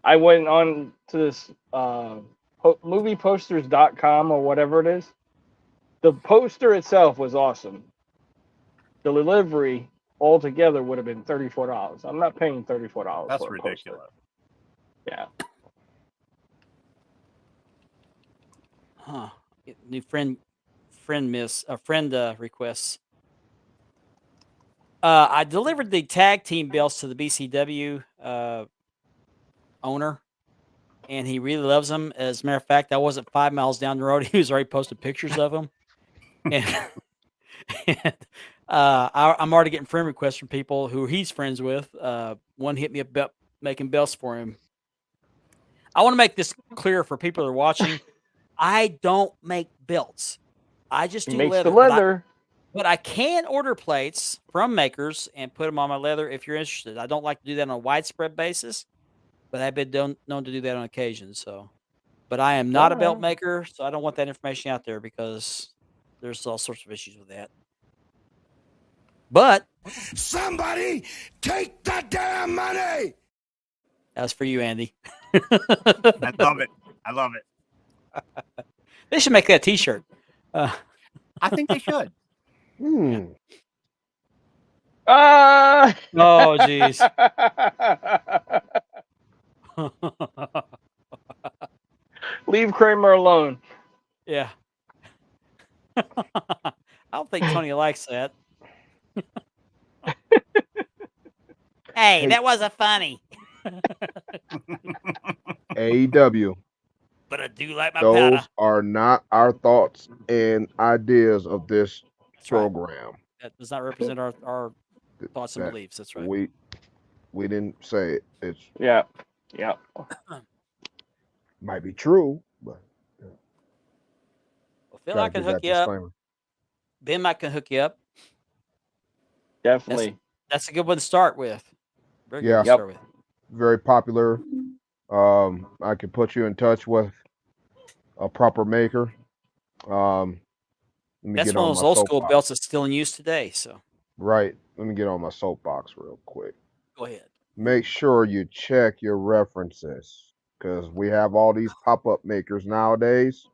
I went on to this movieposters.com or whatever it is. The poster itself was awesome. The delivery altogether would have been $34. I'm not paying $34 That's for a ridiculous. poster. Yeah. Huh. New friend requests. I delivered the tag team belts to the BCW owner, and he really loves them. As a matter of fact, I wasn't 5 miles down the road. He was already posting pictures of them. And I'm already getting friend requests from people who he's friends with. One hit me up making belts for him. I want to make this clear for people that are watching. I don't make belts. I just He do makes leather. the leather. But I can order plates from makers and put them on my leather if you're interested. I don't like to do that on a widespread basis, but I've been known to do that on occasion. So, but I am not a belt maker, so I don't want that information out there because there's all sorts of issues with that. But Somebody take the damn money. that's for you, Andy. I love it. I love it. They should make that T-shirt. I think they should. Ah. Oh, jeez. Leave Kramer alone. Yeah. I don't think Tony likes that. Hey, that wasn't funny. AEW. But I do like my Those powder. are not our thoughts and ideas of this That's right. program. That does not represent our thoughts and That beliefs. That's right. We didn't say it. It's Yeah. might be true, but Well, Phil, gotta I can give hook that you up. disclaimer. Ben might can hook you up. Definitely. That's a good one to start with. Very good Yeah. one to start with. Very popular. I can put you in touch with a proper maker. Let me That's get one on of those my old school soapbox. belts that's still in use today. So Right. Let me get on my soapbox real quick. go ahead. Make sure you check your references because we have all these pop-up makers nowadays.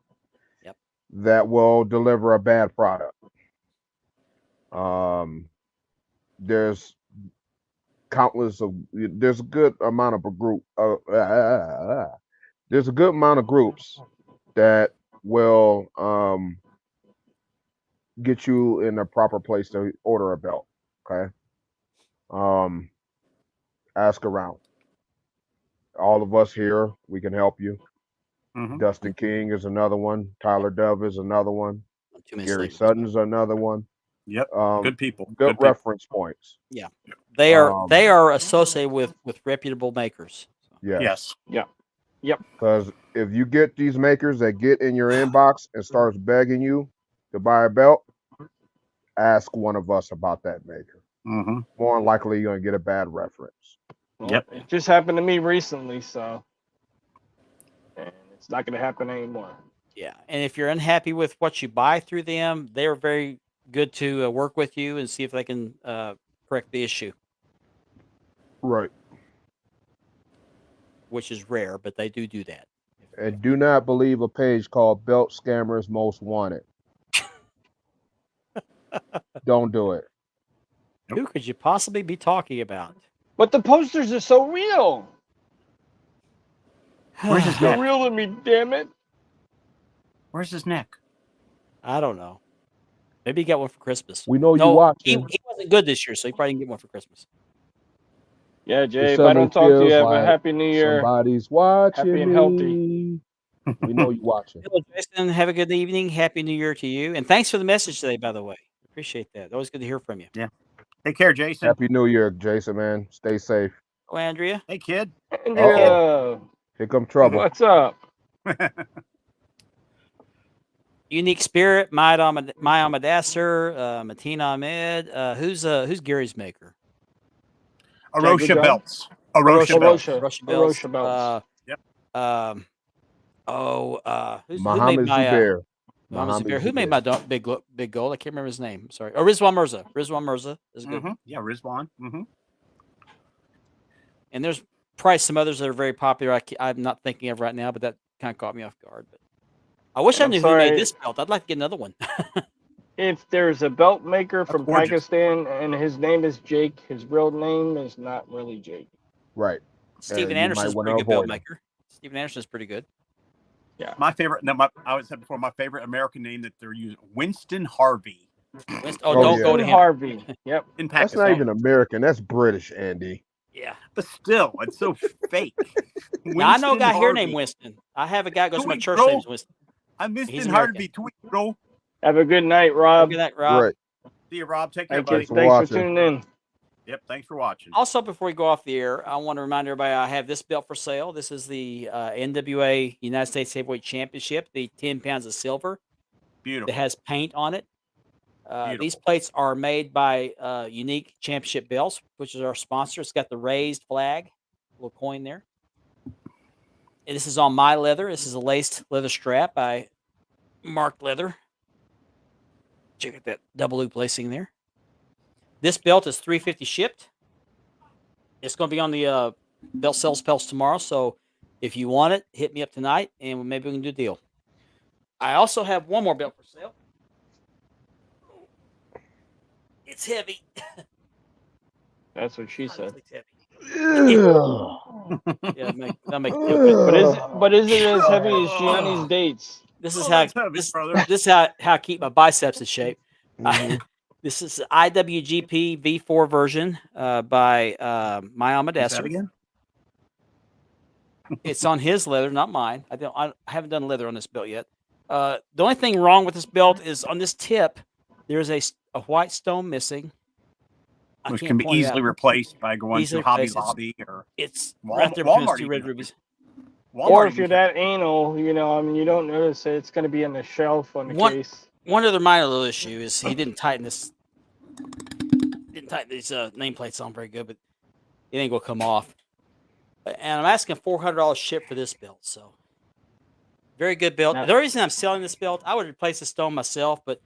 Yep. That will deliver a bad product. There's there's a good amount of there's a good amount of groups that will get you in a proper place to order a belt. Okay. Ask around. All of us here, we can help you. Dustin King is another one. Tyler Dove is another one. Gary Sutton's another one. Yep. Good people. Good reference points. Yeah. They are associated with reputable makers. So. Yes. Yeah. Yep. Because if you get these makers that get in your inbox and starts begging you to buy a belt, ask one of us about that maker. More than likely, you're going to get a bad reference. Well, Yep. It just happened to me recently, so and it's not going to happen anymore. Yeah, and if you're unhappy with what you buy through them, they're very good to work with you and see if they can correct the issue. Right. Which is rare, but they do that. And do not believe a page called Belt Scammers Most Wanted. Don't do it. Who could you possibly be talking about? But the posters are so real. Where's his They're neck? real to me, damn it. Where's his neck? I don't know. Maybe he got one for Christmas. We know you watching. He wasn't good this year, so he probably didn't get one for Christmas. Yeah, Jay, if I don't talk to you, have a happy new year. Somebody's watching happy and healthy. We know you watching. Hello, Jason. Have a good evening. Happy New Year to you. And thanks for the message today, by the way. Appreciate that. Always good to hear from you. Yeah. Take care, Jason. Happy New Year, Jason, man. Stay safe. Oh, Andrea. Hey, kid. Andrea. Here come trouble. What's up? Unique Spirit, Maya Amadasser, Mateen Ahmed. Who's Gary's maker? Arosha belts. Arosha belts. Yep. Who made my Zubair. Who made my big goal? I can't remember his name. Sorry. Oh, Rizwan Mirza. Rizwan Mirza is good. Yeah, Rizwan. And there's probably some others that are very popular. I'm not thinking of right now, but that kind of caught me off guard. But I wish I knew who made this belt. I'd like to get another one. If there's a belt maker from Pakistan and his name is Jake, his real name is not really Jake. Right. Steven Anderson's a pretty good belt maker. Steven Anderson's pretty good. Yeah. My favorite, I would say before, my favorite American name that they're using, Winston Harvey. Don't go to him. Harvey. Yep. In Pakistan. That's not even American. That's British, Andy. Yeah. But still, it's so fake. Now, I know a guy here named Winston. I have a guy who goes to my church named Winston. I'm Winston Harvey. Tweet, bro. Have a good night, Rob. Good night, Rob. Right. See you, Rob. Take care, buddy. Thanks for tuning in. Yep, thanks for watching. Also, before we go off the air, I want to remind everybody I have this belt for sale. This is the NWA United States Heavyweight Championship, the 10 pounds of silver. Beautiful. It has paint on it. These plates are made by Unique Championship Belts, which is our sponsor. It's got the raised flag, little coin there. And this is on my leather. This is a laced leather strap by Marked Leather. Check out that double loop lacing there. This belt is $350 shipped. It's going to be on the Belt Sales Pels tomorrow. So if you want it, hit me up tonight and maybe we can do a deal. I also have one more belt for sale. it's heavy. That's what she God, said. it's heavy. Ugh. Yeah, that make you feel good. But is it as heavy as Gianni's dates? This is Oh, how that's heavy, brother. this is how I keep my biceps in shape. Mhm. This is the IWGP V4 version by my Is that Desser. again? It's on his leather, not mine. I haven't done leather on this belt yet. The only thing wrong with this belt is on this tip, there's a white stone missing. I Which can't can be point it easily out. replaced by going Easily to Hobby replaced. Lobby or It's right there between those Walmart. two red rubies. Walmart Or if even you're that anal, you know, I mean, you don't notice it. It's going to be on the shelf on the case. One other minor little issue is he didn't tighten this. Didn't tighten these nameplates on very good, but it ain't gonna come off. And I'm asking $400 ship for this belt, so very good belt. Now- The reason I'm selling this belt, I would replace the stone myself, but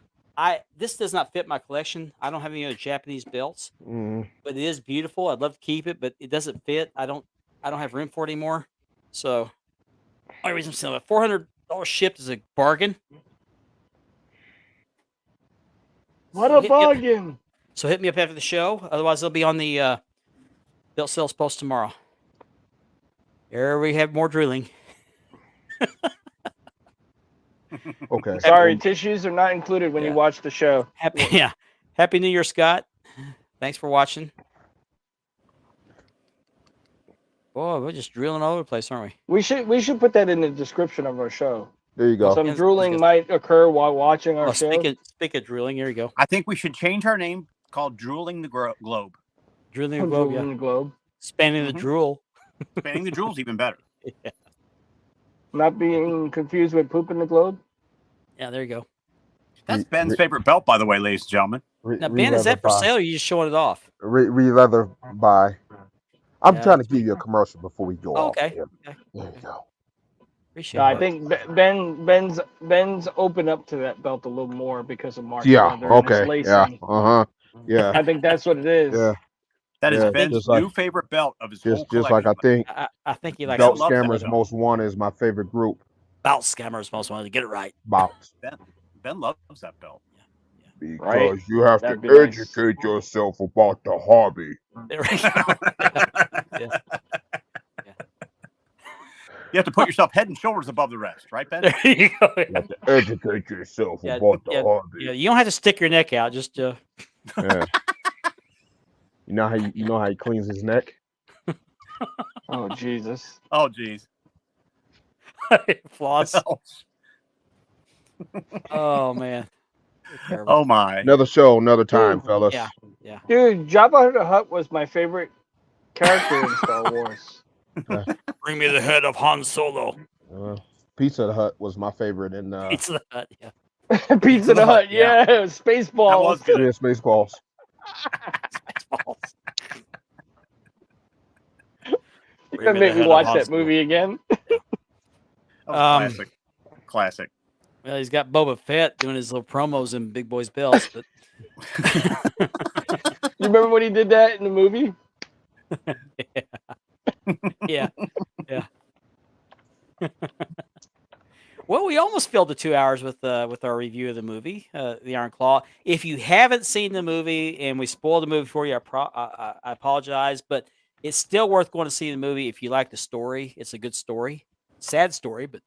this does not fit my collection. I don't have any other Japanese belts, Mhm. but it is beautiful. I'd love to keep it, but it doesn't fit. I don't have room for it anymore. So only reason I'm selling it. $400 shipped is a bargain. What So a hit me up- bargain! So hit me up after the show. Otherwise, they'll be on the belt sales post tomorrow. There we have more drilling. Okay. Sorry, tissues are not included when you Yeah. watch the show. Happy New Year, Scott. Thanks for watching. Boy, we're just drilling all over the place, aren't we? We should put that in the description of our show. There you go. Some Yes, drooling yes. might occur while watching our Oh, show. speak of drilling, here you go. I think we should change our name called Drooling the Globe. Drilling the I'm globe, drooling yeah. the globe. Spanning the Mhm. drool. Spanning the drool's even better. Yeah. Not being confused with pooping the globe. Yeah, there you go. That's Ben's favorite belt, by the way, ladies and gentlemen. Now, Ben, is that for sale or are you just showing it off? Re-leather by. I'm Yeah, trying to that's give you a commercial before we go Oh, off. okay. There. Okay. There you go. Appreciate No, I that. think Ben's opened up to that belt a little more because of Mark Yeah. Leather and his Okay. lacing. Yeah. Yeah. I think that's what it is. Yeah. That is Yeah, Ben's just like- new favorite belt of his whole Just collection. like I think I think he likes Belt loves that Scammers belt. Most Wanted is my favorite group. Belt Scammers most wanted to get it right. Bounce. Ben loves that belt. Because Right. you have That'd to be nice. educate yourself about the hobby. There we go. Yeah. You have to put yourself head and shoulders above the rest, right, Ben? There you go. You have to educate yourself Yeah, about the hobby. Yeah, you don't have to stick your neck out. Just Yeah. You know how he cleans his neck? Oh Jesus. Oh, geez. floss. Oh man. Terrible. Oh, my. Another show, another time, fellas. Yeah. Yeah. Dude, Jabba the Hutt was my favorite character in Star Wars. Bring me the head of Han Solo. Pizza Hut was my favorite in Pizza the Hut. Yeah. Pizza the Hut, yeah. yeah. Spaceballs. That was good. yeah, Spaceballs. You're gonna make me watch that movie again. That was classic. Classic. Well, he's got Boba Fett doing his little promos in Big Boy's Bells, but You remember when he did that in the movie? yeah. Well, we almost filled the 2 hours with our review of the movie, The Iron Claw. If you haven't seen the movie and we spoiled the movie for you, I apologize, but it's still worth going to see the movie if you like the story. It's a good story, sad story, but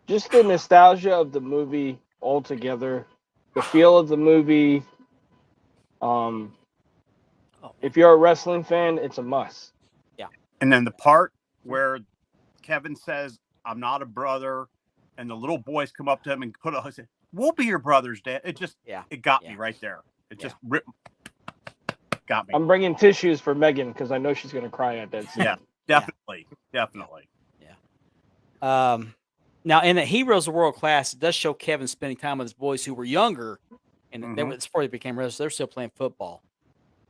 Just the nostalgia of the movie altogether, the feel of the movie. If you're a wrestling fan, it's a must. And then the part where Kevin says, "I'm not a brother," and the little boys come up to him and put a say, "We'll be your brothers, Dad." It just it got me right there. It just got me. I'm bringing tissues for Megan because I know she's gonna cry at that scene. Yeah, definitely. Now in the Heroes of World Class, it does show Kevin spending time with his boys who were younger, and before they became wrestlers, they're still playing football.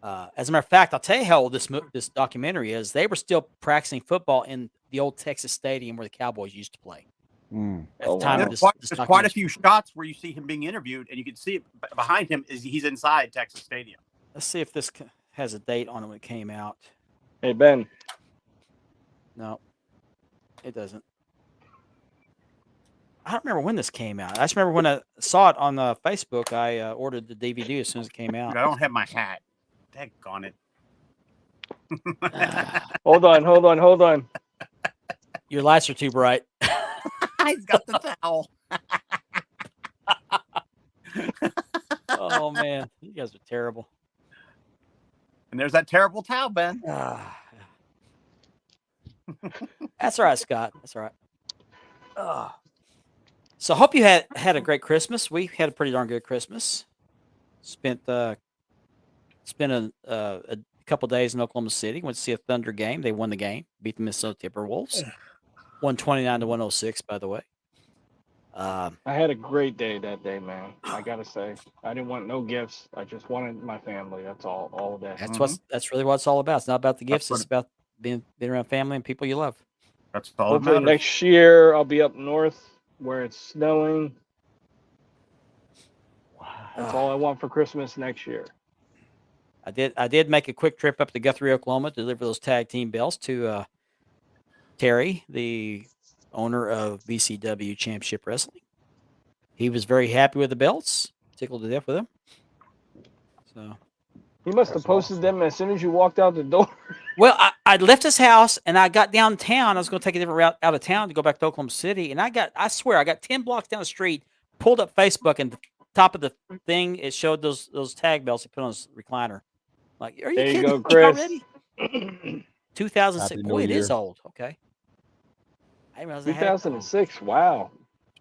As a matter of fact, I'll tell you how old this documentary is. They were still practicing football in the old Texas Stadium where the Cowboys used to play. At the time of this, There's quite a few shots where you see him being interviewed, and you can see it behind him is he's inside Texas Stadium. Let's see if this has a date on it when it came out. Hey Ben. No, it doesn't. I don't remember when this came out. I just remember when I saw it on Facebook. I ordered the DVD as soon as it came out. I don't have my hat. Daggone it. Hold on. Your lights are too bright. He's got the towel. Oh man, you guys are terrible. And there's that terrible towel, Ben. That's all right, Scott. That's all right. So I hope you had a great Christmas. We had a pretty darn good Christmas. Spent a couple days in Oklahoma City. Went to see a Thunder game. They won the game, beat the Minnesota Timberwolves, 129 to 106. By the way, I had a great day that day, man. I gotta say, I didn't want no gifts. I just wanted my family. That's all day. that's really what it's all about. It's not about the gifts. That's It's about being around family and people you love. That's all that Hopefully matters. next year I'll be up north where it's snowing. That's all I want for Christmas next year. I did make a quick trip up to Guthrie, Oklahoma to deliver those tag team belts to Terry, the owner of BCW Championship Wrestling. He was very happy with the belts, tickled to death with them. So He must have posted them as soon as you walked out the door. well, I left his house and I got downtown. I was going to take a different route out of town to go back to Oklahoma City. And I swear, I got 10 blocks down the street, pulled up Facebook, and the top of the thing, it showed those tag belts he put on his recliner. Like, are you There you kidding go, me Chris. already? 2006. Happy Boy, New it is Year. old. Okay. I didn't realize I had it. 2006. Wow.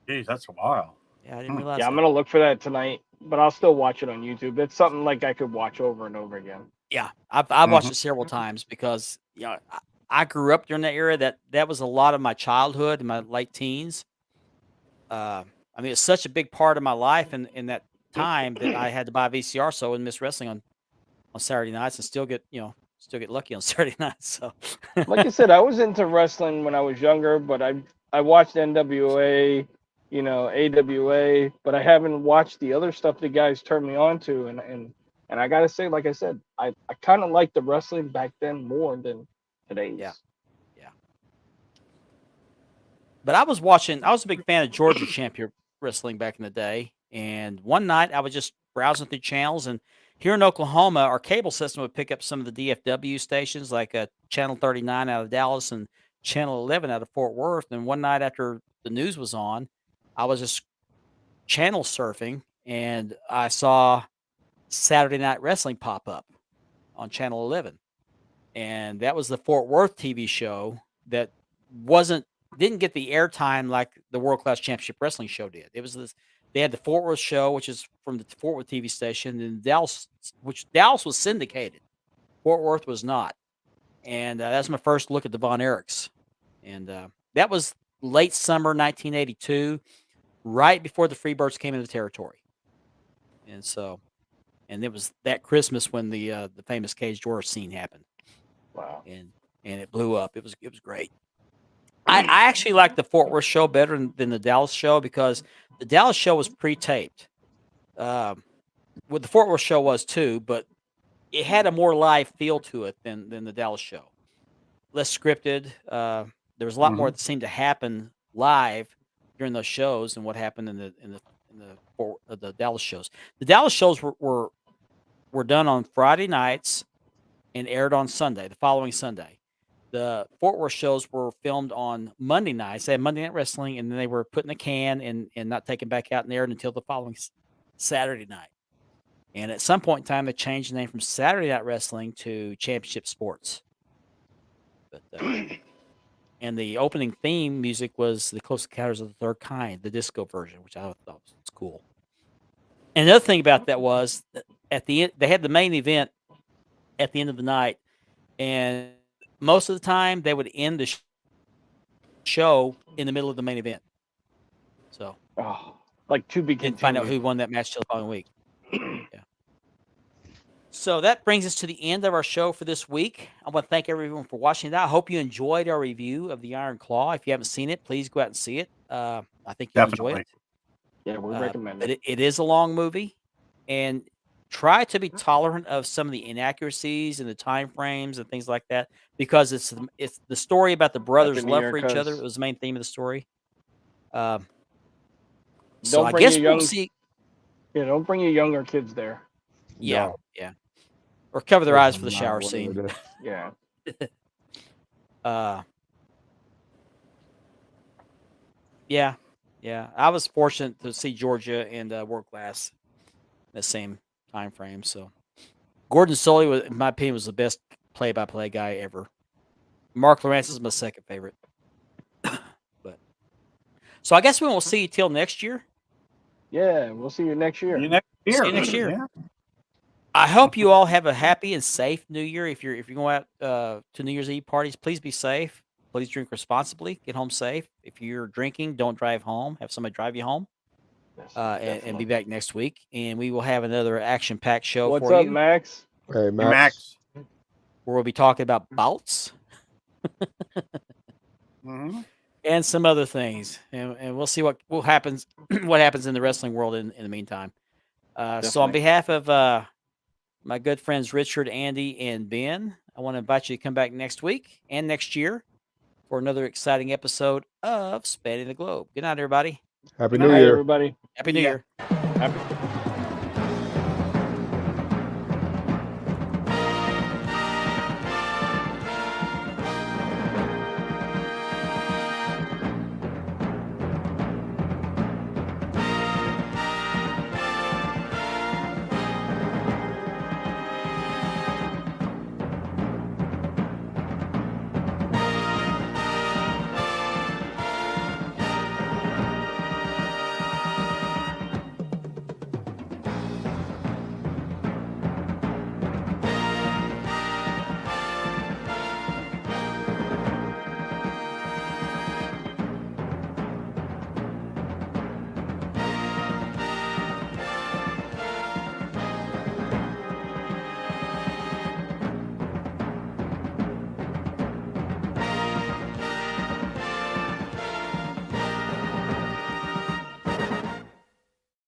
Jeez, that's a while. Yeah, I didn't realize Yeah, I'm that. gonna look for that tonight, but I'll still watch it on YouTube. It's something like I could watch over and over again. Yeah, I've watched it several times because I grew up during that era. That was a lot of my childhood and my late teens. I mean, it's such a big part of my life in that time that I had to buy a VCR so I wouldn't miss wrestling on Saturday nights and still get lucky on Saturday nights. So Like I said, I was into wrestling when I was younger, but I watched NWA, AWA, but I haven't watched the other stuff the guys turned me on to, and I gotta say, like I said, I kind of liked the wrestling back then more than today's. Yeah. But I was a big fan of Georgia Champion Wrestling back in the day. And one night I was just browsing through channels, and here in Oklahoma, our cable system would pick up some of the DFW stations, like Channel 39 out of Dallas and Channel 11 out of Fort Worth. And one night after the news was on, I was just channel surfing, and I saw Saturday Night Wrestling pop up on Channel 11. And that was the Fort Worth TV show that didn't get the airtime like the World Class Championship Wrestling show did. It was this. They had the Fort Worth show, which is from the Fort Worth TV station, and Dallas was syndicated. Fort Worth was not. And that's my first look at the Von Erichs. And that was late summer 1982, right before the Freebirds came into the territory. And it was that Christmas when the famous Cage Door scene happened. Wow. And it blew up. It was great. I actually like the Fort Worth show better than the Dallas show because the Dallas show was pre-taped. Well, the Fort Worth show was too, but it had a more live feel to it than the Dallas show. Less scripted. There was a lot more that seemed to happen live during those shows than what happened in the Dallas shows. The Dallas shows were done on Friday nights and aired on Sunday, the following Sunday. The Fort Worth shows were filmed on Monday nights. They had Monday Night Wrestling, and then they were put in a can and not taken back out and aired until the following Saturday night. And at some point in time, they changed the name from Saturday Night Wrestling to Championship Sports. But and the opening theme music was the Close Encounters of the Third Kind, the disco version, which I thought was cool. And the other thing about that was that at the end, they had the main event at the end of the night, and most of the time they would end the show in the middle of the main event. So, like to be didn't find out who won that match till the following week. Yeah. So that brings us to the end of our show for this week. I want to thank everyone for watching that. I hope you enjoyed our review of the Iron Claw. If you haven't seen it, please go out and see it. I think you'll enjoy it. Yeah, we recommend it. But it is a long movie, and try to be tolerant of some of the inaccuracies and the time frames and things like that, because it's the story about the brothers' New love Year for each other. cuz. It was the main theme of the story. So Don't I bring guess your we'll young. see. Yeah, don't bring your younger kids there. Yeah, No, yeah. Or cover their this eyes is for the not shower what scene. it is. Yeah. Uh, yeah, yeah. I was fortunate to see Georgia and World Class in the same time frame. So Gordon Sully, was, in my opinion, was the best play-by-play guy ever. Mark Lawrence is my second favorite. But so I guess we won't see you till next year. Yeah, we'll see you next year. You next year. See you next year. Yeah. I hope you all have a happy and safe New Year. If you're going out to New Year's Eve parties, please be safe. Please drink responsibly. Get home safe. If you're drinking, don't drive home. Have somebody drive you home. Yes, And be definitely. back next week. And we will have another action-packed show What's for up, you, Max? Hey, Hey, Max. Max. where we'll be talking about bouts Mm-hmm. and some other things. And we'll see what happens what happens in the wrestling world in the meantime. So on Definitely. behalf of my good friends Richard, Andy, and Ben, I want to invite you to come back next week and next year for another exciting episode of Spanning the Globe. Good night, everybody. Happy Good New night. Hi, Year. everybody. Happy New Yeah. Year. Happy.